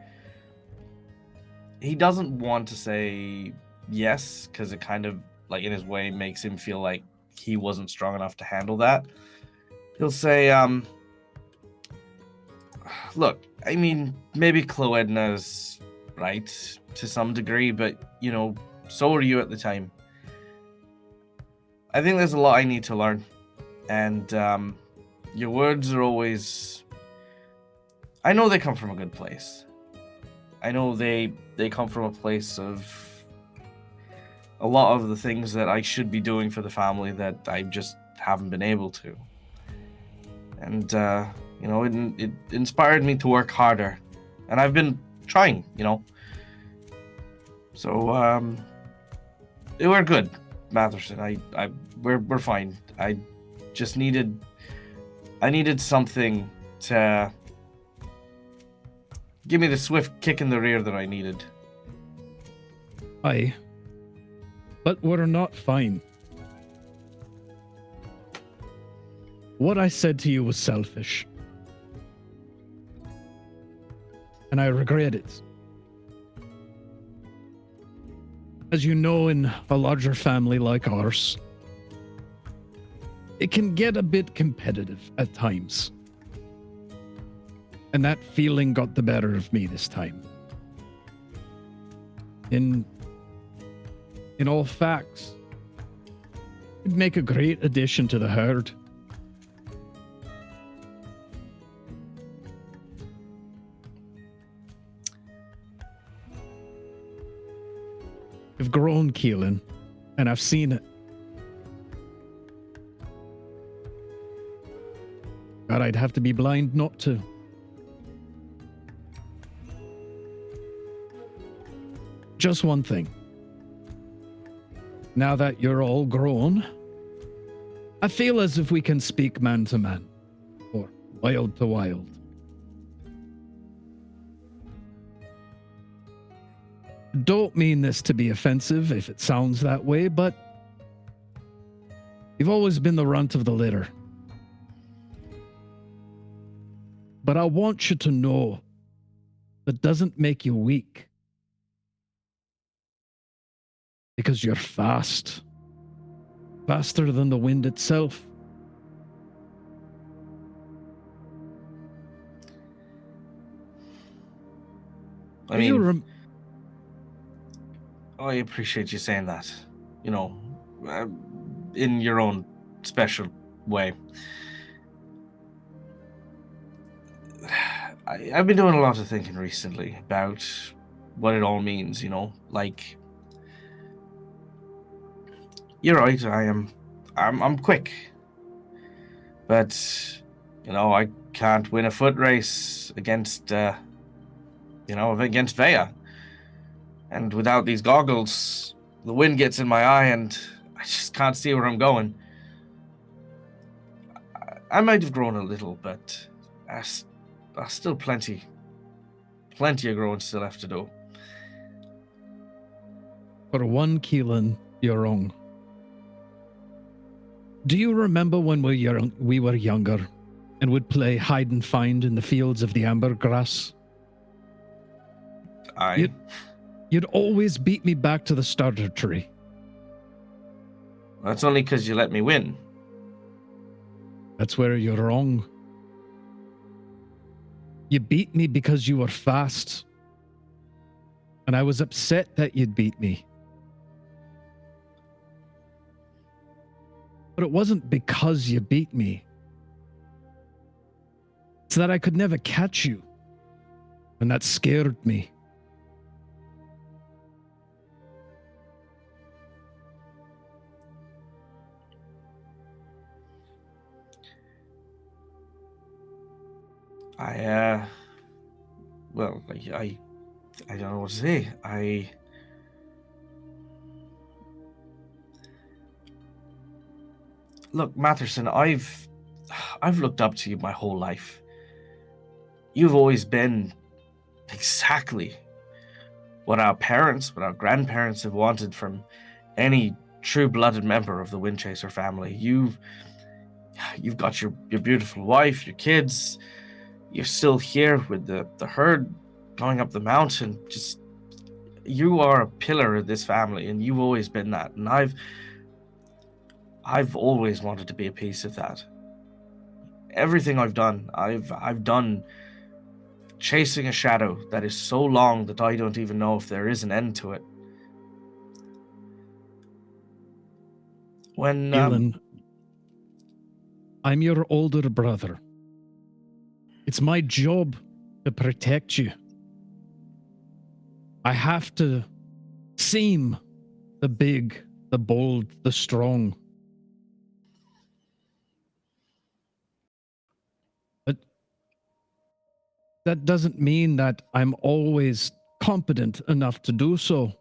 S7: he doesn't want to say yes because it kind of, like, in his way makes him feel like he wasn't strong enough to handle that. He'll say, look, I mean, maybe Cloedna's right to some degree, but, you know, so were you at the time. I think there's a lot I need to learn, and your words are always... I know they come from a good place. I know they come from a place of a lot of the things that I should be doing for the family that I just haven't been able to. And, you know, it inspired me to work harder. And I've been trying, you know. So, we're good, Matherson. We're fine. I needed something to give me the swift kick in the rear that I needed.
S1: Aye. But we're not fine. What I said to you was selfish. And I regret it. As you know, in a larger family like ours, it can get a bit competitive at times. And that feeling got the better of me this time. In all facts, it'd make a great addition to the herd. You've grown, Keelan, and I've seen it. God, I'd have to be blind not to. Just one thing. Now that you're all grown, I feel as if we can speak man to man, or wild to wild. Don't mean this to be offensive if it sounds that way, but you've always been the runt of the litter. But I want you to know that doesn't make you weak. Because you're fast. Faster than the wind itself.
S7: I mean, I appreciate you saying that. You know, in your own special way. I've been doing a lot of thinking recently about what it all means, you know, like... You're right, I'm quick. But I can't win a foot race against Veya. And without these goggles, the wind gets in my eye and I just can't see where I'm going. I might have grown a little, but I still plenty of growing still left to do.
S1: For one, Keelan, you're wrong. Do you remember when we were younger and would play hide and find in the fields of the ambergrass? You'd always beat me back to the starter tree.
S7: That's only because you let me win.
S1: That's where you're wrong. You beat me because you were fast. And I was upset that you'd beat me. But it wasn't because you beat me. It's that I could never catch you. And that scared me.
S7: I don't know what to say. Look, Matherson, I've looked up to you my whole life. You've always been exactly what our parents, what our grandparents have wanted from any true-blooded member of the Windchaser family. You've got your beautiful wife, your kids. You're still here with the herd going up the mountain. Just, you are a pillar of this family, and you've always been that. And I've always wanted to be a piece of that. Everything I've done chasing a shadow that is so long that I don't even know if there is an end to it. When
S1: Keelan, I'm your older brother. It's my job to protect you. I have to seem the big, the bold, the strong. But that doesn't mean that I'm always competent enough to do so.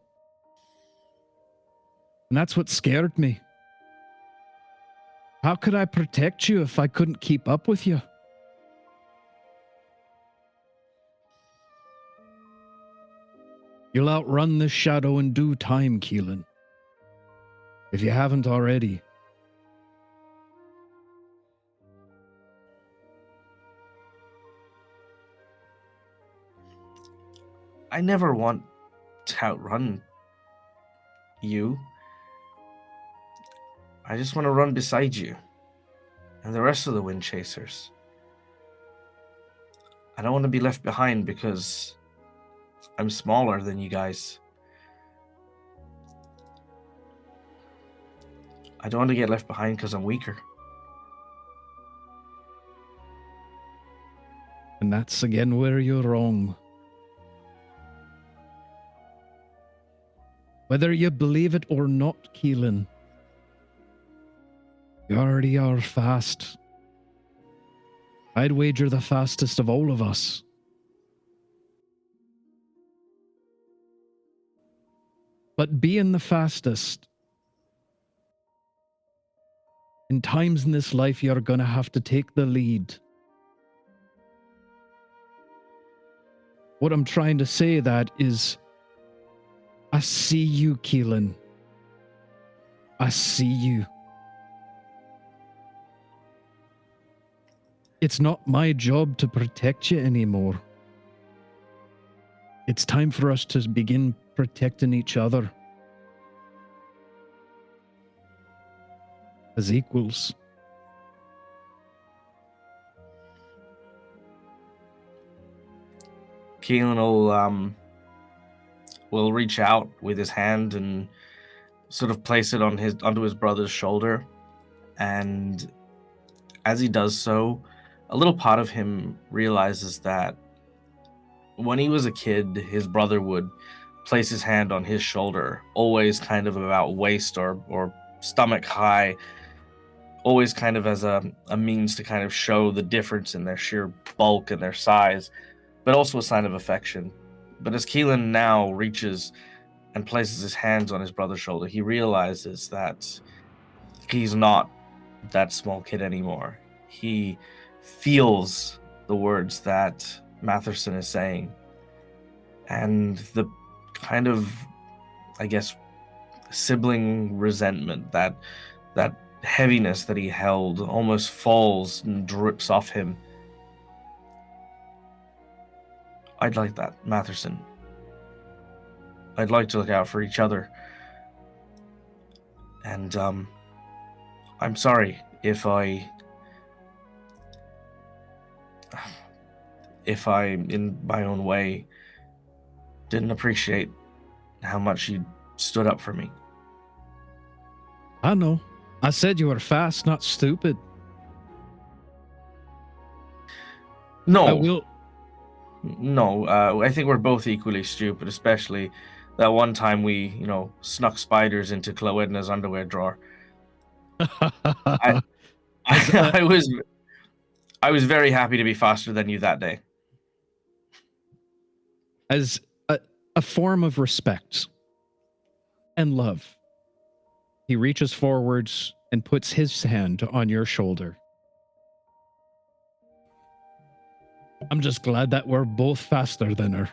S1: And that's what scared me. How could I protect you if I couldn't keep up with you? You'll outrun this shadow in due time, Keelan. If you haven't already.
S7: I never want to outrun you. I just want to run beside you and the rest of the Wind Chasers. I don't want to be left behind because I'm smaller than you guys. I don't want to get left behind because I'm weaker.
S1: And that's again where you're wrong. Whether you believe it or not, Keelan, you already are fast. I'd wager the fastest of all of us. But being the fastest, in times in this life, you're going to have to take the lead. What I'm trying to say that is, I see you, Keelan. I see you. It's not my job to protect you anymore. It's time for us to begin protecting each other as equals.
S7: Keelan will reach out with his hand and sort of place it onto his brother's shoulder, and as he does so, a little part of him realizes that when he was a kid, his brother would place his hand on his shoulder, always kind of about waist or stomach high, always kind of as a means to kind of show the difference in their sheer bulk and their size, but also a sign of affection. But as Keelan now reaches and places his hands on his brother's shoulder, he realizes that he's not that small kid anymore. He feels the words that Matherson is saying, and the kind of, I guess, sibling resentment, that heaviness that he held almost falls and drips off him. I'd like that, Matherson. I'd like to look out for each other. And I'm sorry if I, in my own way, didn't appreciate how much you stood up for me.
S1: I know. I said you were fast, not stupid.
S7: No.
S1: I will.
S7: No, I think we're both equally stupid, especially that one time we, snuck spiders into Cloedna's underwear drawer. I was very happy to be faster than you that day.
S1: As a form of respect and love, he reaches forwards and puts his hand on your shoulder. I'm just glad that we're both faster than her.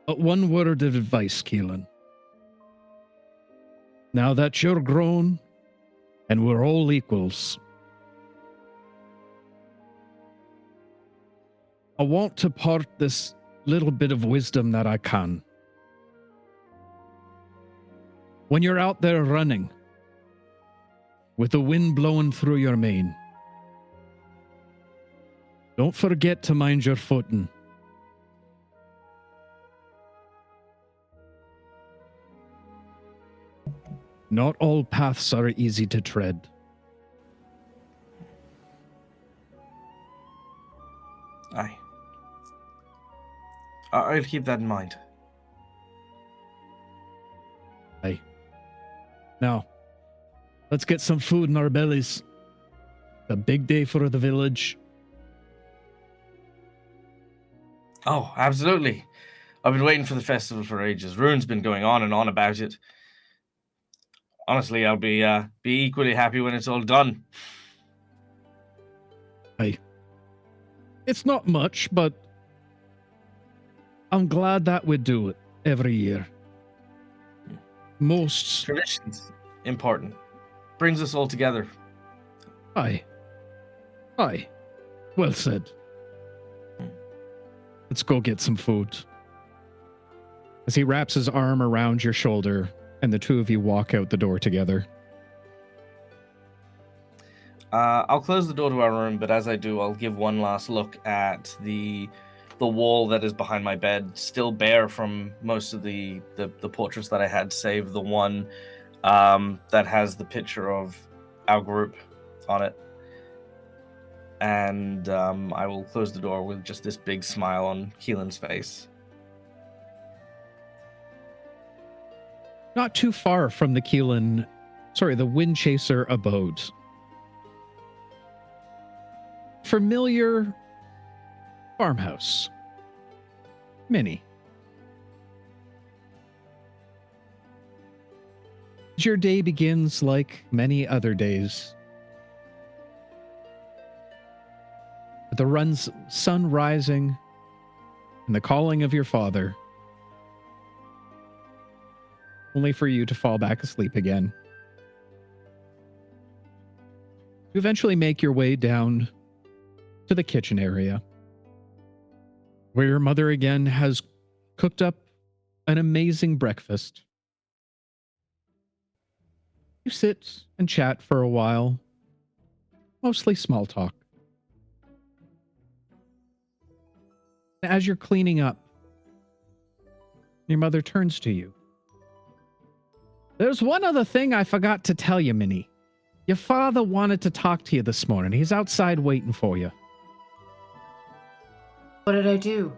S1: But one word of advice, Keelan. Now that you're grown and we're all equals, I want to part this little bit of wisdom that I can. When you're out there running with the wind blowing through your mane, don't forget to mind your footing. Not all paths are easy to tread.
S7: I'll keep that in mind.
S1: Aye. Now, let's get some food in our bellies. A big day for the village.
S7: Oh, absolutely. I've been waiting for the festival for ages. Rune's been going on and on about it. Honestly, I'll be equally happy when it's all done.
S1: Aye. It's not much, but I'm glad that we do it every year. Most
S7: Traditions, important. Brings us all together.
S1: Aye. Aye. Well said. Let's go get some food. As he wraps his arm around your shoulder and the two of you walk out the door together.
S7: I'll close the door to our room, but as I do, I'll give one last look at the wall that is behind my bed, still bare from most of the portraits that I had, save the one that has the picture of our group on it. And I will close the door with just this big smile on Keelan's face.
S1: Not too far from the the Wind Chaser abode. Familiar farmhouse. Minnie. Your day begins like many other days. With the sun rising and the calling of your father, only for you to fall back asleep again. You eventually make your way down to the kitchen area, where your mother again has cooked up an amazing breakfast. You sit and chat for a while, mostly small talk. As you're cleaning up, your mother turns to you. There's one other thing I forgot to tell you, Minnie. Your father wanted to talk to you this morning. He's outside waiting for you.
S5: What did I do?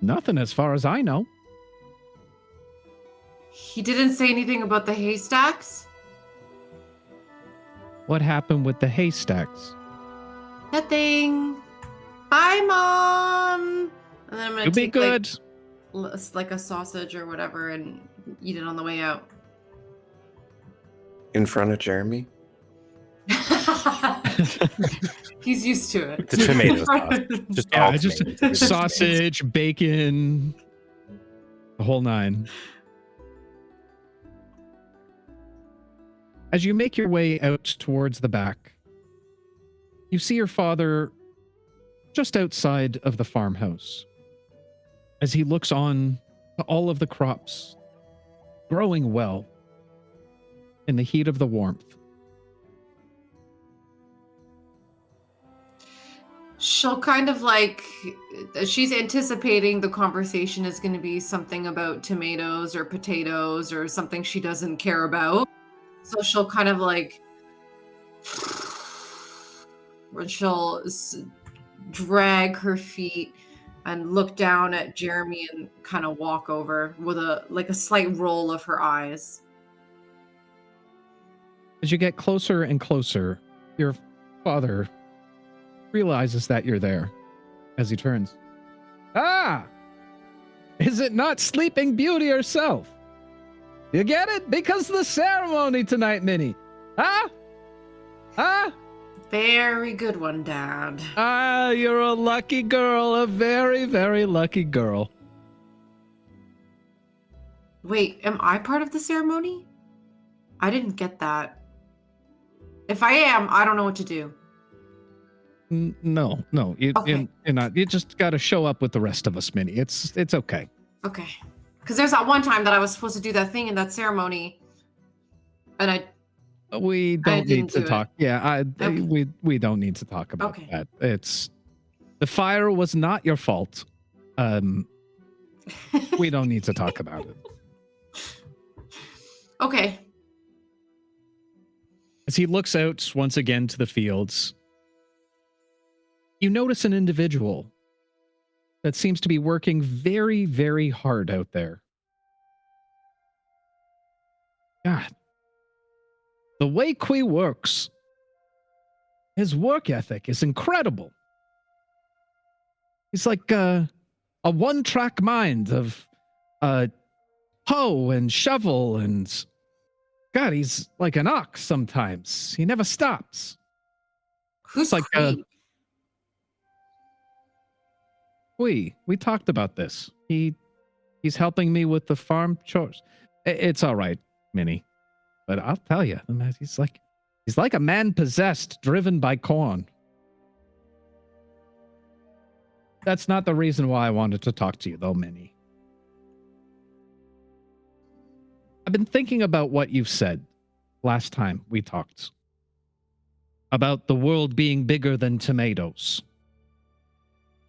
S1: Nothing as far as I know.
S5: He didn't say anything about the haystacks?
S1: What happened with the haystacks?
S5: Nothing. Bye, Mom. And then I'm gonna
S1: You'll be
S5: take
S1: good.
S5: like a sausage or whatever and eat it on the way out.
S3: In front of Jeremy?
S5: He's used to it.
S4: The tomato sauce. Just all
S1: Just
S4: tomatoes.
S1: sausage, bacon, the whole nine. As you make your way out towards the back, you see your father just outside of the farmhouse as he looks on to all of the crops growing well in the heat of the warmth.
S5: She'll kind of like, she's anticipating the conversation is going to be something about tomatoes or potatoes or something she doesn't care about. So she'll kind of like, when she'll drag her feet and look down at Jeremy and kind of walk over with a slight roll of her eyes.
S1: As you get closer and closer, your father realizes that you're there as he turns. Ah! Is it not Sleeping Beauty herself? You get it? Because of the ceremony tonight, Minnie. Huh? Huh?
S5: Very good one, Dad.
S1: Ah, you're a lucky girl. A very, very lucky girl.
S5: Wait, am I part of the ceremony? I didn't get that. If I am, I don't know what to do.
S1: No, you're not. You just got to show up with the rest of us, Minnie. It's okay.
S5: Okay. Because there's that one time that I was supposed to do that thing in that ceremony, and
S1: we don't need to talk. Yeah,
S5: Okay.
S1: we don't need to talk about
S5: Okay.
S1: that. It's the fire was not your fault. We don't need to talk about it.
S5: Okay.
S1: As he looks out once again to the fields, you notice an individual that seems to be working very, very hard out there. God. The way Kui works, his work ethic is incredible. He's like a one-track mind of hoe and shovel and... God, he's like an ox sometimes. He never stops.
S5: Who's
S1: like
S5: Kui?
S1: We talked about this. He's helping me with the farm chores. It's all right, Minnie. But I'll tell you, he's like a man possessed, driven by corn. That's not the reason why I wanted to talk to you, though, Minnie. I've been thinking about what you've said last time we talked. About the world being bigger than tomatoes.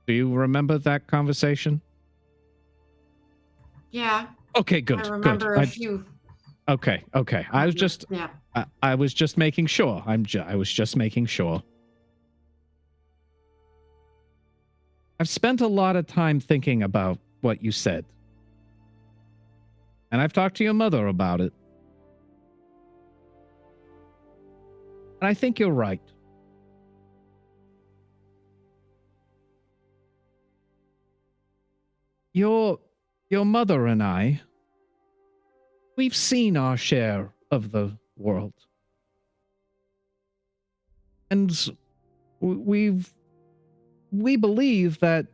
S1: Do you remember that conversation?
S5: Yeah.
S1: Okay, good.
S5: I remember
S1: good.
S5: a few.
S1: Okay. I was just
S5: Yeah.
S1: I was just making sure. I was just making sure. I've spent a lot of time thinking about what you said. And I've talked to your mother about it. And I think you're right. Your mother and I, we've seen our share of the world. And we believe that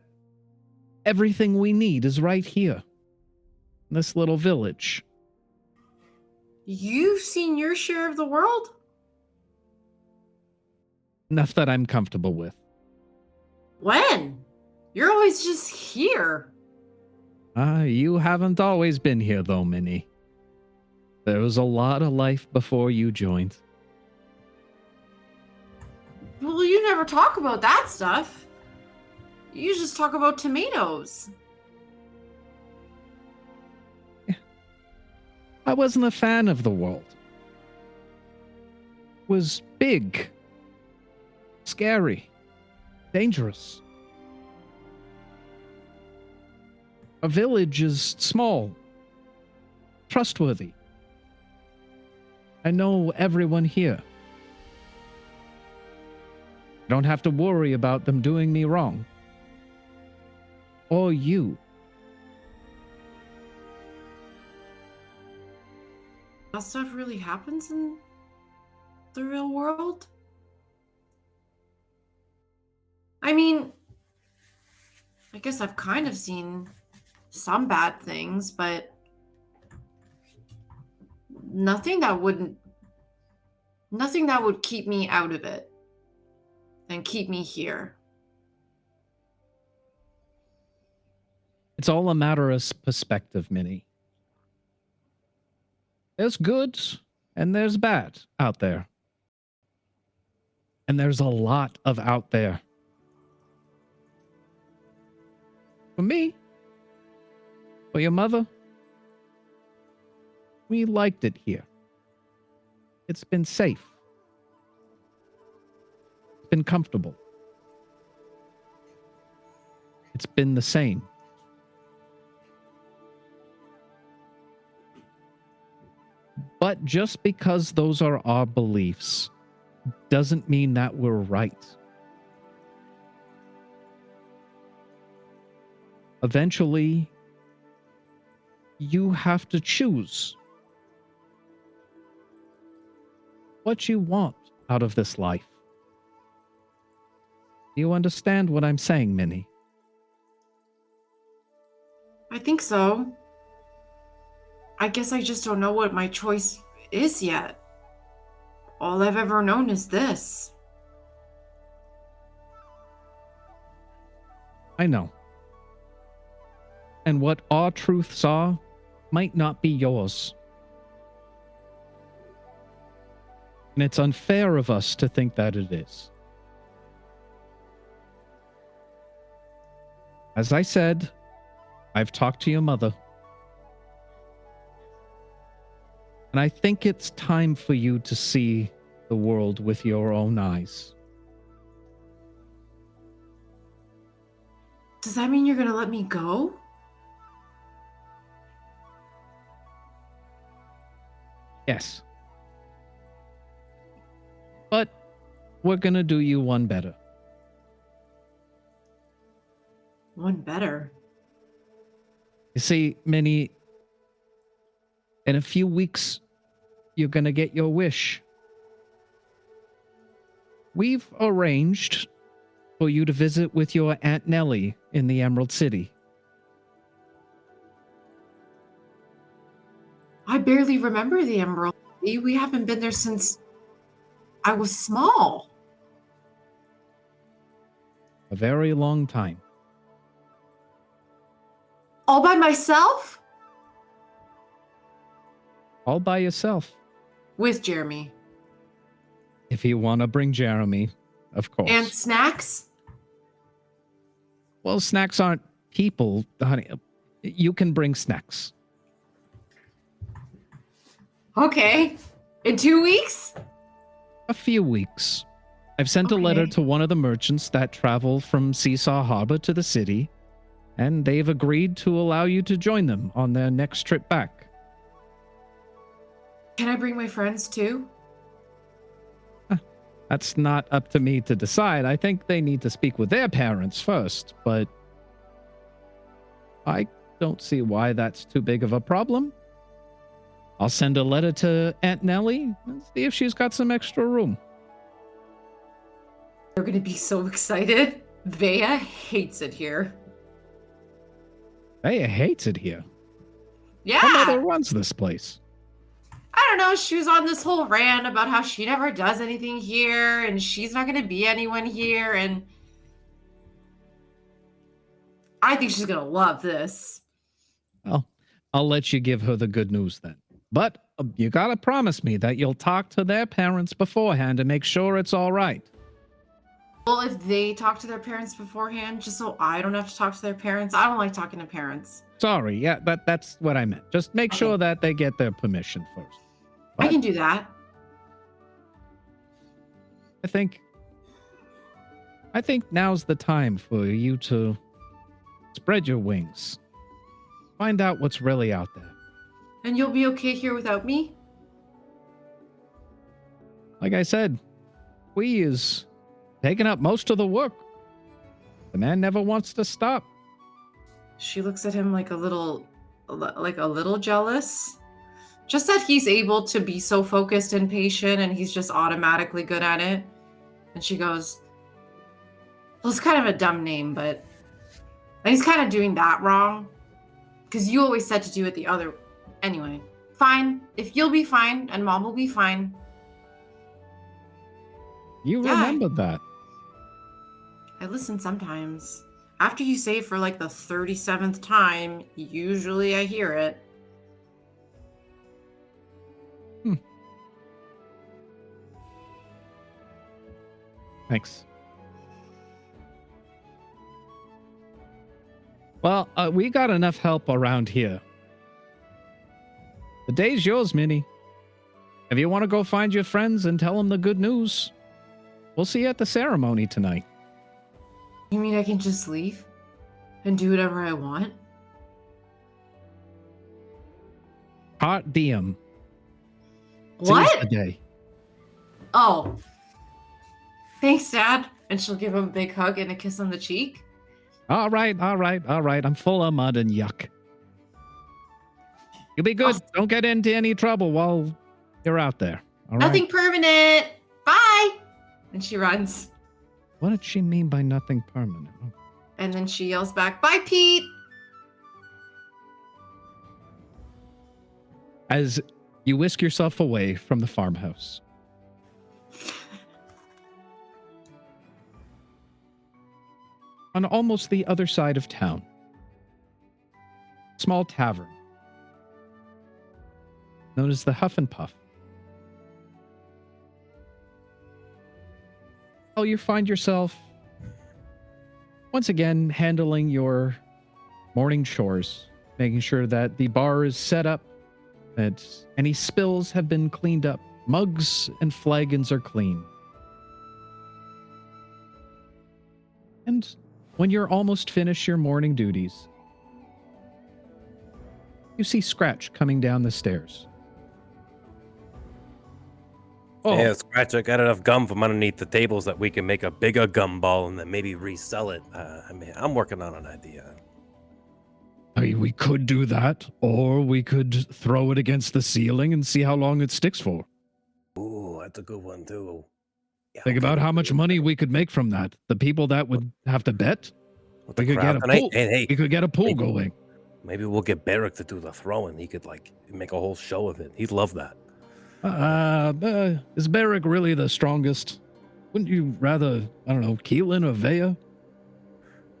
S1: everything we need is right here. In this little village.
S5: You've seen your share of the world?
S1: Enough that I'm comfortable with.
S5: When? You're always just here.
S1: You haven't always been here though, Minnie. There was a lot of life before you joined.
S5: Well, you never talk about that stuff. You just talk about tomatoes.
S1: I wasn't a fan of the world. It was big, scary, dangerous. A village is small, trustworthy. I know everyone here. I don't have to worry about them doing me wrong. Or you.
S5: That stuff really happens in the real world? I mean, I guess I've kind of seen some bad things, but nothing that would keep me out of it and keep me here.
S1: It's all a matter of perspective, Minnie. There's good and there's bad out there. And there's a lot of out there. For me, for your mother, we liked it here. It's been safe. It's been comfortable. It's been the same. But just because those are our beliefs doesn't mean that we're right. Eventually, you have to choose what you want out of this life. Do you understand what I'm saying, Minnie?
S5: I think so. I guess I just don't know what my choice is yet. All I've ever known is this.
S1: I know. And what our truths are might not be yours. And it's unfair of us to think that it is. As I said, I've talked to your mother. And I think it's time for you to see the world with your own eyes.
S5: Does that mean you're gonna let me go?
S1: Yes. But we're gonna do you one better.
S5: One better.
S1: You see, Minnie, in a few weeks, you're gonna get your wish. We've arranged for you to visit with your Aunt Nellie in the Emerald City.
S5: I barely remember the Emerald City. We haven't been there since I was small.
S1: A very long time.
S5: All by myself?
S1: All by yourself.
S5: With Jeremy.
S1: If you want to bring Jeremy, of course.
S5: And snacks?
S1: Well, snacks aren't people, honey. You can bring snacks.
S5: Okay. In 2 weeks?
S1: A few weeks. I've sent a letter
S5: Okay.
S1: to one of the merchants that travel from Seesaw Harbor to the city, and they've agreed to allow you to join them on their next trip back.
S5: Can I bring my friends too?
S1: That's not up to me to decide. I think they need to speak with their parents first, but I don't see why that's too big of a problem. I'll send a letter to Aunt Nellie and see if she's got some extra room.
S5: They're gonna be so excited. Veya hates it here.
S1: Veya hates it here.
S5: Yeah.
S1: Her mother runs this place.
S5: I don't know. She was on this whole rant about how she never does anything here and she's not going to be anyone here. And I think she's going to love this.
S1: Well, I'll let you give her the good news then. But you got to promise me that you'll talk to their parents beforehand to make sure it's all right.
S5: Well, if they talk to their parents beforehand, just so I don't have to talk to their parents, I don't like talking to parents.
S1: Sorry, yeah, that's what I meant. Just make sure that they get their permission first.
S5: I can do that.
S1: I think now's the time for you to spread your wings. Find out what's really out there.
S5: And you'll be okay here without me?
S1: Like I said, we is taking up most of the work. The man never wants to stop.
S5: She looks at him like a little jealous. Just that he's able to be so focused and patient and he's just automatically good at it. And she goes, well, it's kind of a dumb name, but and he's kind of doing that wrong. Because you always said to do it the other. Anyway, fine. If you'll be fine and Mom will be fine.
S1: You
S5: Yeah.
S1: remembered that.
S5: I listen sometimes. After you say it for like the 37th time, usually I hear it.
S1: Thanks. Well, we got enough help around here. The day's yours, Minnie. If you want to go find your friends and tell them the good news, we'll see you at the ceremony tonight.
S5: You mean I can just leave and do whatever I want?
S1: Hot diem.
S5: What?
S1: Seize the day.
S5: Oh. Thanks, Dad. And she'll give him a big hug and a kiss on the cheek.
S1: All right. I'm full of mud and yuck. You'll be good.
S5: Oh.
S1: Don't get into any trouble while you're out there. All
S5: Nothing
S1: right?
S5: permanent. Bye. And she runs.
S1: What did she mean by nothing permanent? Oh.
S5: And then she yells back, bye, Pete.
S1: As you whisk yourself away from the farmhouse. On almost the other side of town. Small tavern. Known as the Huff and Puff. Oh, you find yourself once again handling your morning chores, making sure that the bar is set up, that any spills have been cleaned up, mugs and flagons are clean. And when you're almost finished your morning duties, you see Scratch coming down the stairs. Oh,
S4: Yeah, Scratch, I got enough gum from underneath the tables that we can make a bigger gum ball and then maybe resell it. I mean, I'm working on an idea.
S1: I mean, we could do that, or we could throw it against the ceiling and see how long it sticks for.
S4: Ooh, that's a good one, too. Yeah,
S1: Think
S4: okay,
S1: about how
S4: we'll
S1: much
S4: do
S1: money we could make from that. The people that would have to bet,
S4: with the
S1: we could
S4: crowd
S1: get a
S4: tonight.
S1: pool.
S4: Hey,
S1: We could get a pool
S4: maybe-
S1: going.
S4: maybe we'll get Berrick to do the throwing. He could, like, make a whole show of it. He'd love that.
S1: Is Berrick really the strongest? Wouldn't you rather, I don't know, Keelan or Veya?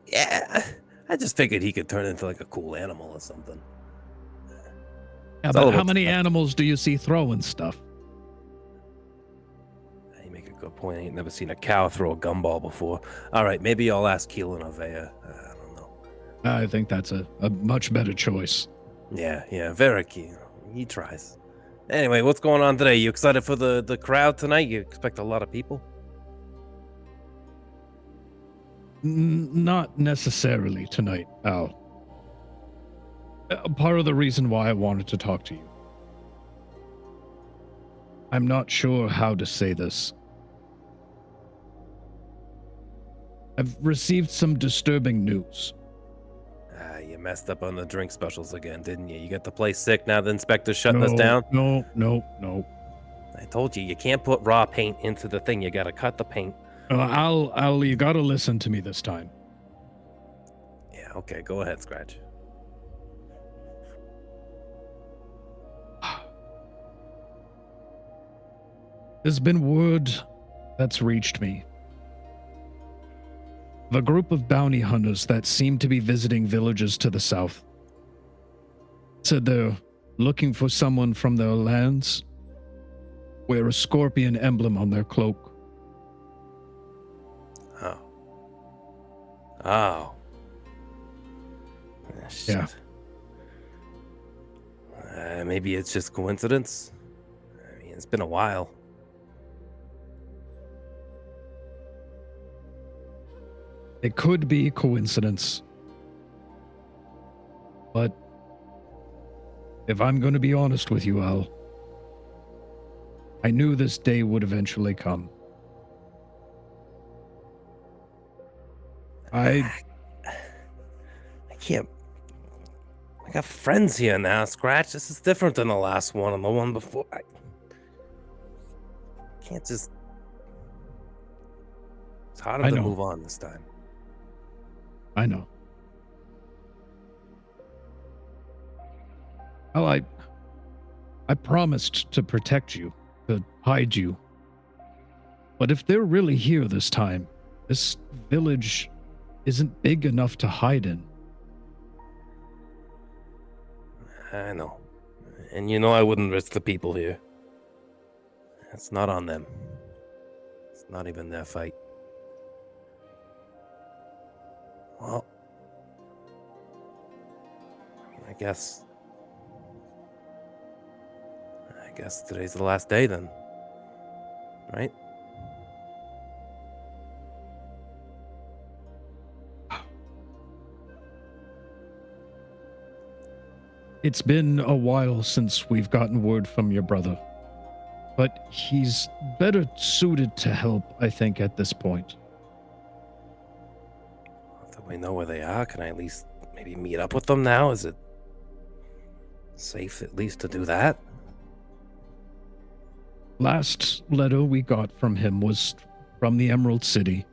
S4: Yeah, I just figured he could turn into, like, a cool animal or something.
S1: Yeah,
S4: It's
S1: but
S4: all
S1: how
S4: about
S1: many
S4: stuff.
S1: animals do you see throwing stuff?
S4: You make a good point. I ain't never seen a cow throw a gumball before. All right, maybe I'll ask Keelan or Veya. I don't know.
S1: I think that's a much better choice.
S4: Yeah, Berrick, he tries. Anyway, what's going on today? You excited for the crowd tonight? You expect a lot of people?
S1: Not necessarily tonight, Al. Part of the reason why I wanted to talk to you. I'm not sure how to say this. I've received some disturbing news.
S4: You messed up on the drink specials again, didn't you? You got the place sick now the inspector's shutting us
S1: No,
S4: down?
S1: No.
S4: I told you, you can't put raw paint into the thing. You gotta cut the paint.
S1: Al, you gotta listen to me this time.
S4: Yeah, okay, go ahead, Scratch.
S1: There's been word that's reached me of a group of bounty hunters that seem to be visiting villages to the south. Said they're looking for someone from their lands. Wear a scorpion emblem on their cloak.
S4: Oh. Ah, shit.
S1: Yeah.
S4: Maybe it's just coincidence. I mean, it's been a while.
S1: It could be coincidence. But if I'm going to be honest with you, Al, I knew this day would eventually come.
S4: I can't. I got friends here now, Scratch. This is different than the last one and the one before. I can't just. It's harder
S1: I
S4: to
S1: know.
S4: move on this time.
S1: I know. Well, I promised to protect you, to hide you. But if they're really here this time, this village isn't big enough to hide in.
S4: I know. And you know I wouldn't risk the people here. It's not on them. It's not even their fight. Well, I guess today's the last day then. Right?
S1: It's been a while since we've gotten word from your brother, but he's better suited to help, I think, at this point.
S4: Do we know where they are? Can I at least maybe meet up with them now? Is it safe at least to do that?
S1: Last letter we got from him was from the Emerald City.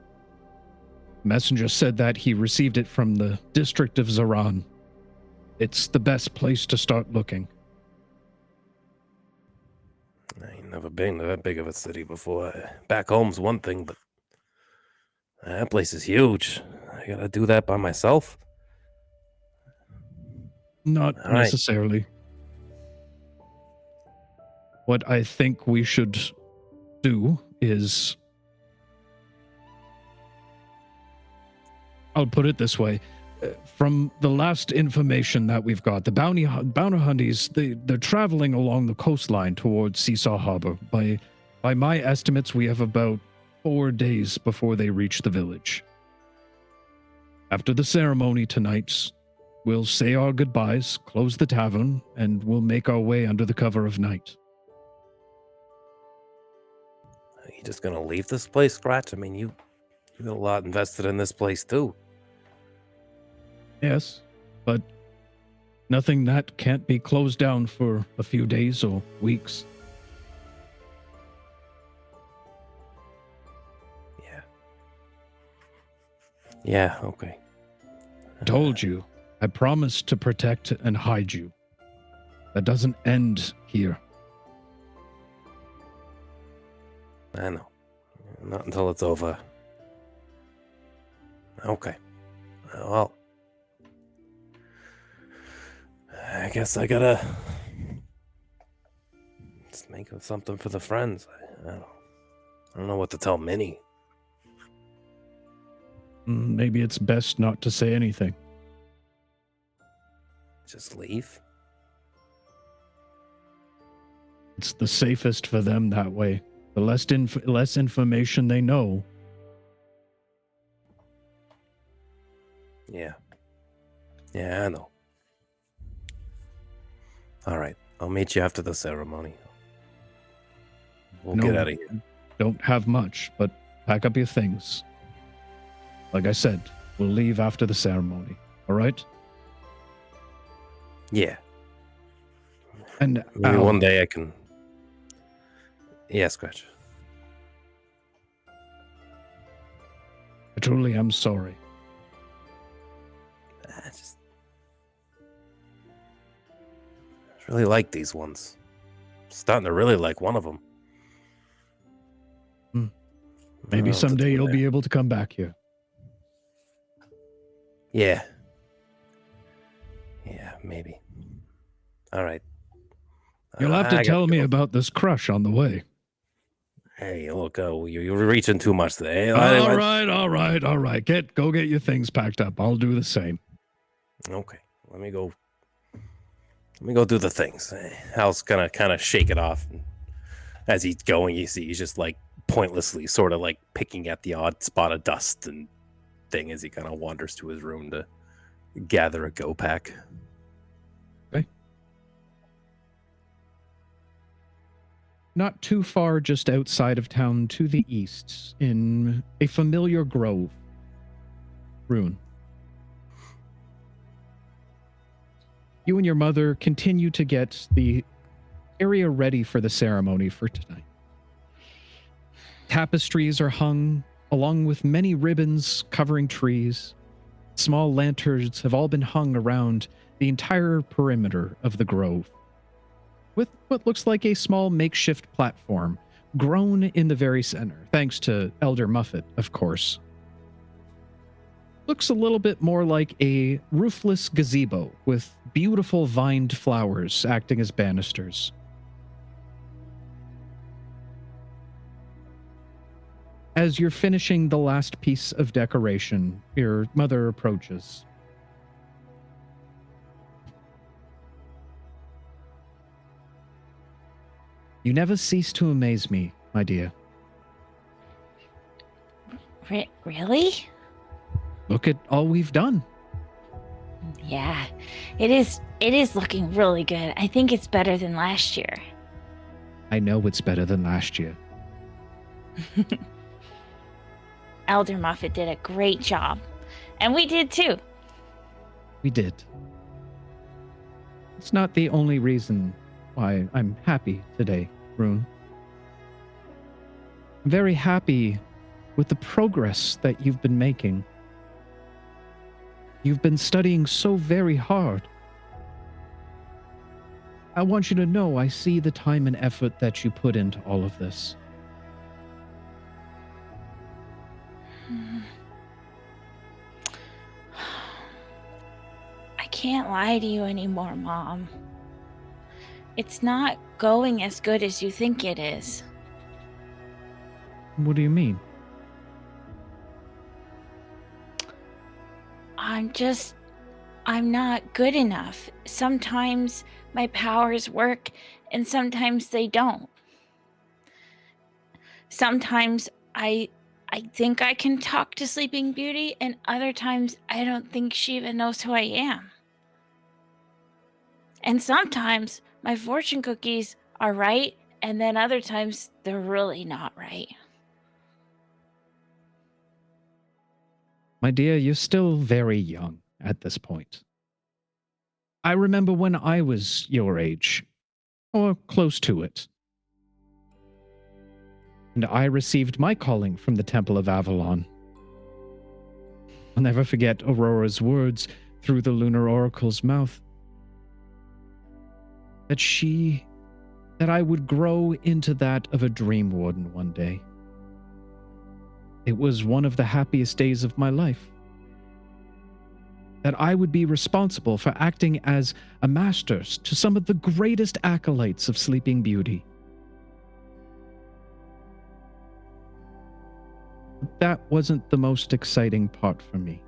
S1: Messenger said that he received it from the district of Zaran. It's the best place to start looking.
S4: I ain't never been to that big of a city before. Back home's one thing, but that place is huge. I gotta do that by myself?
S1: Not
S4: All right.
S1: necessarily. What I think we should do is... I'll put it this way. From the last information that we've got, the bounty hunties, they're traveling along the coastline towards Seesaw Harbor. By my estimates, we have about 4 days before they reach the village. After the ceremony tonight, we'll say our goodbyes, close the tavern, and we'll make our way under the cover of night.
S4: Are you just gonna leave this place, Scratch? I mean, you got a lot invested in this place, too.
S1: Yes, but nothing that can't be closed down for a few days or weeks.
S4: Yeah. Yeah, okay.
S1: Told you, I promised to protect and hide you. That doesn't end here.
S4: I know. Not until it's over. Okay. Well, I guess I gotta just make something for the friends. I don't know what to tell Minnie.
S1: Maybe it's best not to say anything.
S4: Just leave?
S1: It's the safest for them that way. The less information they know.
S4: Yeah. Yeah, I know. All right. I'll meet you after the ceremony. We'll get out of here.
S1: Don't have much, but pack up your things. Like I said, we'll leave after the ceremony. All right?
S4: Yeah.
S1: And
S4: Maybe one day I can... Yeah, Scratch.
S1: I truly am sorry.
S4: I just really like these ones. Starting to really like one of them.
S1: Maybe someday you'll be able to come back here.
S4: Yeah. Yeah, maybe. All right.
S1: You'll have to tell me about this crush on the way.
S4: Hey, look, you're reaching too much there.
S1: All right. Go get your things packed up. I'll do the same.
S4: Okay, let me go do the things. Hal's gonna kind of shake it off. As he's going, you see he's just like pointlessly sort of like picking at the odd spot of dust and thing as he kind of wanders to his room to gather a go pack.
S1: Okay. not too far just outside of town to the east, in a familiar grove. Rune. You and your mother continue to get the area ready for the ceremony for tonight. Tapestries are hung, along with many ribbons covering trees. Small lanterns have all been hung around the entire perimeter of the grove, with what looks like a small makeshift platform grown in the very center, thanks to Elder Muffet, of course. Looks a little bit more like a roofless gazebo with beautiful vined flowers acting as banisters. As you're finishing the last piece of decoration, your mother approaches. You never cease to amaze me, my dear.
S8: Really?
S1: Look at all we've done.
S8: Yeah, it is looking really good. I think it's better than last year.
S1: I know it's better than last year.
S8: Elder Muffet did a great job. And we did too.
S1: We did. It's not the only reason why I'm happy today, Rune. I'm very happy with the progress that you've been making. You've been studying so very hard. I want you to know I see the time and effort that you put into all of this.
S8: I can't lie to you anymore, Mom. It's not going as good as you think it is.
S1: What do you mean?
S8: I'm not good enough. Sometimes my powers work and sometimes they don't. Sometimes I think I can talk to Sleeping Beauty, and other times I don't think she even knows who I am. And sometimes my fortune cookies are right, and then other times they're really not right.
S1: My dear, you're still very young at this point. I remember when I was your age, or close to it. And I received my calling from the Temple of Avalon. I'll never forget Aurora's words through the Lunar Oracle's mouth. That I would grow into that of a Dream Warden one day. It was one of the happiest days of my life. That I would be responsible for acting as a master to some of the greatest acolytes of Sleeping Beauty. That wasn't the most exciting part for me.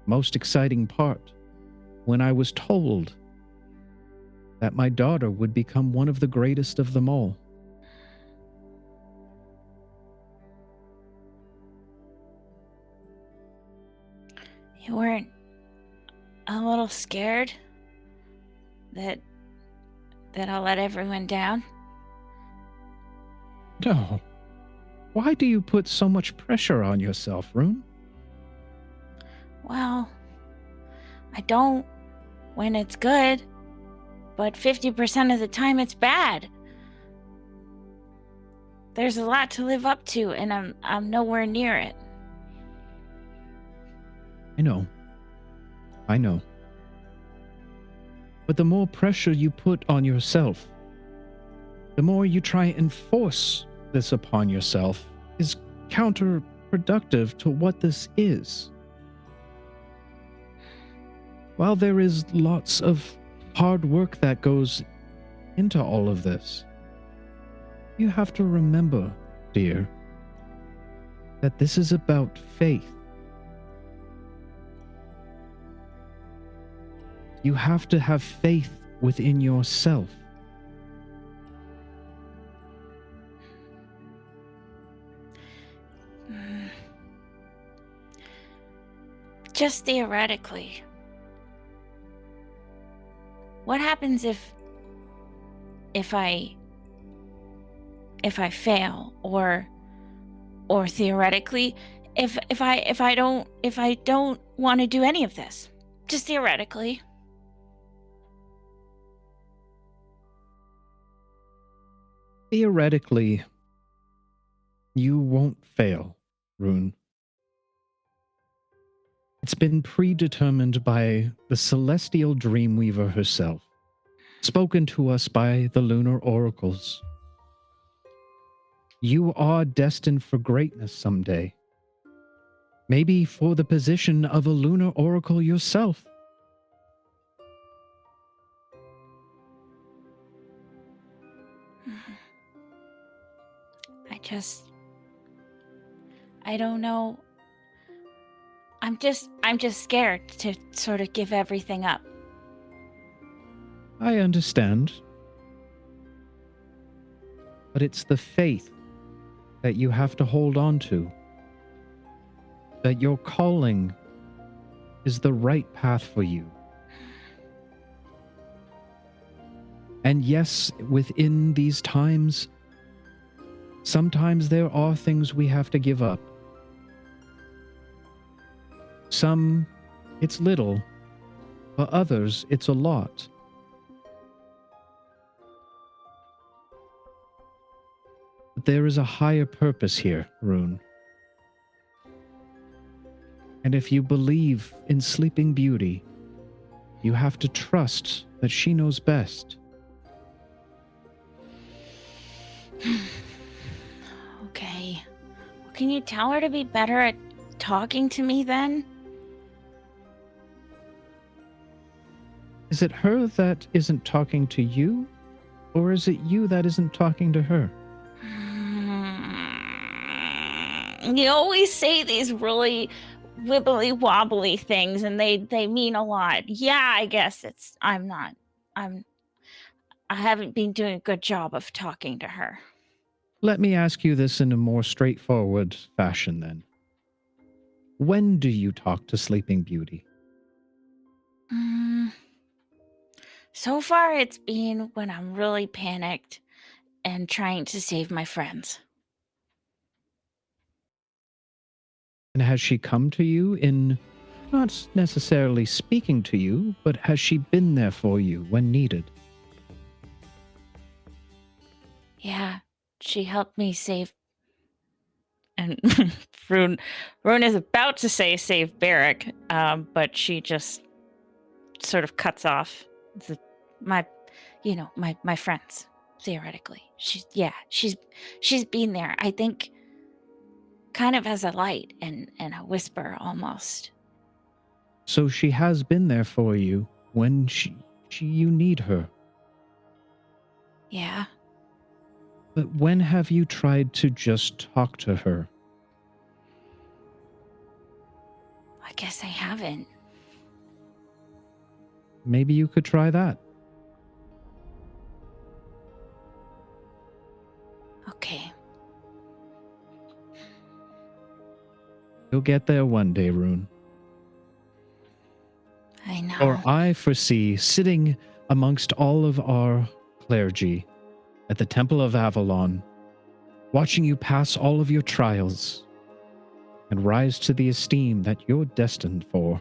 S1: Most exciting part, when I was told that my daughter would become one of the greatest of them all.
S8: You weren't a little scared that I'll let everyone down?
S1: No. Why do you put so much pressure on yourself, Rune?
S8: Well, I don't when it's good, but 50% of the time it's bad. There's a lot to live up to, and I'm nowhere near it.
S1: I know. But the more pressure you put on yourself, the more you try and force this upon yourself is counterproductive to what this is. While there is lots of hard work that goes into all of this, you have to remember, dear, that this is about faith. You have to have faith within yourself.
S8: Just theoretically, what happens if if I fail, or theoretically, if I don't want to do any of this, just theoretically.
S1: Theoretically, you won't fail, Rune. It's been predetermined by the celestial Dreamweaver herself, spoken to us by the lunar oracles. You are destined for greatness someday. Maybe for the position of a lunar oracle yourself.
S8: I don't know. I'm just scared to sort of give everything up.
S1: I understand. But it's the faith that you have to hold on to. That your calling is the right path for you. And yes, within these times, sometimes there are things we have to give up. Some, it's little. For others, it's a lot. But there is a higher purpose here, Rune. And if you believe in Sleeping Beauty, you have to trust that she knows best.
S8: Okay. Can you tell her to be better at talking to me then?
S1: Is it her that isn't talking to you? Or is it you that isn't talking to her?
S8: You always say these really wibbly wobbly things, and they mean a lot. Yeah, I guess I haven't been doing a good job of talking to her.
S1: Let me ask you this in a more straightforward fashion then. When do you talk to Sleeping Beauty?
S8: So far, it's been when I'm really panicked and trying to save my friends.
S1: And has she come to you in, not necessarily speaking to you, but has she been there for you when needed?
S8: Yeah, she helped me save. And Rune is about to say save Berrick, but she just sort of cuts off my friends. Theoretically, she's been there. I think, kind of as a light and a whisper almost.
S1: So she has been there for you when you need her.
S8: Yeah.
S1: But when have you tried to just talk to her?
S8: I guess I haven't.
S1: Maybe you could try that.
S8: Okay.
S1: You'll get there one day, Rune.
S8: I know.
S1: Or I foresee sitting amongst all of our clergy at the Temple of Avalon, watching you pass all of your trials and rise to the esteem that you're destined for.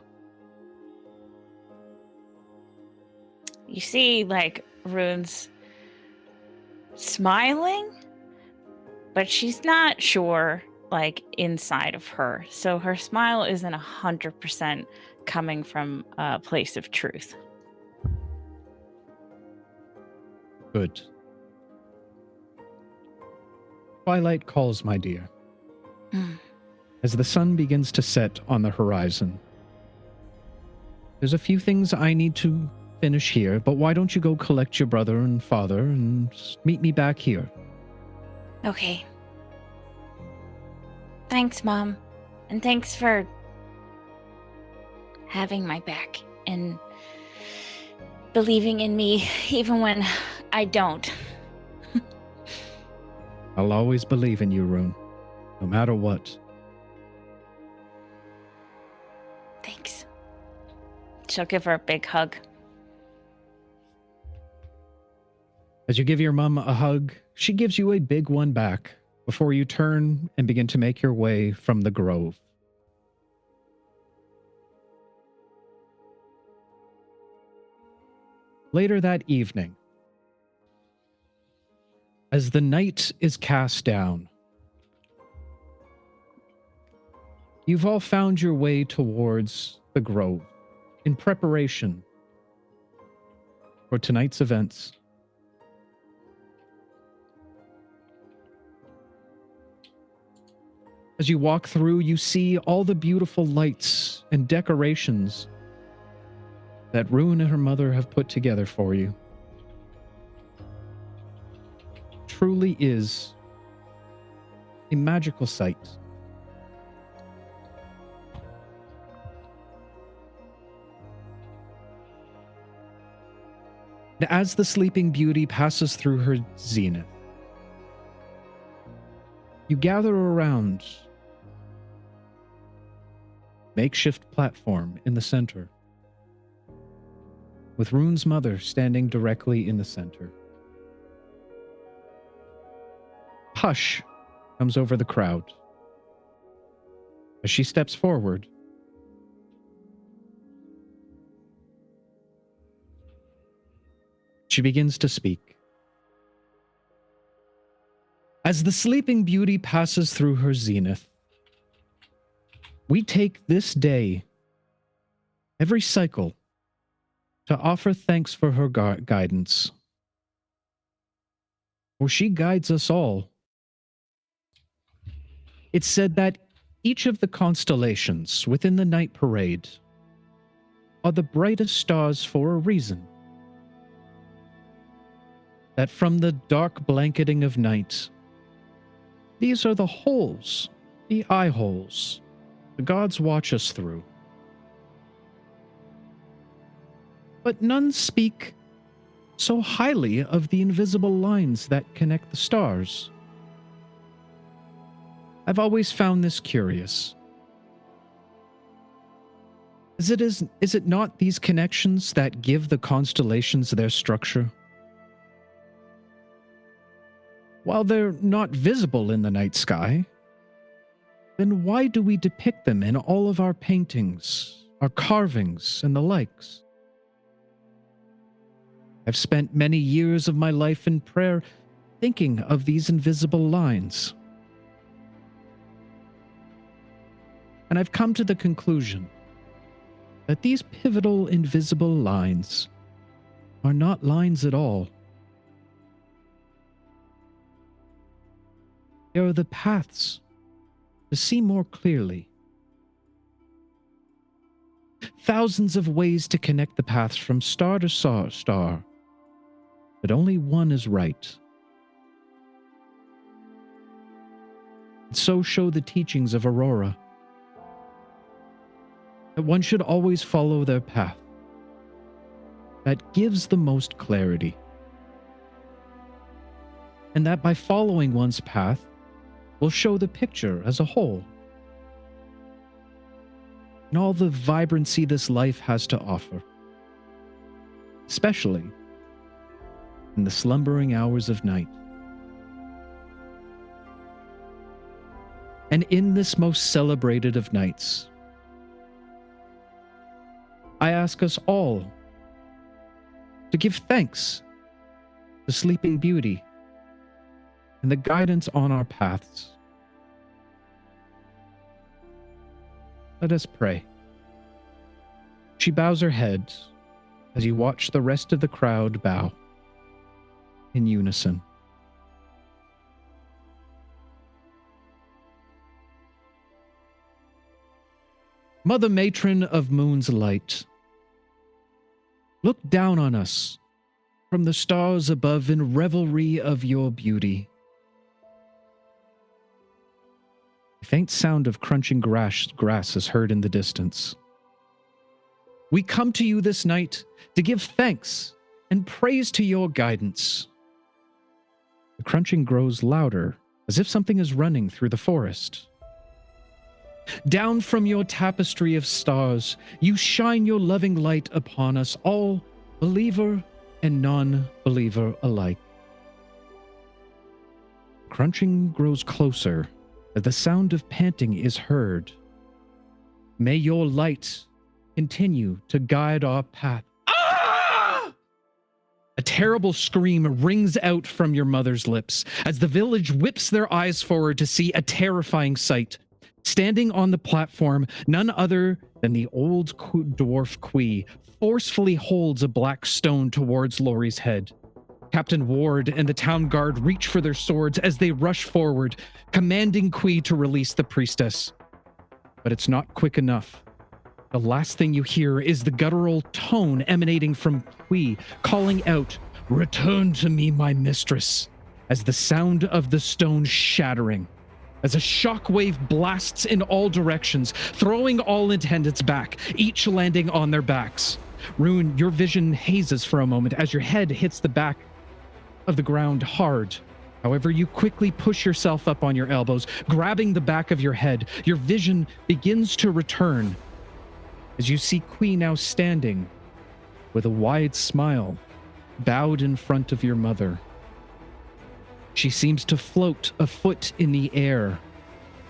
S8: You see, like, Rune's smiling, but she's not sure, like, inside of her. So her smile isn't 100% coming from a place of truth.
S1: Good. Twilight calls, my dear. As the sun begins to set on the horizon, there's a few things I need to finish here, but why don't you go collect your brother and father and meet me back here?
S8: Okay. Thanks, Mom. And thanks for having my back and believing in me even when I don't.
S1: I'll always believe in you, Rune, no matter what.
S8: Thanks. She'll give her a big hug.
S1: As you give your mom a hug, she gives you a big one back before you turn and begin to make your way from the grove. Later that evening, as the night is cast down, you've all found your way towards the grove in preparation for tonight's events. As you walk through, you see all the beautiful lights and decorations that Rune and her mother have put together for you. Truly is a magical sight. And as the Sleeping Beauty passes through her zenith, you gather around makeshift platform in the center, with Rune's mother standing directly in the center. Hush comes over the crowd as she steps forward. She begins to speak. As the Sleeping Beauty passes through her zenith, we take this day, every cycle, to offer thanks for her guidance. For she guides us all. It's said that each of the constellations within the night parade are the brightest stars for a reason. That from the dark blanketing of night, these are the holes, the eye holes, the gods watch us through. But none speak so highly of the invisible lines that connect the stars. I've always found this curious. Is it not these connections that give the constellations their structure? While they're not visible in the night sky, then why do we depict them in all of our paintings, our carvings, and the likes? I've spent many years of my life in prayer thinking of these invisible lines. And I've come to the conclusion that these pivotal invisible lines are not lines at all. They are the paths to see more clearly. Thousands of ways to connect the paths from star to star, but only one is right. And so show the teachings of Aurora, that one should always follow their path. That gives the most clarity. And that by following one's path will show the picture as a whole. And all the vibrancy this life has to offer. Especially in the slumbering hours of night. And in this most celebrated of nights, I ask us all to give thanks to Sleeping Beauty and the guidance on our paths. Let us pray. She bows her head as you watch the rest of the crowd bow in unison. Mother Matron of Moon's Light, look down on us from the stars above in revelry of your beauty. A faint sound of crunching grass is heard in the distance. We come to you this night to give thanks and praise to your guidance. The crunching grows louder, as if something is running through the forest. Down from your tapestry of stars, you shine your loving light upon us all, believer and non-believer alike. Crunching grows closer as the sound of panting is heard. May your light continue to guide our path. Ah! A terrible scream rings out from your mother's lips as the village whips their eyes forward to see a terrifying sight. Standing on the platform, none other than the old dwarf Quee forcefully holds a black stone towards Laurie's head. Captain Ward and the town guard reach for their swords as they rush forward, commanding Quee to release the priestess. But it's not quick enough. The last thing you hear is the guttural tone emanating from Quee, calling out, "Return to me, my mistress," as the sound of the stone shattering. As a shockwave blasts in all directions, throwing all attendants back, each landing on their backs. Rune, your vision hazes for a moment as your head hits the back of the ground hard. However, you quickly push yourself up on your elbows, grabbing the back of your head. Your vision begins to return as you see Quee now standing with a wide smile, bowed in front of your mother. She seems to float a foot in the air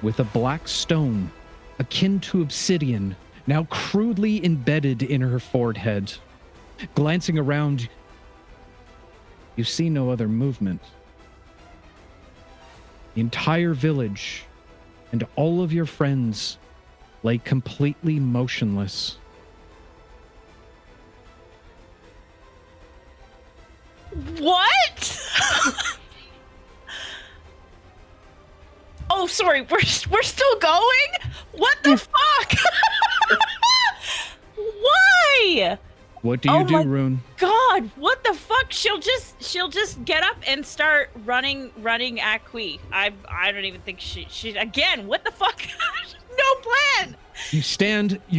S1: with a black stone, akin to obsidian, now crudely embedded in her forehead. Glancing around, you see no other movement. The entire village and all of your friends lay completely motionless.
S2: What? Oh, sorry. We're still going? What the fuck? Why?
S1: What do you do, Rune?
S2: God, what the fuck? She'll just get up and start running at Quee. I don't even think she again, what the fuck? No plan.
S1: You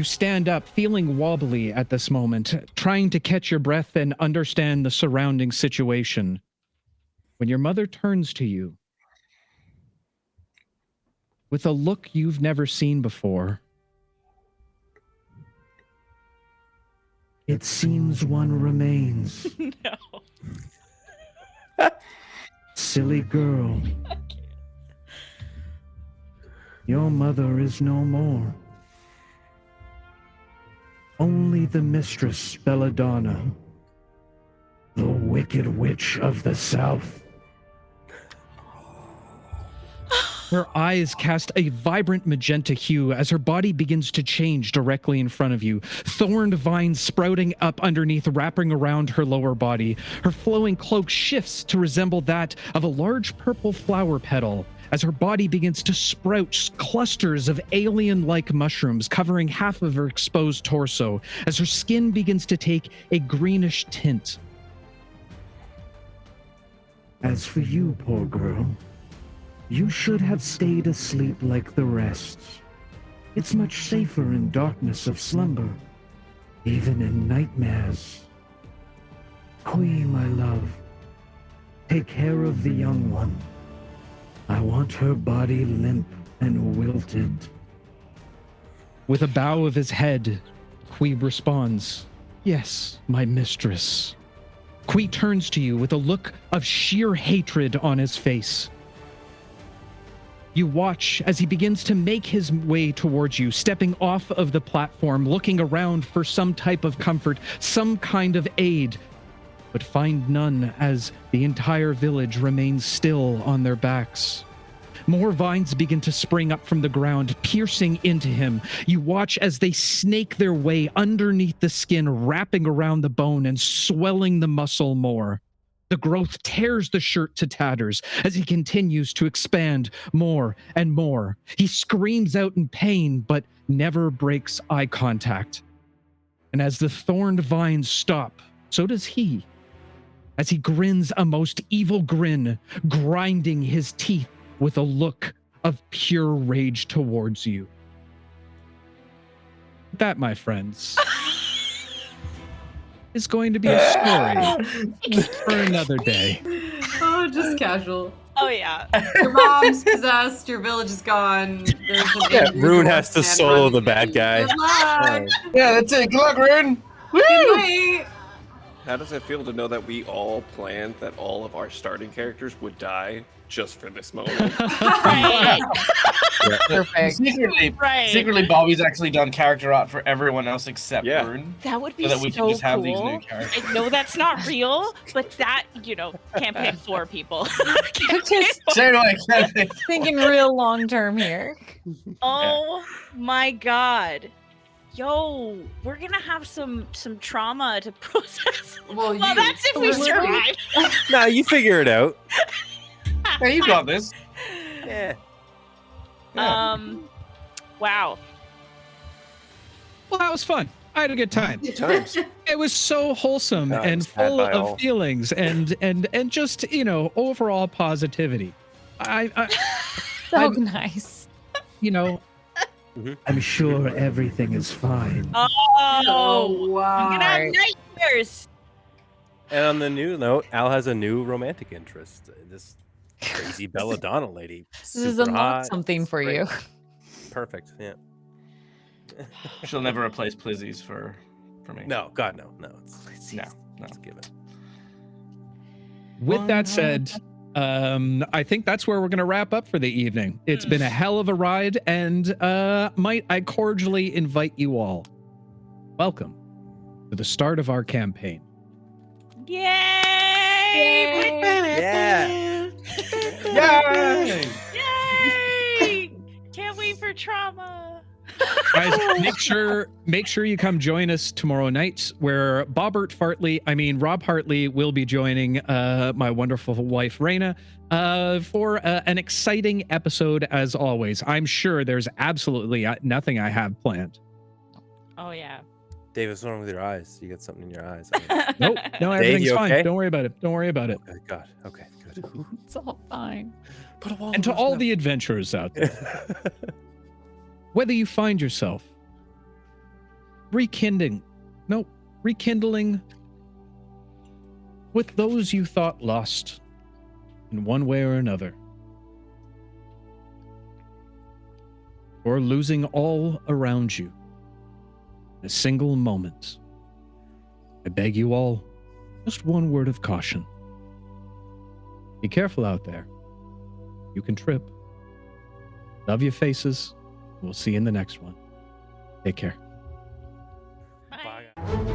S1: stand up, feeling wobbly at this moment, trying to catch your breath and understand the surrounding situation. When your mother turns to you with a look you've never seen before. It seems one remains.
S2: No.
S1: Silly girl. Your mother is no more. Only the mistress Belladonna, the wicked witch of the south. Her eyes cast a vibrant magenta hue as her body begins to change directly in front of you. Thorned vines sprouting up underneath, wrapping around her lower body. Her flowing cloak shifts to resemble that of a large purple flower petal as her body begins to sprout clusters of alien-like mushrooms covering half of her exposed torso as her skin begins to take a greenish tint. As for you, poor girl, you should have stayed asleep like the rest. It's much safer in darkness of slumber, even in nightmares. Quee, my love, take care of the young one. I want her body limp and wilted. With a bow of his head, Quee responds, "Yes, my mistress." Quee turns to you with a look of sheer hatred on his face. You watch as he begins to make his way towards you, stepping off of the platform, looking around for some type of comfort, some kind of aid, but find none as the entire village remains still on their backs. More vines begin to spring up from the ground, piercing into him. You watch as they snake their way underneath the skin, wrapping around the bone and swelling the muscle more. The growth tears the shirt to tatters as he continues to expand more and more. He screams out in pain, but never breaks eye contact. And as the thorned vines stop, so does he, as he grins a most evil grin, grinding his teeth with a look of pure rage towards you. That, my friends, is going to be a story for another day.
S5: Oh, just casual.
S2: Oh yeah.
S5: Your mom's possessed, your village is gone.
S4: Rune has to solo the bad guy.
S5: Good luck.
S7: Yeah, that's it. Good luck, Rune. Woo!
S5: Good night.
S3: How does it feel to know that we all planned that all of our starting characters would die just for this moment?
S2: Right.
S9: Perfect.
S7: Secretly, Bobby's actually done character art for everyone else except
S3: Yeah.
S7: Rune.
S2: That would be
S7: So that we
S2: so
S7: can just have
S2: cool.
S7: these new characters.
S2: I know that's not real, but that, campaign 4 people.
S9: Just
S7: So like,
S9: thinking real long term here.
S2: Oh my god. Yo, we're gonna have some trauma to process.
S5: Well,
S2: Well, that's if we survive.
S4: No, you figure it out.
S7: hey, you got this.
S4: Yeah.
S2: Wow.
S1: Well, that was fun. I had a good time.
S3: Good times.
S1: It was so wholesome
S3: No,
S1: and
S3: it's had
S1: full
S3: by
S1: of
S3: all.
S1: feelings and just overall positivity. I
S9: So
S1: I'm-
S9: nice.
S1: I'm sure everything is fine.
S2: Oh,
S5: wow.
S2: I'm gonna have
S9: Right.
S2: nightmares.
S4: And on the new note, Al has a new romantic interest. This crazy belladonna lady.
S9: This has
S4: Super
S9: unlocked
S4: hot.
S9: something
S4: It's
S9: for
S4: great.
S9: you.
S4: Perfect. Yeah.
S7: She'll never replace Plizzies for me.
S4: No, God, no. It's
S7: No.
S4: It's a given.
S1: With that said, I think that's where we're going to wrap up for the evening. It's been a hell of a ride, and might I cordially invite you all. Welcome to the start of our campaign.
S2: Yay!
S4: Yeah.
S7: Yay!
S2: Yay! Can't wait for trauma.
S1: Guys, make sure you come join us tomorrow night, where Rob Hartley will be joining my wonderful wife Raina for an exciting episode as always. I'm sure there's absolutely nothing I have planned.
S2: Oh yeah.
S4: Dave, what's wrong with your eyes? You got something in your eyes.
S1: Nope, no, everything's
S4: you
S1: fine.
S4: okay?
S1: Don't worry about it.
S4: Okay, God. Okay, good.
S9: It's all fine.
S1: And to all the adventurers out there, whether you find yourself rekindling with those you thought lost in one way or another, or losing all around you in a single moment, I beg you all, just one word of caution. Be careful out there. You can trip. Love your faces. We'll see you in the next one. Take care.
S2: Bye.
S4: Bye.